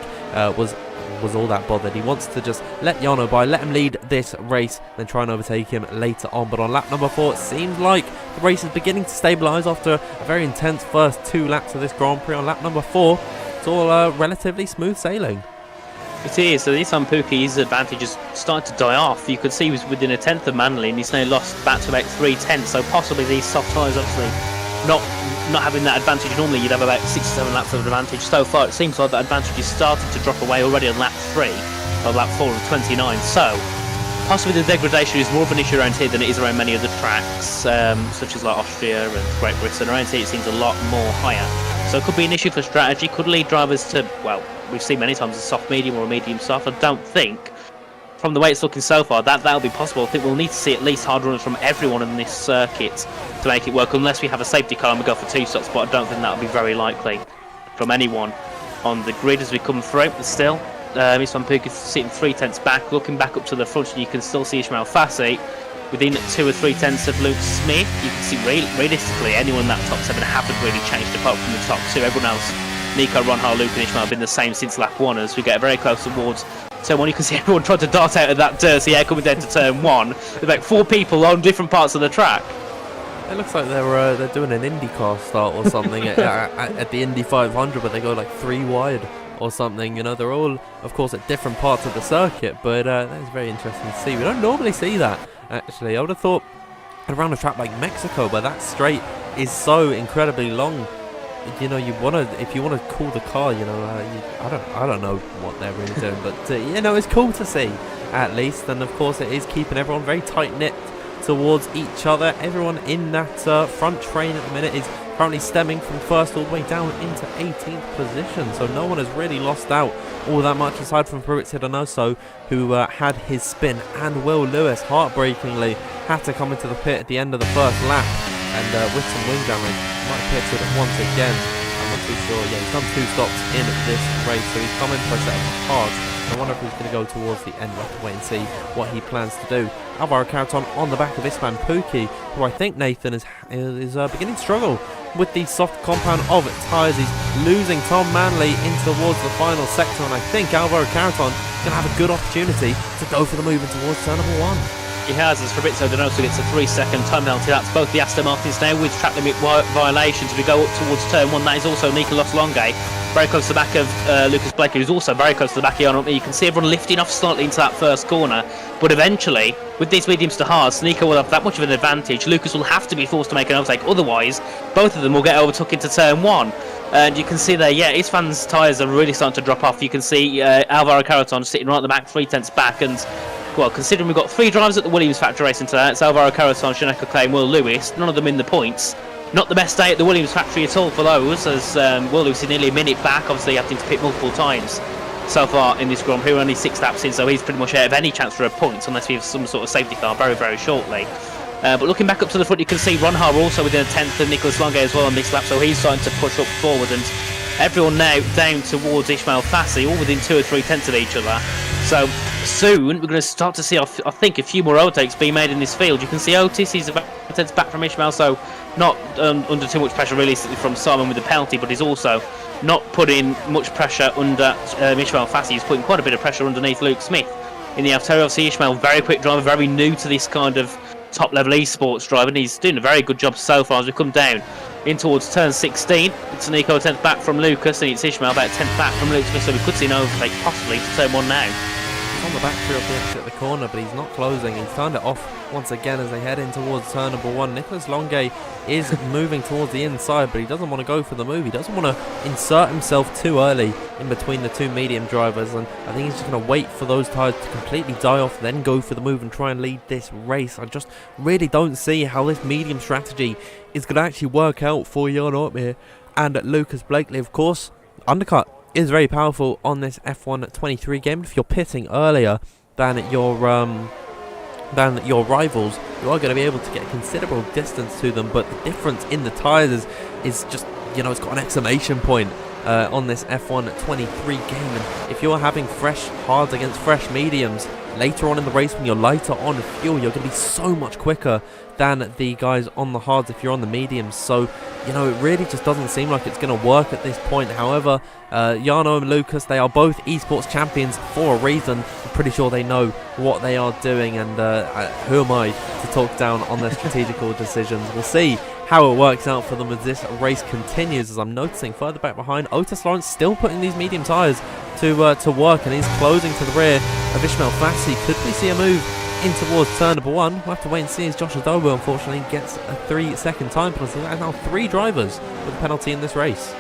was all that bothered. He wants to just let Jarno by, let him lead this race, then try and overtake him later on. But on lap number 4, it seems like the race is beginning to stabilise after a very intense first 2 laps of this Grand Prix. On lap number 4, it's all relatively smooth sailing. It is. So Isfan Pookie's advantage is starting to die off. You could see he was within a tenth of Manley, and he's now lost back to about 3 tenths. So possibly these soft tyres, obviously not having that advantage. Normally you'd have about 6 or 7 laps of advantage. So far it seems like that advantage is starting to drop away already on lap 3 or lap 4 of 29. So possibly the degradation is more of an issue around here than it is around many other tracks, such as like Austria and Great Britain. Around here it seems a lot more higher. So it could be an issue for strategy, could lead drivers to, well, we've seen many times a soft medium or a medium soft. I don't think, from the way it's looking so far, that'll be possible. I think we'll need to see at least hard runners from everyone in this circuit to make it work, unless we have a safety car and we go for 2 stops, but I don't think that'll be very likely from anyone on the grid as we come through. But still, Isfan Pookie sitting 3 tenths back, looking back up to the front, and you can still see Ishmael Fassi within 2 or 3 tenths of Luke Smith. You can see realistically anyone in that top 7 haven't really changed apart from the top 2. Everyone else, Nico, Ronhard, Luke and Ishmael, have been the same since lap 1. As we get very close towards turn 1, you can see everyone trying to dart out of that dirty air coming down to turn 1. There's about 4 people on different parts of the track. It looks like they're doing an IndyCar start or something at the Indy 500, but they go like 3 wide or something. You know, they're all, of course, at different parts of the circuit, but that is very interesting to see. We don't normally see that, actually. I would have thought around a track like Mexico, where that straight is so incredibly long, you know, if you want to cool the car, you know, I don't know what they're really doing, but you know, it's cool to see at least. And of course, it is keeping everyone very tight knit towards each other. Everyone in that front train at the minute is currently stemming from first all the way down into 18th position, so no one has really lost out all that much aside from Fabrizio Donoso, who had his spin, and Will Lewis heartbreakingly had to come into the pit at the end of the first lap, and with some wing damage might have pitted once again. I'm not too sure. Yeah, he's done 2 stops in this race, so he's come in for a set of hards. I wonder if he's going to go towards the end. We'll have to wait and see what he plans to do. Alvaro Carreton on the back of Isman Pookie, who I think, Nathan, is beginning to struggle with the soft compound of tyres. He's losing Tom Manley in towards the final sector, and I think Alvaro Carreton is going to have a good opportunity to go for the move in towards turn number 1. He has, as Fabrizio Donoso gets a 3-second time penalty. That's both the Aston Martins now with track limit violations. We go up towards turn 1. That is also Nicolas Longue, very close to the back of Lucas Blakely, who's also very close to the back of Jan. You can see everyone lifting off slightly into that first corner, but eventually, with these mediums to hards, Nico will have that much of an advantage. Lucas will have to be forced to make an overtake, otherwise both of them will get overtook into turn 1. And you can see there, yeah, Isfan's tyres are really starting to drop off. You can see Alvaro Carreton sitting right at the back, 3/10 back, and well, considering we've got 3 drivers at the Williams factory racing today, it's Alvaro Carreton, Shaneka Clay and Will Lewis, none of them in the points. Not the best day at the Williams factory at all for those, as Will Lewis is nearly a minute back, obviously having to pit multiple times so far in this Grand Prix. We're only 6 laps in, so he's pretty much out of any chance for a point, unless we have some sort of safety car very, very shortly. But looking back up to the front, you can see Ron Har also within a 10th of Nicolas Longue as well on this lap, so he's starting to push up forward, and everyone now down towards Ismail Fassi, all within 2 or 3 tenths of each other. So soon we're going to start to see, I think, a few more overtakes being made in this field. You can see Otis, he's about 10 tenths back from Ismail, so not under too much pressure realistically from Simon with the penalty, but he's also not putting much pressure under Ismail Fassi. He's putting quite a bit of pressure underneath Luke Smith in the AlphaTauri. Obviously Ismail, very quick driver, very new to this kind of top level esports driving. He's doing a very good job so far as we come down in towards turn 16. It's Nico 10th back from Lucas, and it's Ishmael about 10th back from Luke Smith, so we could see an overtake possibly to turn 1 now. He's on the back through of the exit at the corner, but he's not closing. He's turned it off once again as they head in towards turn number 1. Nicolas Longue is moving towards the inside, but he doesn't want to go for the move. He doesn't want to insert himself too early in between the 2 medium drivers, and I think he's just going to wait for those tyres to completely die off, then go for the move and try and lead this race. I just really don't see how this medium strategy is going to actually work out for Jan Ortmeier and Lucas Blakely. Of course, undercut is very powerful on this F1 23 game. If you're pitting earlier than your rivals, you are going to be able to get considerable distance to them, but the difference in the tyres is just, you know, it's got an exclamation point on this F1 23 game. And if you're having fresh hards against fresh mediums later on in the race when you're lighter on fuel, you're going to be so much quicker than the guys on the hards if you're on the mediums. So, you know, it really just doesn't seem like it's going to work at this point. However, Jarno and Lucas, they are both esports champions for a reason. I'm pretty sure they know what they are doing, and who am I to talk down on their strategical decisions? We'll see how it works out for them as this race continues, as I'm noticing further back behind, Otis Lawrence still putting these medium tyres to work, and he's closing to the rear of Ishmael Fassi. Could we see a move in towards turn number 1? We'll have to wait and see as Josh Adobo unfortunately gets a 3-second time penalty. That is now 3 drivers with a penalty in this race.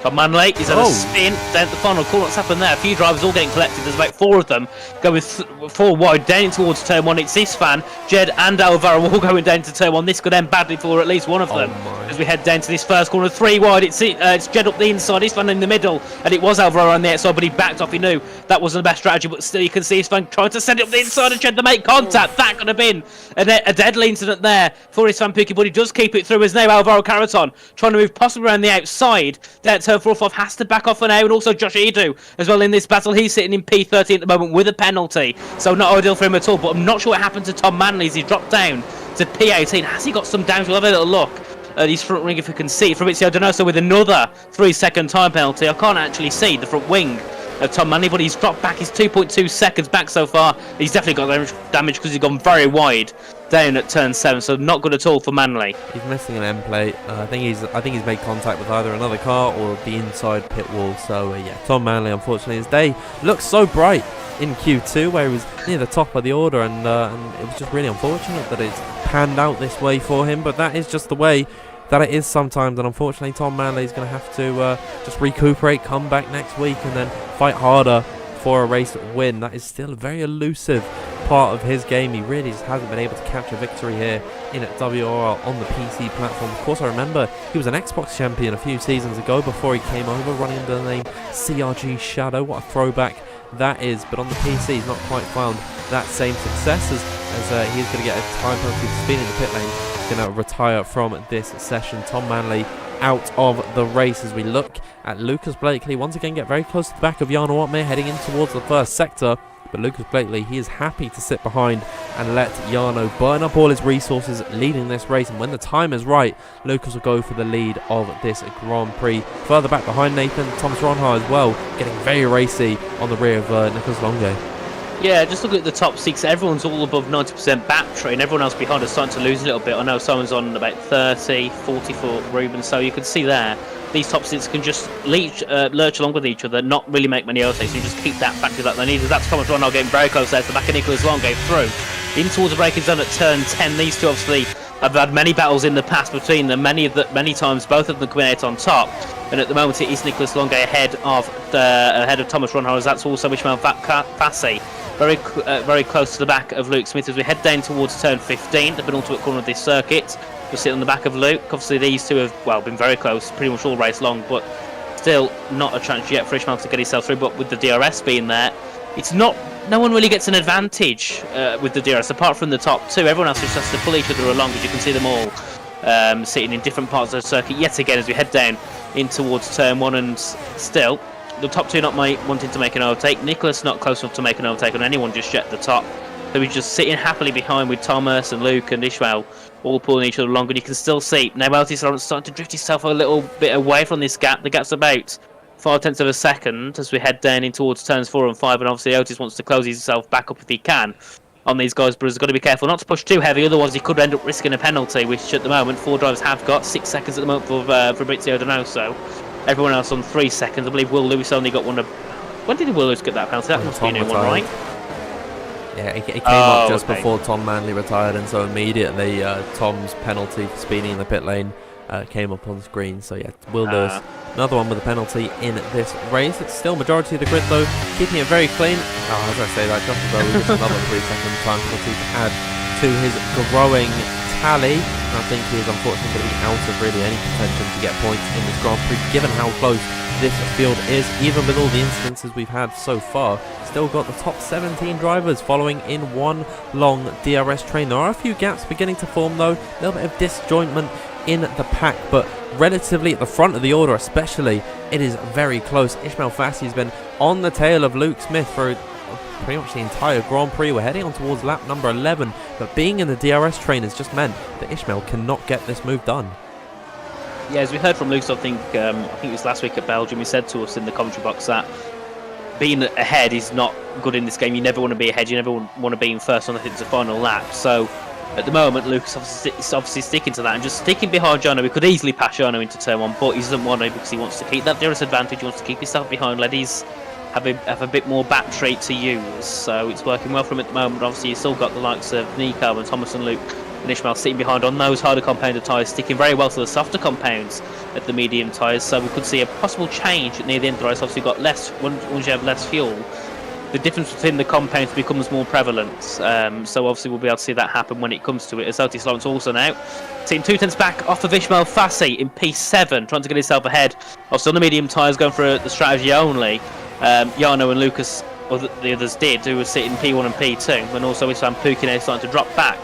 Tom Manley is on a spin down at the final corner. What's happened there? A few drivers all getting collected. There's about 4 of them going 4 wide down towards turn 1. It's this fan, Jed and Alvaro all going down to turn 1. This could end badly for at least one of them. As we head down to this first corner, 3 wide. It's Jed up the inside, this fan in the middle, and it was Alvaro on the outside, but he backed off. He knew that wasn't the best strategy, but still you can see his fan trying to send it up the inside and Jed to make contact. That could have been a deadly incident there for his fan Pookie, but he does keep it through. As now Alvaro Carreton trying to move possibly around the outside. There turn 4 has to back off for now, and also Josh Edu as well in this battle. He's sitting in P13 at the moment with a penalty, so not ideal for him at all. But I'm not sure what happened to Tom Manley as he dropped down to P18. Has he got some damage? We'll have a little look at his front wing if we can see. Fabrizio Donoso with another 3-second time penalty. I can't actually see the front wing of Tom Manley, but he's dropped back. He's 2.2 seconds back so far. He's definitely got damage because he's gone very wide down at turn 7, so not good at all for Manley. He's missing an end plate. I think he's made contact with either another car or the inside pit wall. So yeah, Tom Manley, unfortunately, his day looked so bright in Q2 where he was near the top of the order, and it was just really unfortunate that it's panned out this way for him. But that is just the way that it is sometimes, and unfortunately Tom Manley is going to have to just recuperate, come back next week, and then fight harder for a race win. That is still a very elusive part of his game. He really just hasn't been able to capture victory here in WOR on the PC platform. Of course, I remember he was an Xbox champion a few seasons ago before he came over, running under the name CRG Shadow. What a throwback that is. But on the PC, he's not quite found that same success as he's going to get a time penalty for speeding in the pit lane. He's going to retire from this session. Tom Manley out of the race as we look at Lucas Blakely once again get very close to the back of Jarno Opmeer, heading in towards the first sector. But Lucas Blakely, he is happy to sit behind and let Jarno burn up all his resources leading this race. And when the time is right, Lucas will go for the lead of this Grand Prix. Further back behind Nathan, Thomas Ronha as well, getting very racy on the rear of Nicholas Longe. Yeah, just look at the top 6. Everyone's all above 90% battery, and everyone else behind is starting to lose a little bit. I know someone's on about 30, 40 for Ruben, so you can see there, these top 6 can just lurch along with each other, not really make many overtakes, so you just keep that battery that they need. That's Thomas Ronald getting very close there to the back of Nicholas Longe through. In towards the braking zone at turn 10, these two obviously have had many battles in the past between them, many times both of them coming out on top. And at the moment it is Nicholas Longe ahead of Thomas Ronald, as that's also Ishmael Fassi. Very close to the back of Luke Smith as we head down towards turn 15, the penultimate corner of this circuit. We'll sit on the back of Luke. Obviously these two have been very close pretty much all race long, but still not a chance yet for Ishmael to get himself through. But with the DRS being there, no one really gets an advantage with the DRS apart from the top 2. Everyone else just has to pull each other along, as you can see them all sitting in different parts of the circuit yet again as we head down in towards turn 1. And still the top 2 not wanting to make an overtake. Nicholas not close enough to make an overtake on anyone just yet at the top. So we're just sitting happily behind with Thomas and Luke and Ishmael all pulling each other along. And you can still see now Otis starting to drift himself a little bit away from this gap. The gap's about 0.5 of a second as we head down in towards turns 4 and 5. And obviously Otis wants to close himself back up if he can on these guys, but he's got to be careful not to push too heavy, otherwise he could end up risking a penalty, which at the moment 4 drivers have got. 6 seconds at the moment for Fabrizio Donoso. Everyone else on 3 seconds. I believe Will Lewis only got one of... When did Will Lewis get that penalty? That must be a new one, right? Yeah, it came up just before Tom Manley retired, and so immediately Tom's penalty for speeding in the pit lane came up on screen. So yeah, Will Lewis, another one with a penalty in this race. It's still majority of the grid though, keeping it very clean. As I say that, just about just another 3-second time penalty to add to his growing tally. And I think he is unfortunately going to be out of really any contention to get points in this Grand Prix, given how close this field is. Even with all the incidences we've had so far, still got the top 17 drivers following in one long DRS train. There are a few gaps beginning to form though, a little bit of disjointment in the pack, but relatively at the front of the order especially, it is very close. Ishmael Fassi has been on the tail of Luke Smith for pretty much the entire Grand Prix. We're heading on towards lap number 11, but being in the DRS train has just meant that Ishmael cannot get this move done. Yeah, as we heard from Luke, I think it was last week at Belgium, he said to us in the commentary box that being ahead is not good in this game. You never want to be ahead, you never want to be in first on the final lap. So at the moment, Luke is obviously sticking to that and just sticking behind Jarno. We could easily pass Jarno into turn 1, but he doesn't want to because he wants to keep that DRS advantage. He wants to keep himself behind, let his have a bit more battery to use. So it's working well for him at the moment. Obviously, you've still got the likes of Nico and Thomas and Luke and Ishmael sitting behind on those harder compounded tyres, sticking very well to the softer compounds at the medium tyres. So we could see a possible change near the end of the race. Obviously, you've got less once you have less fuel, the difference between the compounds becomes more prevalent. So obviously we'll be able to see that happen when it comes to it. As Otis Lawrence also now sitting 2 tenths back off of Ishmael Fassi in P7, trying to get himself ahead. Obviously on the medium tyres, going for the strategy only. Jarno and Lucas, or the others did, who were sitting P1 and P2, and also Islam Pukine starting to drop back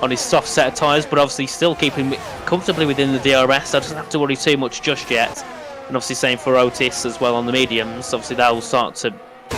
on his soft set of tyres, but obviously still keeping comfortably within the DRS, so doesn't have to worry too much just yet. And obviously same for Otis as well on the mediums. Obviously they'll start to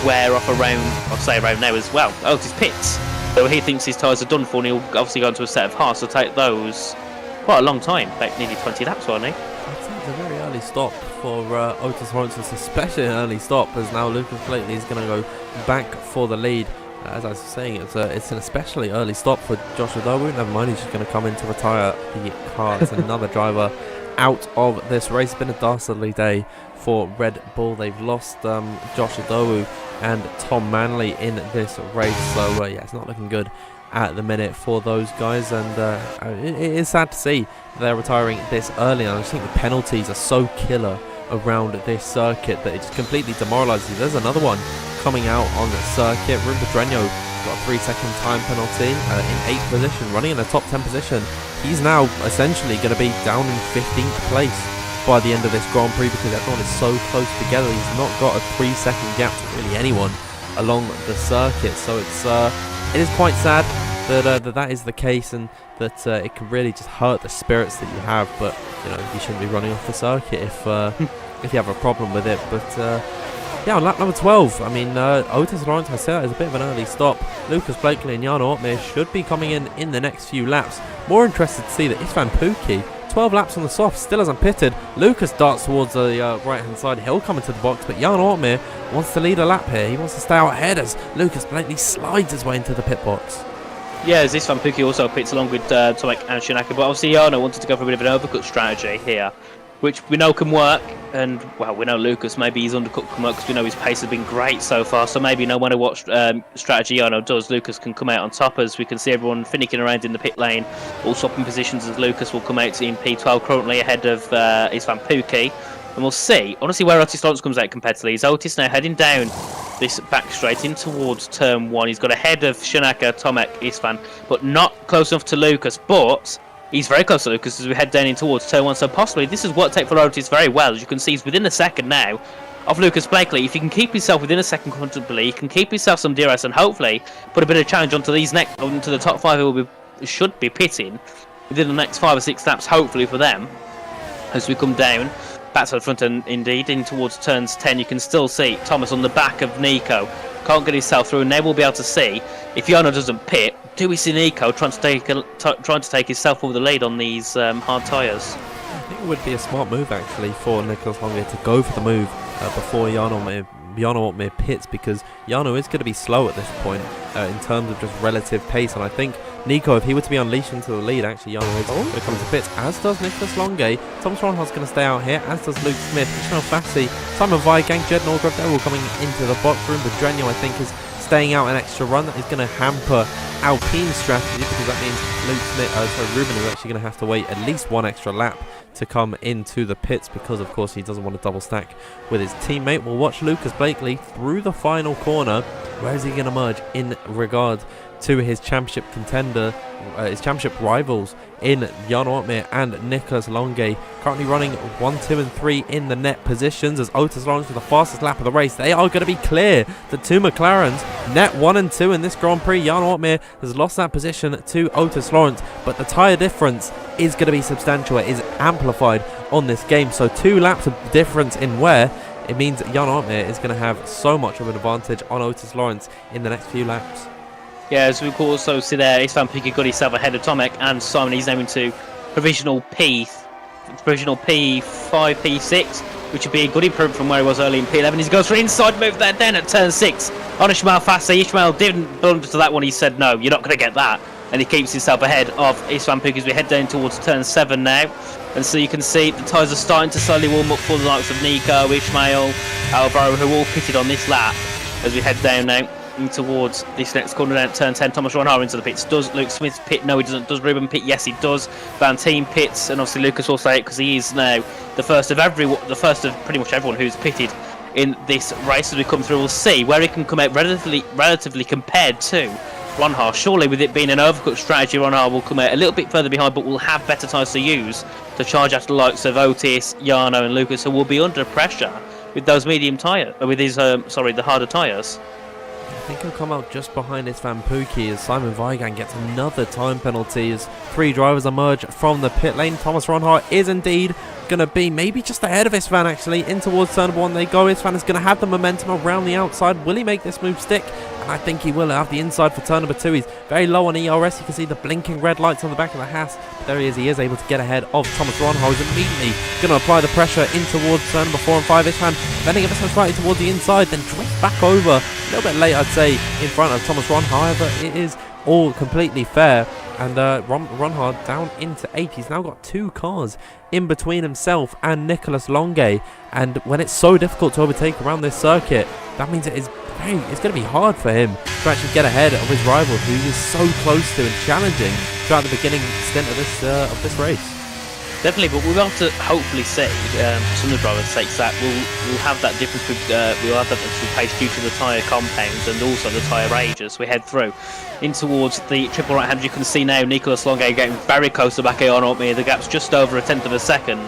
wear off around now as well. Otis pits, so he thinks his tyres are done for, and he'll obviously go into a set of hards to take those quite a long time, about nearly 20 laps, won't he? I'd say it's a very early stop for Otis Lawrence, especially an early stop, as now Lucas Blakely is going to go back for the lead. As I was saying, it's an especially early stop for Joshua Dobu. Never mind, he's just going to come in to retire the car. It's another driver out of this race. It's been a dastardly day for Red Bull. They've lost Joshua Dobu and Tom Manley in this race. So yeah, it's not looking good at the minute for those guys, and it is sad to see they're retiring this early. And I just think the penalties are so killer around this circuit that it just completely demoralises you. There's another one coming out on the circuit. Ruben Pedreño got a 3-second time penalty in 8th position, running in the top 10 position. He's now essentially going to be down in 15th place by the end of this Grand Prix because everyone is so close together. He's not got a 3-second gap to really anyone along the circuit, so it is quite sad that is the case, and that it can really just hurt the spirits that you have. But you shouldn't be running off the circuit if you have a problem with it. But yeah, on lap number 12, I mean, Otis Lawrence, I said, is a bit of an early stop. Lucas Blakely and Jarno Opmeer should be coming in the next few laps. More interested to see that Istvan Pukki, 12 laps on the soft, still hasn't pitted. Lucas darts towards the right-hand side. He'll come into the box, but Jarno Opmeer wants to lead a lap here. He wants to stay out ahead as Lucas Blakely slides his way into the pit box. Yeah, as Istvan Pukki also pits along with Tomek and Shinaka, but obviously Jarno wanted to go for a bit of an overcut strategy here, which we know can work. And well, we know Lucas, maybe his undercut can work because we know his pace has been great so far. So maybe no matter what strategy Jarno does, Lucas can come out on top, as we can see everyone finicking around in the pit lane, all swapping positions as Lucas will come out in P12, currently ahead of Istvan Pukki. And we'll see, honestly, where Otis Lawrence comes out competitively. Is Otis now heading down this back straight in towards turn 1. He's got ahead of Shinaka, Tomek, Istvan, but not close enough to Lucas. But he's very close to Lucas as we head down in towards turn 1. So possibly this is worked out for Otis very well. As you can see, he's within a second now of Lucas Blakely. If he can keep himself within a second comfortably, he can keep himself some DRS and hopefully put a bit of challenge onto the top 5 who should be pitting within the next 5 or 6 laps, hopefully for them, as we come down back to the front and indeed in towards turns 10. You can still see Thomas on the back of Nico, can't get himself through, and they will be able to see if Jarno doesn't pit. Do we see Nico trying to take himself over the lead on these hard tyres? I think it would be a smart move actually for Nicholas Longier to go for the move before Jarno Opmeer pits, because Jarno is going to be slow at this point in terms of just relative pace, and I think Nico, if he were to be unleashed into the lead, actually Jarno is going to come to pits, as does Nicholas Longier. Thomas Ronhardt's going to stay out here, as does Luke Smith, Ishmael Fassi, Simon Weigang, Jed Norgrove, they're all coming into the box room. Bedrenio, I think, is staying out an extra run. That is going to hamper Alpine's strategy, because that means Ruben is actually going to have to wait at least one extra lap to come into the pits, because of course he doesn't want to double stack with his teammate. We'll watch Lucas Blakely through the final corner. Where is he going to merge in regard to his championship contender, his championship rivals in Jarno Opmeer and Nicholas Longier, currently running 1, 2 and 3 in the net positions, as Otis Lawrence with the fastest lap of the race. They are going to be clear. The two McLarens, net 1 and 2 in this Grand Prix. Jarno Opmeer has lost that position to Otis Lawrence, but the tyre difference is going to be substantial. It is amplified on this game, so 2 laps of difference in wear. It means Jarno Opmeer is going to have so much of an advantage on Otis Lawrence in the next few laps. Yeah, as we can also see there, Istvan Pukki got himself ahead of Tomek and Simon. He's now into provisional P5, P6, which would be a good improvement from where he was early in P11. He goes for inside move there, then at turn 6 on Ishmael Fassi. Ishmael didn't blunder to that one. He said, no, you're not going to get that. And he keeps himself ahead of Istvan Pukki as we head down towards turn 7 now. And so you can see the tyres are starting to slowly warm up for the likes of Nico, Ishmael, Alvaro, who all pitted on this lap as we head down now towards this next corner down at turn 10. Thomas Ronhard into the pits. Does Luke Smith pit? No, he doesn't. Does Ruben pit? Yes, he does. Van Teen pits, and obviously Lucas will say it because he is now the first of pretty much everyone who's pitted in this race. As we come through, we'll see where he can come out relatively compared to Ronhard. Surely, with it being an overcut strategy, Ronhard will come out a little bit further behind, but will have better tyres to use to charge after the likes of Otis, Jarno, and Lucas, who will be under pressure with those medium tyres, with his the harder tyres. I think he'll come out just behind Istvan Pukki as Simon Weigang gets another time penalty as 3 drivers emerge from the pit lane. Thomas Ronhard is indeed going to be maybe just ahead of Istvan actually. In towards turn 1 they go. Istvan is going to have the momentum around the outside. Will he make this move stick? And I think he will have the inside for turn number 2. He's very low on ERS. You can see the blinking red lights on the back of the Haas. But there he is. He is able to get ahead of Thomas Ronhard. He's immediately going to apply the pressure in towards turn number 4 and 5. Istvan bending ever so slightly towards the inside, then drift back over a little bit late, I'd say, in front of Thomas Ronhard. However, it is all completely fair. And Ronhard down into 8th. He's now got 2 cars in between himself and Nicholas Longier. And when it's so difficult to overtake around this circuit, that means it's going to be hard for him to actually get ahead of his rival, who he was so close to and challenging throughout the beginning stint of this race. Definitely, but we'll have to hopefully see some of the drivers' sakes that we'll have that difference with we'll have that difference with pace due to the tyre compounds and also the tyre ages. We head through in towards the triple right hand. You can see now Nicholas Longe getting very close to the back of Jan Ortmeier. The gap's just over a tenth of a second.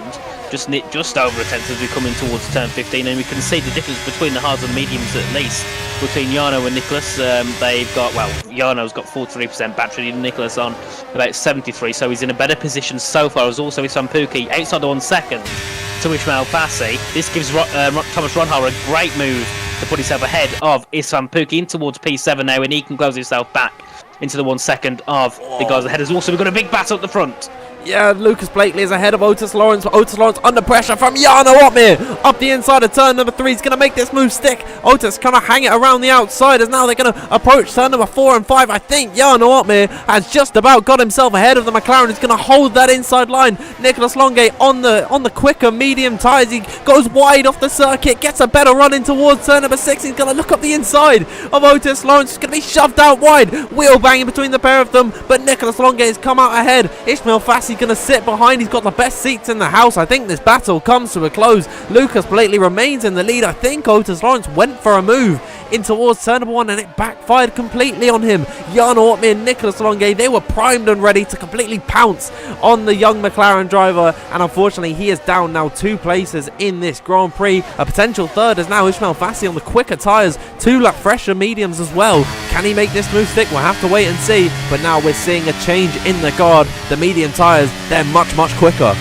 Just over a tenth as we come in towards turn 15, and we can see the difference between the hards and the mediums at least between Jarno and Nicholas. They've got, well, Jarno's got 43% battery, and Nicholas on about 73, so he's in a better position so far. As also Isvan Pukki outside the 1 second to Ismail Fassi. This gives Thomas Ronhar a great move to put himself ahead of Isvan Pukki in towards P7 now, and he can close himself back into the 1 second of the guys ahead. Has also we've got a big battle at the front. Yeah, Lucas Blakely is ahead of Otis Lawrence. Otis Lawrence under pressure from Jarno Ortmeier. Up the inside of turn number 3. He's going to make this move stick. Otis kind of hang it around the outside as now they're going to approach turn number 4 and 5. I think Jarno Ortmeier has just about got himself ahead of the McLaren. He's going to hold that inside line. Nicholas Longe on the quicker medium tyres. He goes wide off the circuit. Gets a better run in towards turn number 6. He's going to look up the inside of Otis Lawrence. He's going to be shoved out wide. Wheel banging between the pair of them. But Nicholas Longe has come out ahead. Ismail Fassi going to sit behind. He's got the best seats in the house. I think this battle comes to a close. Lucas Blakely remains in the lead. I think Otis Lawrence went for a move in towards turn number 1 and it backfired completely on him. Jan Ortmeier and Nicholas Longe, they were primed and ready to completely pounce on the young McLaren driver, and unfortunately he is down now 2 places in this Grand Prix. A potential third is now Ismail Fassi on the quicker tyres, 2 lap fresher mediums as well. Can he make this move stick? We'll have to wait and see, but now we're seeing a change in the guard. The medium tyres, they're much quicker.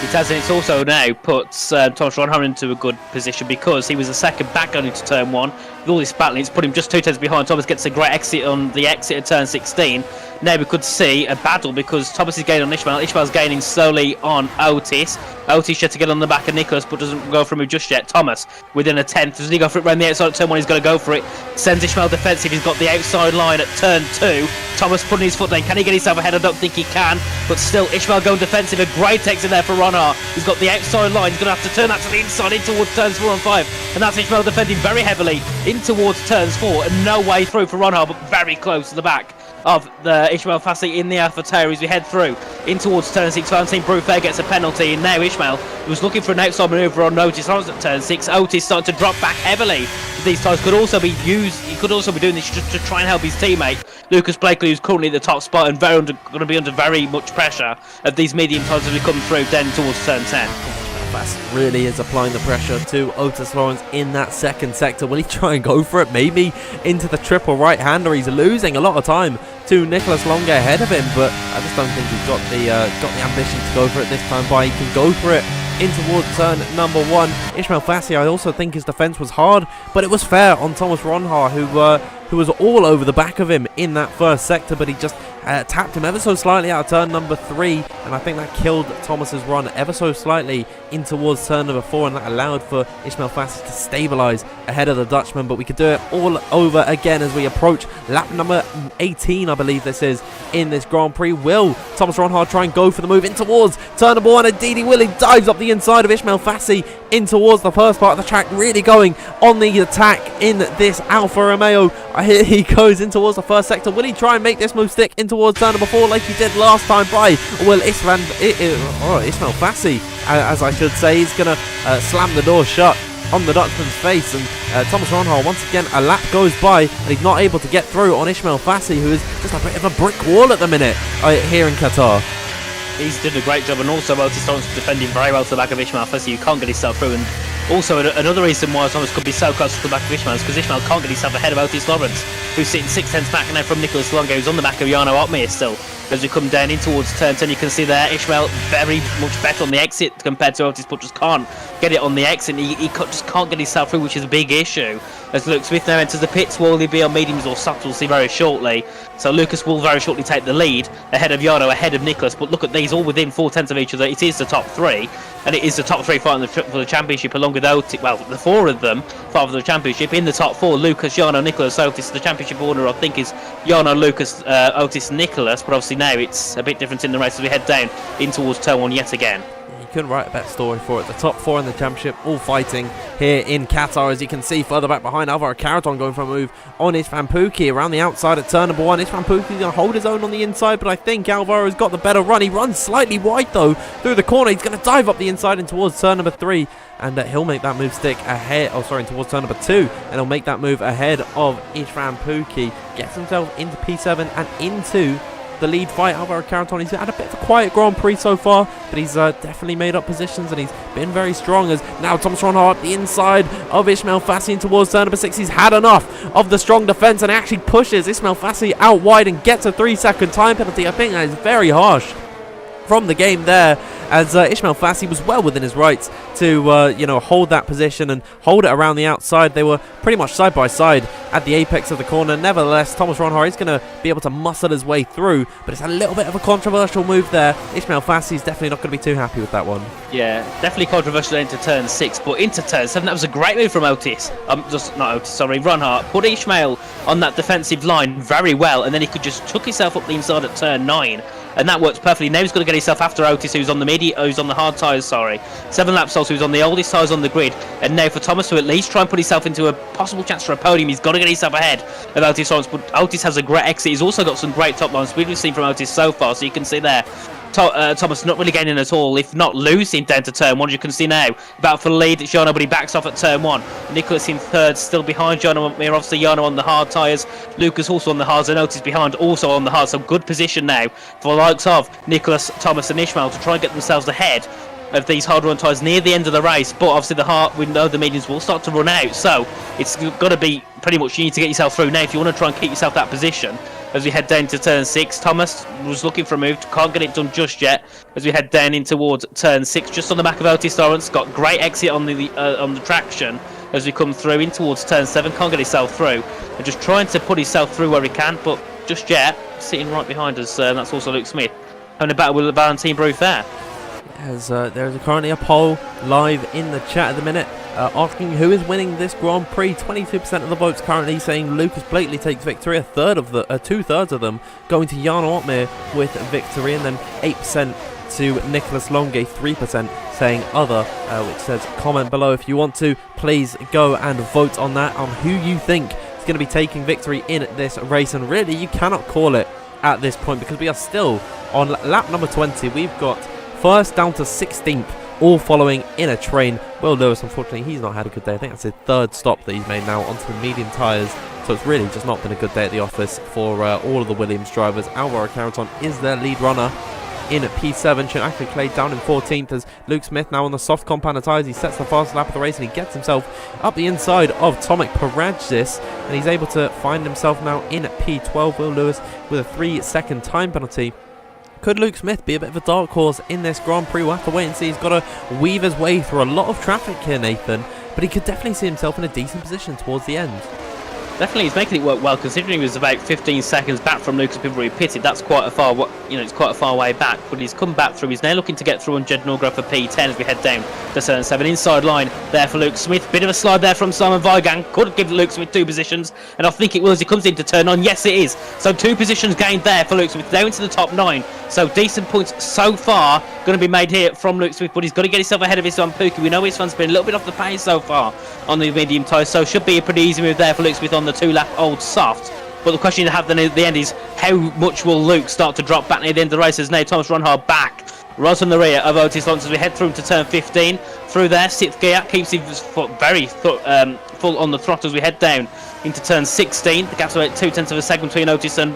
It has, and it's also now puts Thomas Ronhar into a good position because he was a second back going into turn 1. With all this battling, it's put him just 2 tenths behind. Thomas gets a great exit on the exit of turn 16. Now we could see a battle because Thomas is gaining on Ishmael. Ishmael's gaining slowly on Otis. Otis yet to get on the back of Nicholas, but doesn't go for him just yet. Thomas within a tenth. Doesn't he go for it around the outside of turn 1? He's got to go for it. Sends Ishmael defensive. He's got the outside line at turn 2. Thomas putting his foot down. Can he get himself ahead? I don't think he can. But still, Ishmael going defensive. A great exit there for Ronhar. He's got the outside line. He's going to have to turn that to the inside in towards turns 4 and 5. And that's Ishmael defending very heavily in towards turns 4. And no way through for Ronhar, but very close to the back of the Ishmael Fassi in the AlphaTauri as we head through in towards turn 6. Valentine Brufair gets a penalty, and now Ishmael was looking for an outside manoeuvre on Otis Lawrence at turn 6. Otis starting to drop back heavily. These tyres could also be used. He could also be doing this just to try and help his teammate Lucas Blakely, who's currently at the top spot and going to be under very much pressure of these medium tyres as we come through then towards turn 10. Fassi really is applying the pressure to Otis Lawrence in that second sector. Will he try and go for it? Maybe into the triple right-hander. He's losing a lot of time to Nicholas Longe ahead of him, but I just don't think he's got the ambition to go for it this time. But he can go for it in towards turn number 1. Ismail Fassi, I also think his defence was hard, but it was fair on Thomas Ronhar, who was all over the back of him in that first sector, but he just tapped him ever so slightly out of turn number 3, and I think that killed Thomas's run ever so slightly in towards turn number 4, and that allowed for Ismail Fassi to stabilise ahead of the Dutchman. But we could do it all over again as we approach lap number 18, I believe this is, in this Grand Prix. Will Thomas Ronhar try and go for the move in towards turn number 1, and Didi Willie dives up the inside of Ismail Fassi in towards the first part of the track, really going on the attack in this Alfa Romeo. Here he goes in towards the first sector. Will he try and make this move stick in towards turn number 4 like he did last time by? Will Ismail Fassi, as I should say, he's going to slam the door shut on the Dutchman's face, and Thomas Ronhar, once again, a lap goes by and he's not able to get through on Ismail Fassi, who is just a bit of a brick wall at the minute here in Qatar. He's doing a great job, and also Otis Lawrence defending very well to the back of Ishmael Fassi. You can't get himself through, and also another reason why Thomas could be so close to the back of Ishmael is because Ishmael can't get himself ahead of Otis Lawrence, who's sitting 6 tenths back now from Nicholas Longe, who's on the back of Jarno Ortmeier still. As we come down in towards turn 10, you can see there Ishmael very much better on the exit compared to Otis, but just can't get it on the exit. He just can't get himself through, which is a big issue. As Luke Smith now enters the pits, will he be on mediums or softs? We'll see very shortly. So Lucas will very shortly take the lead ahead of Jarno, ahead of Nicholas. But look at these, all within 4 tenths of each other. It is the top 3, and it is the top 3 fighting for the championship, along with Otis. Well, the 4 of them fight for the championship. In the top 4, Lucas, Jarno, Nicholas, Otis. The championship order, I think, is Jarno, Lucas, Otis, Nicholas. But obviously now it's a bit different in the race as we head down in towards turn 1 yet again. couldn't write a better story for it. The top 4 in the championship, all fighting here in Qatar. As you can see, further back behind, Alvaro Carreton going for a move on Istvan Pukki around the outside at turn number 1. Istvan Pukki's going to hold his own on the inside, but I think Alvaro's got the better run. He runs slightly wide, though, through the corner. He's going to dive up the inside and towards turn number 3. And he'll make that move stick ahead, towards turn number 2. And he'll make that move ahead of Istvan Pukki. Gets himself into P7 and into the lead fight. Alvaro Carreton, he's had a bit of a quiet Grand Prix so far, but he's definitely made up positions and he's been very strong. As now Thomas Ronhart, the inside of Ismail Fassi towards turn number 6. He's had enough of the strong defense and actually pushes Ismail Fassi out wide and gets a 3-second time penalty. I think that is very harsh from the game there, as Ismail Fassi was well within his rights to hold that position and hold it around the outside. They were pretty much side by side at the apex of the corner. Nevertheless, Thomas Ronhart is going to be able to muscle his way through, but it's a little bit of a controversial move there. Ismail Fassi is definitely not going to be too happy with that one. Yeah, definitely controversial into turn 6, but into turn 7, that was a great move from Ronhart. Put Ismail on that defensive line very well, and then he could just chuck himself up the inside at turn 9. And that works perfectly. Now he's got to get himself after Otis, who's on the hard tyres, 7 laps also, who's on the oldest tyres on the grid. And now for Thomas to at least try and put himself into a possible chance for a podium, he's got to get himself ahead of Otis Lawrence. But Otis has a great exit. He's also got some great top line speed we've seen from Otis so far. So you can see there, Thomas not really gaining at all, if not losing down to turn 1. You can see now, about for the lead, it's Jarno, but he backs off at turn 1. Nicholas in third, still behind Jarno. Obviously Jarno on the hard tyres. Lucas also on the hards, and Otis behind, also on the hards. So good position now for the likes of Nicholas, Thomas and Ishmael to try and get themselves ahead of these hard run tyres near the end of the race. But obviously we know the mediums will start to run out, so it's got to be pretty much you need to get yourself through now if you want to try and keep yourself that position. As we head down to turn 6, Thomas was looking for a move, can't get it done just yet. As we head down in towards turn 6, just on the back of Otis Lawrence, got great exit on the traction. As we come through in towards turn 7, can't get himself through, and just trying to put himself through where he can, but just yet sitting right behind us. That's also Luke Smith having a battle with Valentine Bruth there. As there's currently a poll live in the chat at the minute asking who is winning this Grand Prix. 22% of the votes currently saying Lucas Blakely takes victory. Two-thirds of them going to Jarno Opmeer with victory, and then 8% to Nicholas Longe, 3% saying other, which says comment below if you want to. Please go and vote on that, on who you think is going to be taking victory in this race. And really, you cannot call it at this point because we are still on lap number 20. We've got first down to 16th, all following in a train. Will Lewis, unfortunately, he's not had a good day. I think that's his 3rd stop that he's made now onto the medium tyres. So it's really just not been a good day at the office for all of the Williams drivers. Alvaro Carreton is their lead runner in P7. Shinaki Clay down in 14th as Luke Smith now on the soft compound tyres. He sets the fastest lap of the race and he gets himself up the inside of Tomek Paradzis, and he's able to find himself now in P12. Will Lewis with a 3-second time penalty. Could Luke Smith be a bit of a dark horse in this Grand Prix? We'll have to wait and see. He's got to weave his way through a lot of traffic here, Nathan, but he could definitely see himself in a decent position towards the end. Definitely, he's making it work well, considering he was about 15 seconds back from Lucas before he pitted. That's quite a far, it's quite a far way back, but he's come back through. He's now looking to get through on Jed Norgrove for P10 as we head down to turn 7. Inside line there for Luke Smith. Bit of a slide there from Simon Vigang. Could give Luke Smith 2 positions, and I think it will as he comes into turn 9. Yes, it is. So 2 positions gained there for Luke Smith, down into the top 9. So decent points so far going to be made here from Luke Smith, but he's got to get himself ahead of his son Pukki. We know his son's been a little bit off the pace so far on the medium tyres, so should be a pretty easy move there for Luke Smith on the 2-lap old soft. But the question you have then at the end is how much will Luke start to drop back near the end of the race, as now Thomas Ronhard back right on the rear of Otis Lawrence as we head through to turn 15. Through there, 6th gear, keeps his foot very full on the throttle as we head down into turn 16. The gap's about 0.2 of a second between Otis and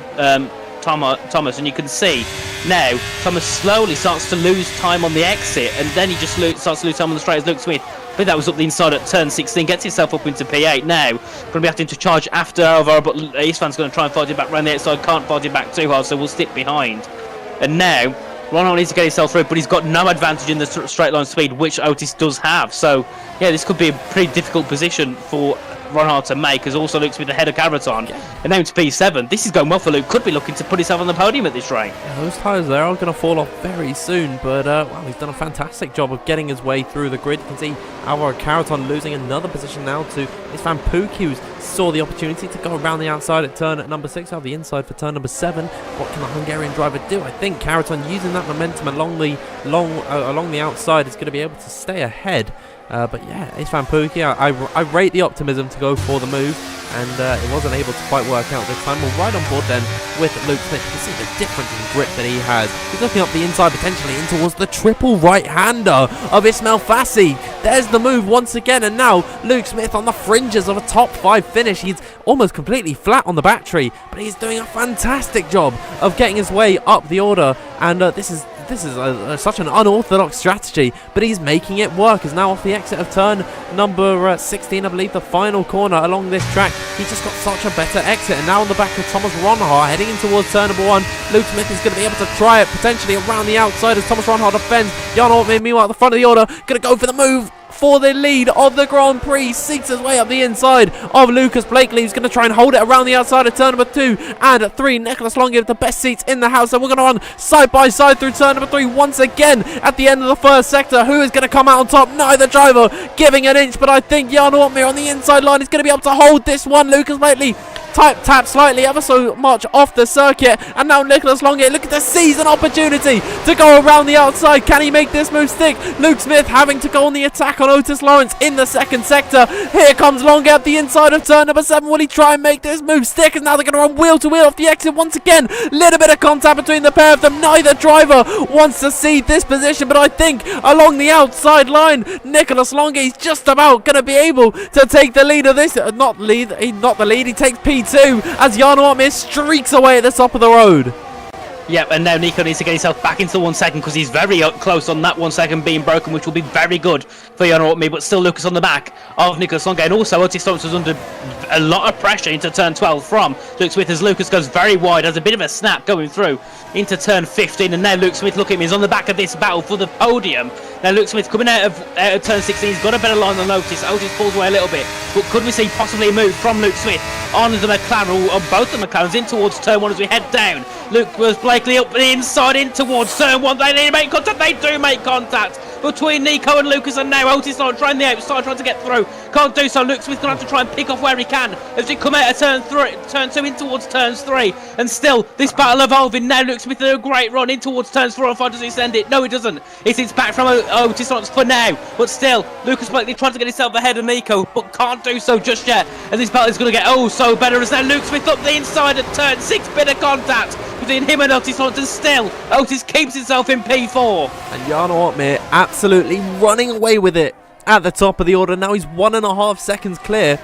Thomas, and you can see now Thomas slowly starts to lose time on the exit, and then he just starts to lose time on the straight as Luke Smith. I think that was up the inside at turn 16, gets himself up into P8 now. Going to be having to charge after Alvaro, but Istvan's going to try and fight it back around the outside, can't fight it back too hard, so we'll stick behind. And now Ronald needs to get himself through, but he's got no advantage in the straight line speed, which Otis does have. So yeah, this could be a pretty difficult position for Ronhard to make, as also Luke Smith ahead of Caraton. And now to P7. This is going well for Luke. Could be looking to put himself on the podium at this rate. Yeah, those tyres there are going to fall off very soon, but well, he's done a fantastic job of getting his way through the grid. You can see our Caraton losing another position now to Istvan Pukki, who saw the opportunity to go around the outside at turn at number 6, out the inside for turn number 7. What can the Hungarian driver do? I think Caraton, using that momentum along the outside, is going to be able to stay ahead. But yeah, Istvan Pukki, I rate the optimism to go for the move, and it wasn't able to quite work out this time. We're right on board then with Luke Smith. You can see the difference in grip that he has. He's looking up the inside potentially in towards the triple right-hander of Ismail Fassi. There's the move once again, and now Luke Smith on the fringes of a top 5 finish. He's almost completely flat on the battery, but he's doing a fantastic job of getting his way up the order, and this is such an unorthodox strategy, but he's making it work. Is now off the exit of turn number 16, I believe, the final corner along this track. He just got such a better exit, and now on the back of Thomas Ronhard, heading in towards turn number 1. Luke Smith is going to be able to try it, potentially around the outside as Thomas Ronhard defends. Jan Ortmeier, meanwhile, at the front of the order, going to go for the move for the lead of the Grand Prix. Seeks his way up the inside of Lucas Blakely. He's going to try and hold it around the outside of turn number 2 and 3. Nicholas Longy with the best seats in the house. So we're going to run side by side through turn number 3 once again at the end of the first sector. Who is going to come out on top? Neither driver giving an inch, but I think Jan Ortmeier on the inside line is going to be able to hold this one. Lucas Blakely tap slightly ever so much off the circuit, and now Nicholas Longy looking to seize an opportunity to go around the outside. Can he make this move stick? Luke Smith having to go on the attack on Otis Lawrence in the second sector. Here comes Longy up the inside of turn number 7. Will he try and make this move stick? And now they're going to run wheel to wheel off the exit once again. Little bit of contact between the pair of them. Neither driver wants to cede this position, but I think along the outside line, Nicholas Longy is just about going to be able to take the lead of this. Not the lead. He takes P2 as Jan Ortmeier streaks away at the top of the road. Yep, and now Nico needs to get himself back into 1 second, because he's very close on that 1 second being broken, which will be very good for Jan Ortmeier, but still Lucas on the back of Nicholas Longy. And also Otis Lawrence was under a lot of pressure into turn 12 from Luke Smith, as Lucas goes very wide, has a bit of a snap going through into turn 15, and now Luke Smith, look at him, he's on the back of this battle for the podium. Now Luke Smith coming out of turn 16, he's got a better line than Otis. Otis pulls away a little bit, but could we see possibly a move from Luke Smith on the McLaren, or both the McLarens, in towards turn 1 as we head down? Luke was Blakely up the inside in towards turn 1. They need to make contact. They do make contact between Nico and Lucas, and now Otis not trying the outside, trying to get through. Can't do so. Luke Smith's going to have to try and pick off where he can as we come out of turn 2 in towards turns 3. And still, this battle evolving. Now Luke Smith did a great run in towards turns 4 and 5. Does he send it? No, he doesn't. It's back from Otis Lawrence for now. But still, Lucas Blakely trying to get himself ahead of Nico, but can't do so just yet. And this battle is going to get so better, as now Luke Smith up the inside at turn 6. Bit of contact between him and Otis Lawrence, and still Otis keeps himself in P4. And Jan Ortmeier absolutely running away with it at the top of the order. Now he's 1.5 seconds clear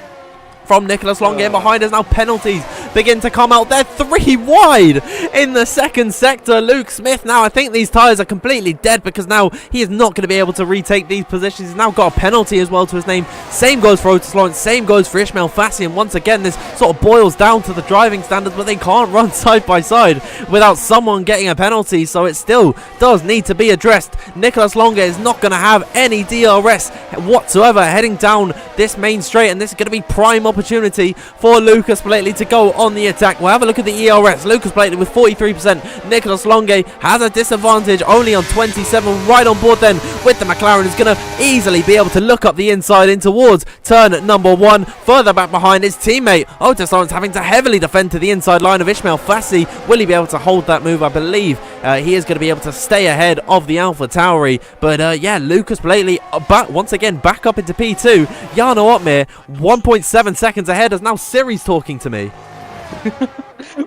from Nicholas Longy. Behind us now, penalties begin to come out. They're 3 wide in the second sector. Luke Smith now, I think these tyres are completely dead, because now he is not going to be able to retake these positions. He's now got a penalty as well to his name. Same goes for Otis Lawrence, same goes for Ismail Fassi, and once again this sort of boils down to the driving standards, but they can't run side by side without someone getting a penalty, so it still does need to be addressed. Nicholas Longy is not going to have any DRS whatsoever heading down this main straight, and this is going to be prime opportunity for Lucas Blakely to go on the attack. We'll have a look at the ERS. Lucas Blakely with 43%. Nicholas Longy has a disadvantage, only on 27. Right on board then with the McLaren, is going to easily be able to look up the inside in towards turn number 1. Further back behind his teammate Otis Lawrence, having to heavily defend to the inside line of Ismail Fassi. Will he be able to hold that move? I believe he is going to be able to stay ahead of the Alpha Tauri. But yeah, Lucas Blakely once again back up into P2. Jan Ortmeier 1.7 seconds ahead, as now Siri's talking to me.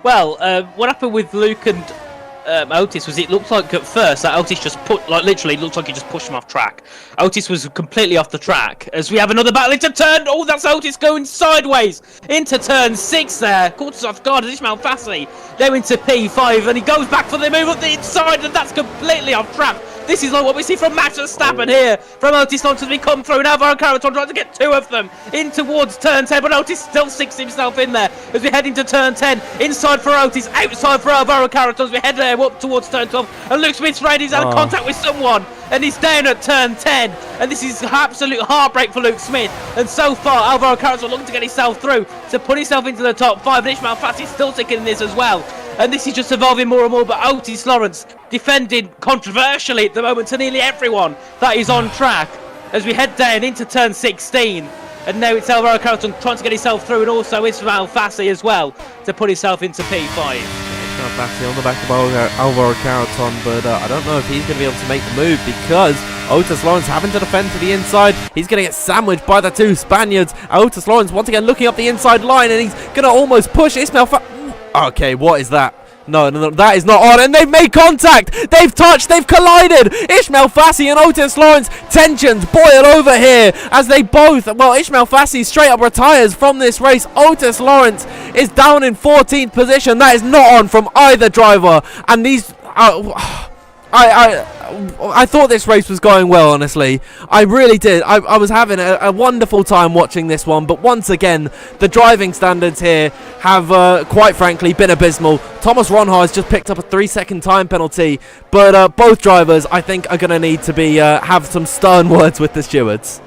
Well, what happened with Luke and Otis was, it looked like at first that Otis just literally looked like he just pushed him off track. Otis was completely off the track, as we have another battle into turn. Oh, that's Otis going sideways into turn 6 there. Caught us off guard as Ismail Fassi now into P5, and he goes back for the move up the inside, and that's completely off track. This is like what we see from Max Verstappen here. From Otis Lawrence as we come through. Now Alvaro Carreton trying to get 2 of them in towards turn 10. But Otis still sticks himself in there as we head into turn 10. Inside for Otis, outside for Alvaro Carreton as we head there up towards turn 12. And Luke Smith's ready. He's had contact with someone. And he's down at turn 10. And this is absolute heartbreak for Luke Smith. And so far, Alvaro Carreton looking to get himself through, to put himself into the top 5. And Ishmael Fassi still sticking in this as well. And this is just evolving more and more. But Otis Lawrence defending controversially at the moment to nearly everyone that is on track. As we head down into turn 16. And now it's Alvaro Carreton trying to get himself through. And also Ishmael Fassi as well to put himself into P5. Fassi on the back of Alvaro Carreton, but I don't know if he's going to be able to make the move because Otis Lawrence having to defend to the inside. He's going to get sandwiched by the 2 Spaniards. Otis Lawrence once again looking up the inside line, and he's going to almost push Ismail Okay, what is that? No, that is not on, and they've made contact. They've touched, they've collided. Ishmael Fassi and Otis Lawrence, tensions boil over here as they both, well, Ishmael Fassi straight up retires from this race. Otis Lawrence is down in 14th position. That is not on from either driver, and these, I thought this race was going well, honestly. I really did. I was having a wonderful time watching this one, but once again, the driving standards here have, quite frankly, been abysmal. Thomas Ronhaar has just picked up a 3-second time penalty, but both drivers, I think, are going to need to be have some stern words with the stewards.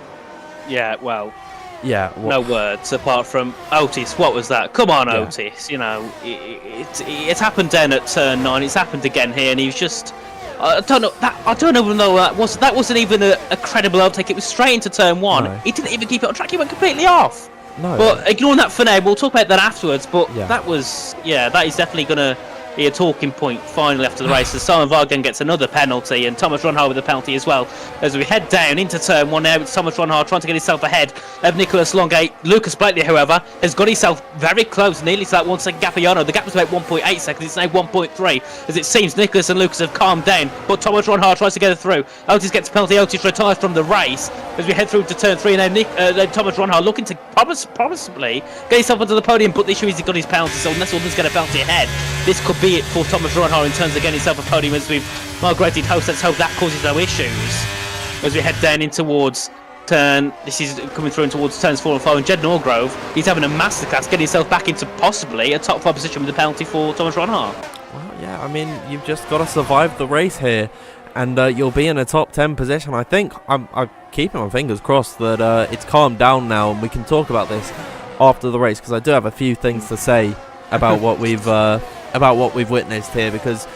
Yeah, well, yeah, no words apart from Otis. What was that? Come on, yeah. Otis. You know, it's happened down at turn 9. It's happened again here, and he was just. I don't know. I don't even know that wasn't even a credible overtake. It was straight into turn 1. No. He didn't even keep it on track. He went completely off. No. But ignoring that for now, we'll talk about that afterwards. But yeah. That is definitely gonna be a talking point finally after the race. As Simon Vargan gets another penalty, and Thomas Ronhaar with a penalty as well. As we head down into turn 1 now, it's Thomas Ronhaar trying to get himself ahead of Nicholas Longate. Lucas Blakely, however, has got himself very close, nearly to that 1 second gap of Jarno. The gap was about 1.8 seconds. It's now 1.3. As it seems Nicholas and Lucas have calmed down, but Thomas Ronhaar tries to get it through. Otis gets a penalty. Otis retires from the race as we head through to turn 3. And now Thomas Ronhaar looking to possibly get himself onto the podium, but the issue is he got his penalty, so unless others get a penalty ahead, this could be it for Thomas Ronhaar in terms of getting himself a podium. As we've migrated host, let's hope that causes no issues as we head down in towards this is coming through in towards turns 4 and 5, and Jed Norgrove, he's having a masterclass getting himself back into possibly a top 5 position with the penalty for Thomas Ronhaar. Well, yeah, I mean, you've just got to survive the race here, and you'll be in a top 10 position. I think I'm keeping my fingers crossed that it's calmed down now, and we can talk about this after the race, because I do have a few things to say about what we've witnessed here, because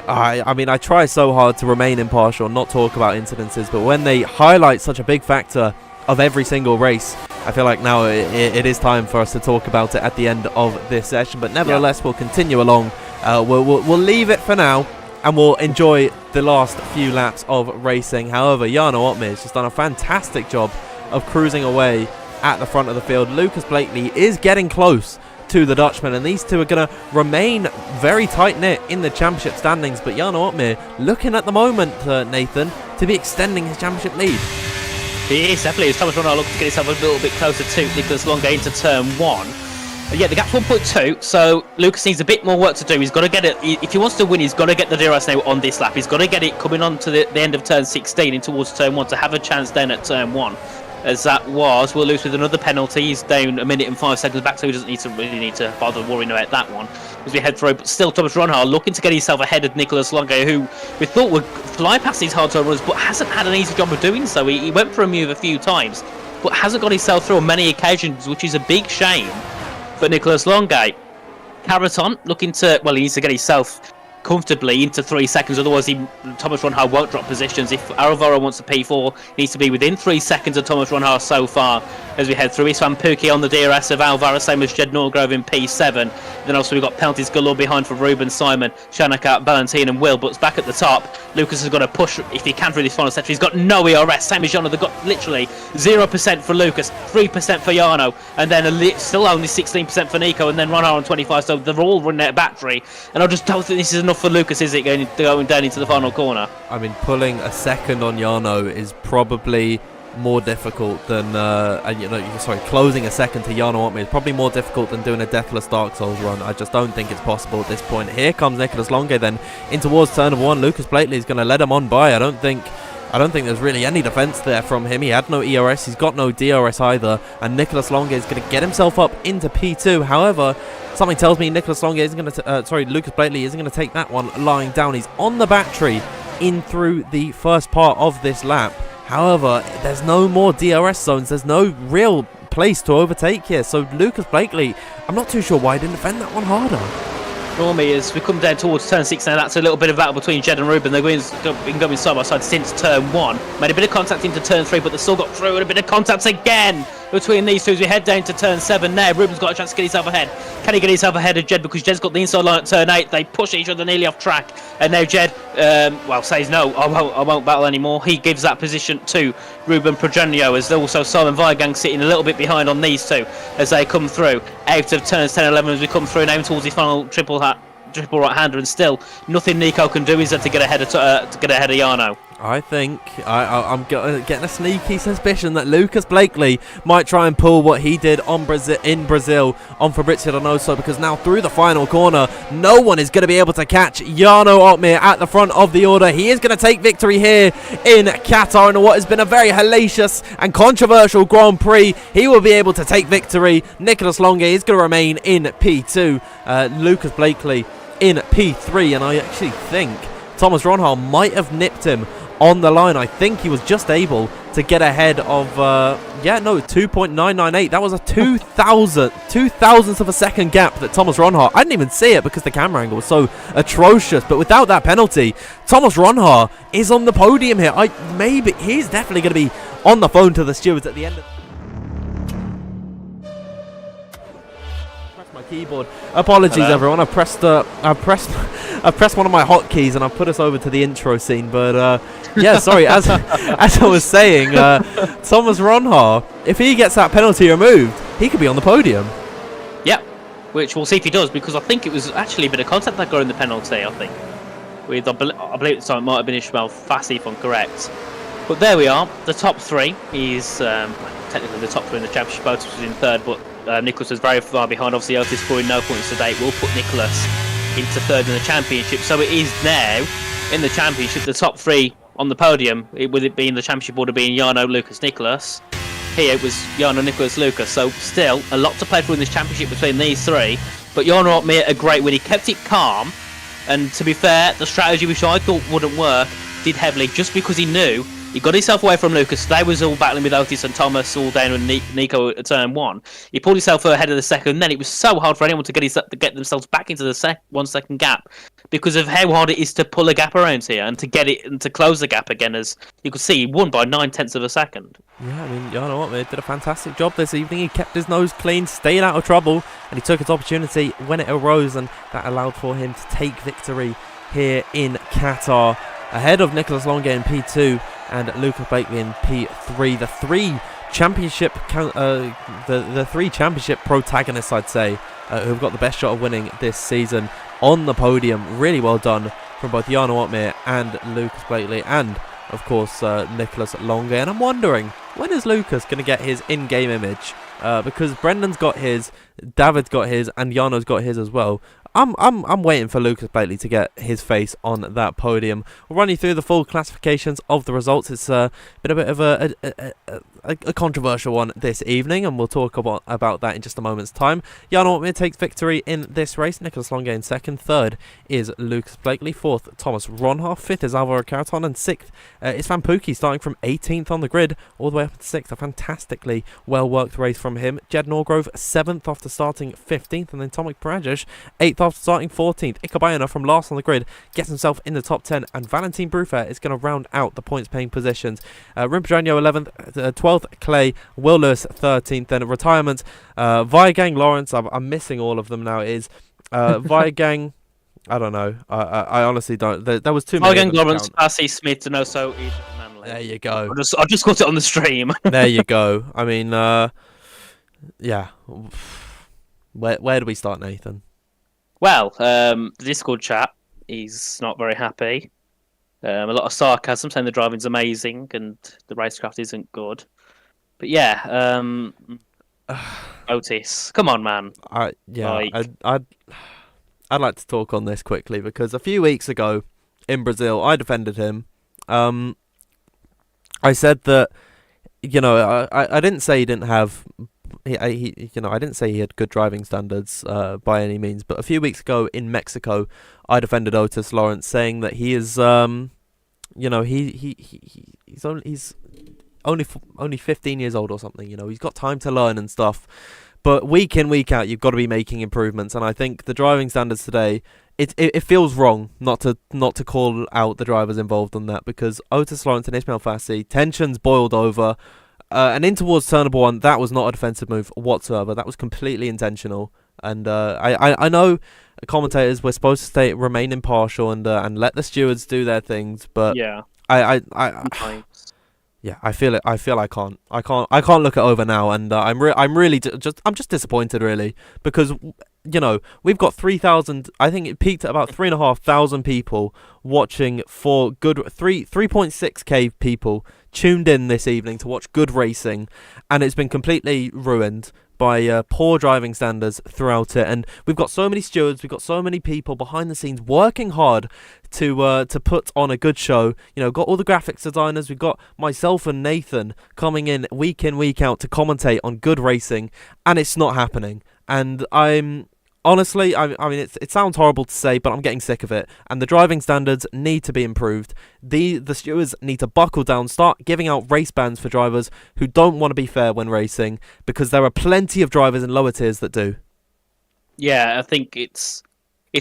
I mean, I try so hard to remain impartial and not talk about incidences, but when they highlight such a big factor of every single race, I feel like now it is time for us to talk about it at the end of this session. But nevertheless, we'll continue along. We'll leave it for now, and we'll enjoy the last few laps of racing. However, Jarno Opmeer has just done a fantastic job of cruising away at the front of the field. Lucas Blakely is getting close to the Dutchman, and these two are going to remain very tight-knit in the championship standings. But Jarno Opmeer looking at the moment, Nathan, to be extending his championship lead. He is definitely. As Thomas Ronhaar looking to get himself a little bit closer to Nicholas Longate into turn 1. Yeah, the gap's 1.2, so Lucas needs a bit more work to do. He's got to get it. If he wants to win, he's got to get the DRS now on this lap. He's got to get it coming on to the end of turn 16 and towards turn 1 to have a chance down at turn 1. As that was, we'll lose with another penalty. He's down 1 minute and 5 seconds back, so he doesn't really need to bother worrying about that one as we head through. But still, Thomas Ronhaar looking to get himself ahead of Nicholas Longate, who we thought would fly past these hard-to runners, but hasn't had an easy job of doing so. He went for a move a few times, but hasn't got himself through on many occasions, which is a big shame for Nicholas Longate. Carreton looking to, well, he needs to get himself comfortably into 3 seconds, otherwise Thomas Ronhaar won't drop positions. If Alvaro wants a P4, he needs to be within 3 seconds of Thomas Ronhaar so far as we head through. Isvan Pookie on the DRS of Alvaro, same as Jed Norgrove in P7. Then also we've got penalties galore behind for Ruben, Simon, Shanaka, Valentine and Will, but it's back at the top. Lucas has got to push if he can through this final section. He's got no ERS, same as Jarno. They've got literally 0% for Lucas, 3% for Jarno, and then still only 16% for Nico, and then Ronhaar on 25, so they're all running out of battery. And I just don't think this is enough for Lucas, is it, going down into the final corner? I mean, pulling a second on Jarno is probably more difficult than closing a second to Jano Otme is probably more difficult than doing a Deathless Dark Souls run. I just don't think it's possible at this point. Here comes Nicholas Longe then in towards turn of 1. Lucas Blakely is going to let him on by. I don't think there's really any defense there from him. He had no ERS, he's got no DRS either, and Nicholas Longe is going to get himself up into P2. However, something tells me Lucas Blakely isn't going to take that one lying down. He's on the battery in through the first part of this lap. However, there's no more DRS zones. There's no real place to overtake here. So Lucas Blakely, I'm not too sure why he didn't defend that one harder. Normally, as we come down towards turn 6 now, that's a little bit of battle between Jed and Ruben. They've been going side by side since turn 1. Made a bit of contact into turn 3, but they still got through, and a bit of contact again between these two as we head down to turn 7 now. Ruben's got a chance to get himself ahead. Can he get himself ahead of Jed? Because Jed's got the inside line at turn 8. They push each other nearly off track. And now Jed, says no, I won't battle anymore. He gives that position to Ruben Progenio, as also Simon Vigang sitting a little bit behind on these two as they come through out of turns 10 and 11 as we come through now towards the final triple right-hander, and still nothing Nico can do is to get ahead of Jano. I think I'm getting a sneaky suspicion that Lucas Blakely might try and pull what he did in Brazil on Fabrizio Donoso, because now through the final corner, no one is going to be able to catch Jano Otmir at the front of the order. He is going to take victory here in Qatar in what has been a very hellacious and controversial Grand Prix. He will be able to take victory. Nicholas Longe is going to remain in P2. Lucas Blakely in P3, and I actually think Thomas Ronhal might have nipped him on the line. I think he was just able to get ahead of 2.998. That was a 2,000th of a second gap that Thomas Ronhar, I didn't even see it because the camera angle was so atrocious, but without that penalty, Thomas Ronhar is on the podium here. He's definitely going to be on the phone to the stewards at the end of my keyboard. Apologies, everyone. I've pressed one of my hotkeys and I've put us over to the intro scene. But yeah, sorry. As I was saying, Thomas Ronhar, if he gets that penalty removed, he could be on the podium. Yep, which we'll see if he does, because I think it was actually a bit of contact that got in the penalty. I think I believe at the time it might have been Ishmael Fassi, if I'm correct. But there we are. The top three is technically the top three in the championship. Otis was in third, but Nicholas was very far behind. Obviously, Otis scoring no points today will put Nicholas into third in the championship. So it is now in the championship the top three on the podium. With it being the championship order being Jano, Lucas, Nicholas. Here it was Jano, Nicholas, Lucas. So still a lot to play for in this championship between these three. But Jano Otmir, a great win. He kept it calm, and to be fair, the strategy which I thought wouldn't work did heavily, just because he knew he got himself away from Lucas. They was all battling with Otis and Thomas all down with Nico at turn 1. He pulled himself ahead of the second. Then it was so hard for anyone to get themselves back into the 1 second gap, because of how hard it is to pull a gap around here and to get it and to close the gap again. As you could see, he won by 9/10 of a second. Yeah, I mean, Jano Otmir did a fantastic job this evening. He kept his nose clean, stayed out of trouble, and he took his opportunity when it arose, and that allowed for him to take victory here in Qatar, ahead of Nicholas Longe in P2 and Lucas Blakely in P3. The three championship protagonists, I'd say, who've got the best shot of winning this season on the podium. Really well done from both Jano Otmir and Lucas Blakely, and of course Nicholas Longe. And I'm wondering, when is Lucas going to get his in-game image? Because Brendan's got his, David's got his, and Jano's got his as well. I'm waiting for Lucas Blakely to get his face on that podium. We'll run you through the full classifications of the results. It's been a bit of a controversial one this evening, and we'll talk about that in just a moment's time. Jano Otmir takes victory in this race. Nicholas Longe in second. Third is Lucas Blakely. Fourth, Thomas Ronhar. Fifth is Alvaro Carton. And sixth is Van Pookie, starting from 18th on the grid all the way up to 6th. A fantastically well-worked race from him. Jed Norgrove, 7th after starting 15th. And then Tomek Parajic, 8th after starting 14th. Ikabayana from last on the grid gets himself in the top 10. And Valentin Brufer is going to round out the points-paying positions. Rimpadranio 11th, 12th Clay, Will Lewis 13th. Then retirement, Vigang Lawrence. I'm missing all of them now. It is Vigang. I don't know. I honestly don't. There was too many. Vigang Lawrence, Passy, Smith, and also Edith Manley. There you go. I just got it on the stream. There you go. I mean, yeah. Where do we start, Nathan? Well, the Discord chat, he's not very happy. A lot of sarcasm saying the driving's amazing and the racecraft isn't good. But yeah, Otis, come on, man. Like, I'd like to talk on this quickly because a few weeks ago in Brazil, I defended him. I said that I didn't say he didn't have. I didn't say he had good driving standards by any means. But a few weeks ago in Mexico, I defended Otis Lawrence, saying that he is, he's only 15 years old or something. He's got time to learn and stuff. But week in, week out, you've got to be making improvements. And I think the driving standards today, it feels wrong not to call out the drivers involved on that, because Otis Lawrence and Ismail Fassi, tensions boiled over. And in towards turn number 1, that was not a defensive move whatsoever. That was completely intentional. And I know commentators, we're supposed to remain impartial and let the stewards do their things, but yeah, I feel it. I feel I can't look it over now, and I'm just disappointed really, because we've got 3,000. I think it peaked at about 3,500 people watching for good 3.6k people tuned in this evening to watch good racing, and it's been completely ruined by poor driving standards throughout it. And we've got so many stewards, we've got so many people behind the scenes working hard to put on a good show. Got all the graphics designers, we've got myself and Nathan coming in, week out to commentate on good racing, and it's not happening. And honestly, I mean, it sounds horrible to say, but I'm getting sick of it. And the driving standards need to be improved. The stewards need to buckle down, start giving out race bans for drivers who don't want to be fair when racing, because there are plenty of drivers in lower tiers that do. Yeah, I think it's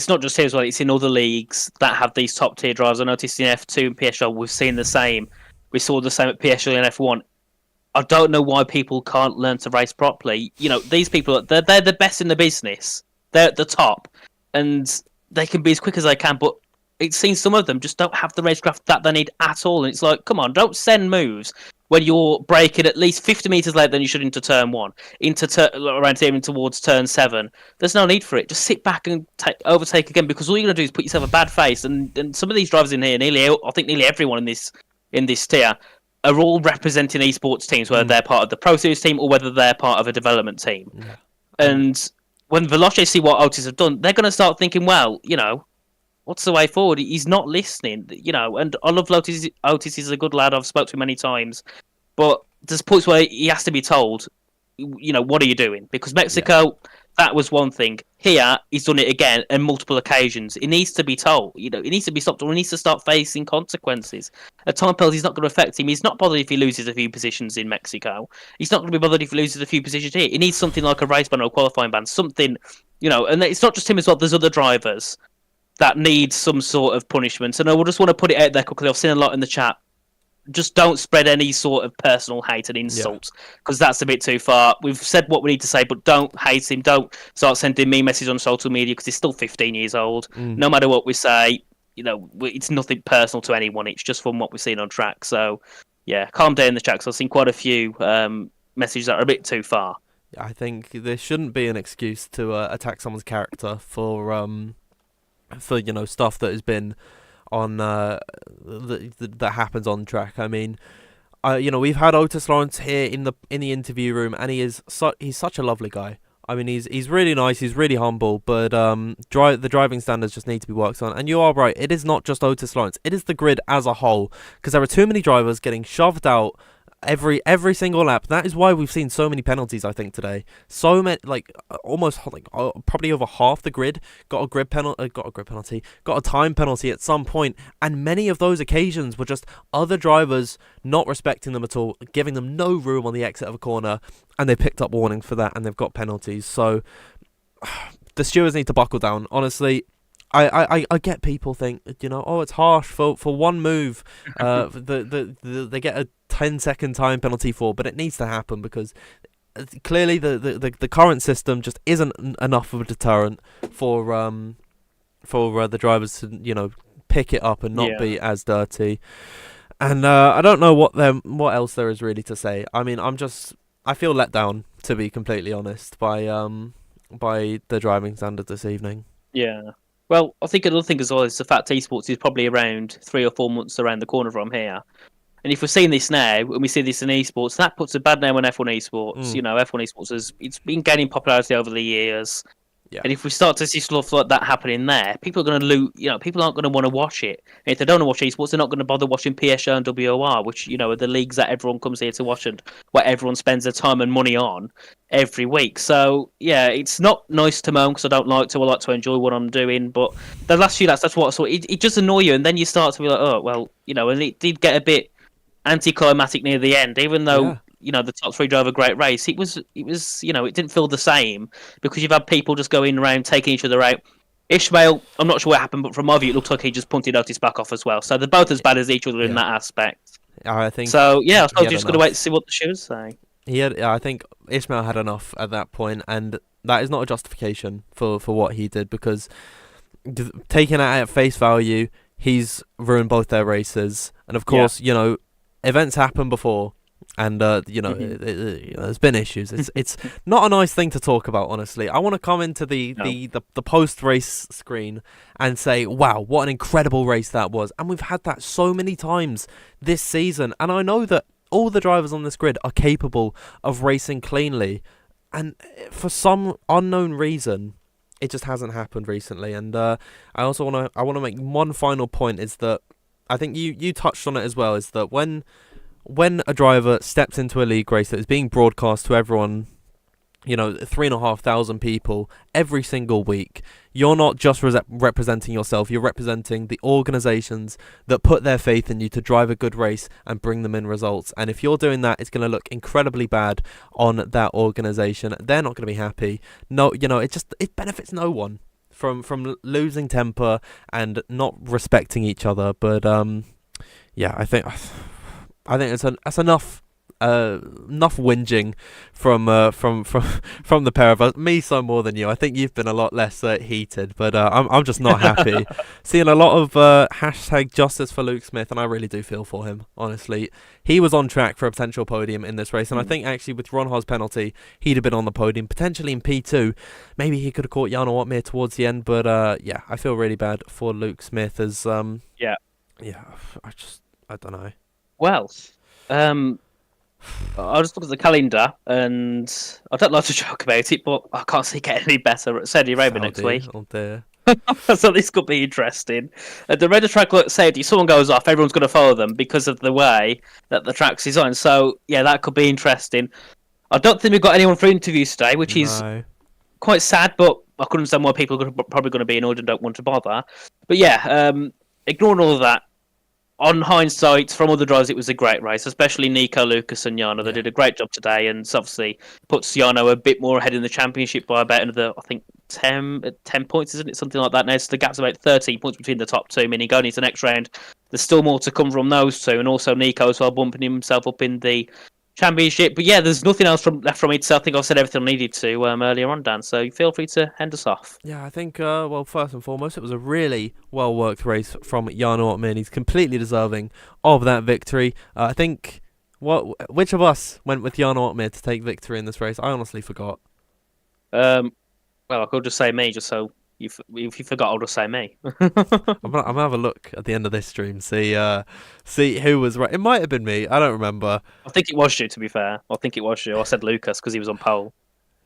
not just here as well. It's in other leagues that have these top tier drivers. I noticed in F2 and PSL, we've seen the same. We saw the same at PSL and F1. I don't know why people can't learn to race properly. These people, they're the best in the business. They're at the top, and they can be as quick as they can, but it seems some of them just don't have the racecraft that they need at all. And it's like, come on, don't send moves when you're braking at least 50 metres later than you should into turn 1, around here and towards turn 7. There's no need for it. Just sit back and overtake again, because all you're going to do is put yourself a bad face. And some of these drivers in here, I think nearly everyone in this tier, are all representing esports teams, whether they're part of the Pro Series team or whether they're part of a development team. Yeah. And when Veloce see what Otis have done, they're going to start thinking, well, what's the way forward? He's not listening, and I love Otis. Otis is a good lad. I've spoken to him many times. But there's points where he has to be told, what are you doing? Because Mexico, that was one thing. Here, he's done it again on multiple occasions. He needs to be told. He needs to be stopped, or he needs to start facing consequences. A time penalty is not going to affect him. He's not bothered if he loses a few positions in Mexico. He's not going to be bothered if he loses a few positions here. He needs something like a race ban or a qualifying ban, something, and it's not just him as well. There's other drivers that need some sort of punishment. And I just want to put it out there quickly. I've seen a lot in the chat. Just don't spread any sort of personal hate and insults, because that's a bit too far. We've said what we need to say, but don't hate him. Don't start sending me messages on social media, because he's still 15 years old. No matter what we say, it's nothing personal to anyone. It's just from what we've seen on track. So, yeah, calm down in the chat, because I've seen quite a few messages that are a bit too far. I think there shouldn't be an excuse to attack someone's character for stuff that has been on that happens on track. I mean, we've had Otis Lawrence here in the interview room, and he's such a lovely guy. I mean, he's really nice, he's really humble, but the driving standards just need to be worked on. And you are right, it is not just Otis Lawrence, it is the grid as a whole, because there are too many drivers getting shoved out every single lap. That is why we've seen so many penalties, I think, today. So many, probably over half the grid got a time penalty at some point, and many of those occasions were just other drivers not respecting them at all, giving them no room on the exit of a corner, and they picked up warnings for that, and they've got penalties. So the stewards need to buckle down, honestly. I get people think, it's harsh for one move. They get a 10-second time penalty for, but it needs to happen, because clearly the current system just isn't enough of a deterrent for the drivers to pick it up and not be as dirty. And I don't know what else there is really to say. I mean, I feel let down, to be completely honest, by the driving standards this evening. Yeah. Well, I think another thing as well is the fact Esports is probably around 3 or 4 months around the corner from here. And if we're seeing this now, and we see this in esports, that puts a bad name on F1 Esports. Mm. F1 Esports it's been gaining popularity over the years. Yeah. And if we start to see stuff like that happening there, people are going to lose. People aren't going to want to watch it. And if they don't want to watch esports, they're not going to bother watching PSG and WOR, which are the leagues that everyone comes here to watch and what everyone spends their time and money on every week. So yeah, it's not nice to moan because I don't like to. I like to enjoy what I'm doing. But the last few laps, that's what. So it just annoy you, and then you start to be like, oh well, and it did get a bit anticlimactic near the end, even though the top three drove a great race. It was it didn't feel the same because you've had people just going around taking each other out. Ishmael, I'm not sure what happened, but from my view, it looked like he just punted Otis back off as well. So they're both as bad as each other in that aspect. I think so. Yeah, I suppose you're just going to wait to see what the shows say. I think Ishmael had enough at that point, and that is not a justification for what he did, because taking it at face value, he's ruined both their races, and of course, events happen before, and there's been issues. It's not a nice thing to talk about, honestly. I want to come into the post race screen and say, wow, what an incredible race that was, and we've had that so many times this season, and I know that all the drivers on this grid are capable of racing cleanly, and for some unknown reason, it just hasn't happened recently. And I also want to make one final point, is that I think you touched on it as well, is that when a driver steps into a league race that is being broadcast to everyone, 3,500 people every single week, you're not just representing yourself, you're representing the organisations that put their faith in you to drive a good race and bring them in results. And if you're doing that, it's going to look incredibly bad on that organisation. They're not going to be happy. No, it benefits no one from losing temper and not respecting each other. But I think that's enough. Enough whinging from the pair of us. Me, so more than you. I think you've been a lot less heated, but I'm just not happy. Seeing a lot of hashtag justice for Luke Smith, and I really do feel for him. Honestly, he was on track for a potential podium in this race, and I think actually with Ron Ha's penalty, he'd have been on the podium, potentially in P2. Maybe he could have caught Jarno Opmeer towards the end, but I feel really bad for Luke Smith as I don't know. Well, I just look at the calendar, and I don't like to joke about it, but I can't see it getting any better at Saudi Arabia next week. Oh dear. So this could be interesting. At the red track, like Saudi, someone goes off, everyone's going to follow them because of the way that the track's designed. So yeah, that could be interesting. I don't think we've got anyone for interviews today, which is quite sad, but I couldn't understand why people are probably going to be annoyed and don't want to bother. But yeah, ignoring all of that, on hindsight, from other drivers, it was a great race, especially Nico, Lucas, and Jarno. They did a great job today, and it's obviously puts Jarno a bit more ahead in the championship by about another, I think, 10 points, isn't it? Something like that now. So the gap's about 13 points between the top two, meaning going into the next round, there's still more to come from those two, and also Nico as well, bumping himself up in the championship. But yeah, there's nothing else left from me to say. I think I've said everything I needed to earlier on, Dan, so feel free to end us off. Yeah, I think, first and foremost, it was a really well-worked race from Jarno Opmeer. He's completely deserving of that victory. I think, which of us went with Jarno Opmeer to take victory in this race? I honestly forgot. Well, I could just say me, just so if you forgot, I'll just say me. I'm gonna have a look at the end of this stream, see who was right. It might have been me. I don't remember. I think it was you, to be fair. I think it was you. I said Lucas because he was on pole.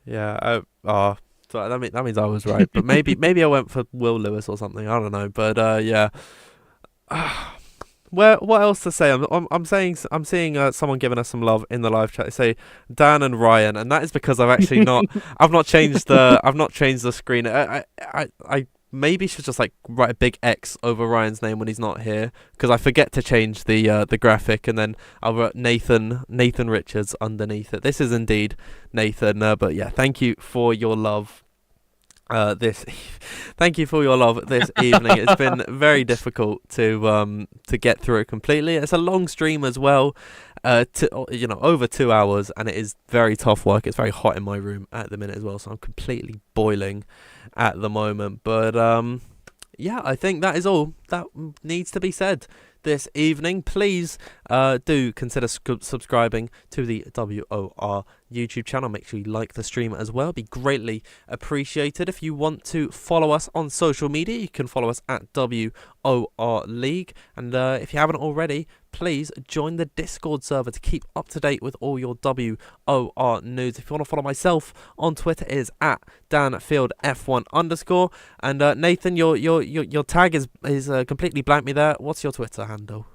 Yeah. So that means I was right. But maybe I went for Will Lewis or something. I don't know. But yeah. What else to say? I'm seeing someone giving us some love in the live chat. They say Dan and Ryan, and that is because I've actually I've not changed the screen. I maybe should just write a big X over Ryan's name when he's not here, because I forget to change the graphic, and then I'll write Nathan Richards underneath it. This is indeed Nathan, but yeah, thank you for your love. Thank you for your love this evening. It's been very difficult to get through it completely. It's a long stream as well, over 2 hours, and it is very tough work. It's very hot in my room at the minute as well, so I'm completely boiling at the moment. But yeah, I think that is all that needs to be said this evening. Please do consider subscribing to the WOR YouTube channel. Make sure you like the stream as well. It'd be greatly appreciated. If you want to follow us on social media, you can follow us at WOR League. And if you haven't already, please join the Discord server to keep up to date with all your WOR news. If you want to follow myself on Twitter, it is at DanFieldF1_. And Nathan, your tag is completely blank me there. What's your Twitter handle?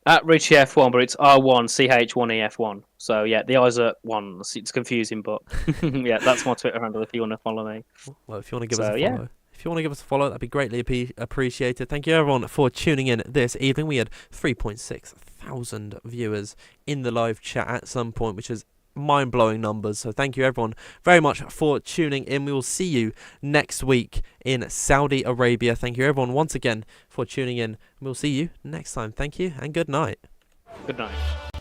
At Richie F1, but it's R1CH1EF1. So yeah, the I's are one. It's confusing, but yeah, that's my Twitter handle if you want to follow me. Well, if you want to give us a follow. If you want to give us a follow, that'd be greatly appreciated. Thank you, everyone, for tuning in this evening. We had 3.6 thousand viewers in the live chat at some point, which is mind-blowing numbers. So thank you, everyone, very much for tuning in. We will see you next week in Saudi Arabia. Thank you, everyone, once again for tuning in. We'll see you next time. Thank you, and good night. Good night.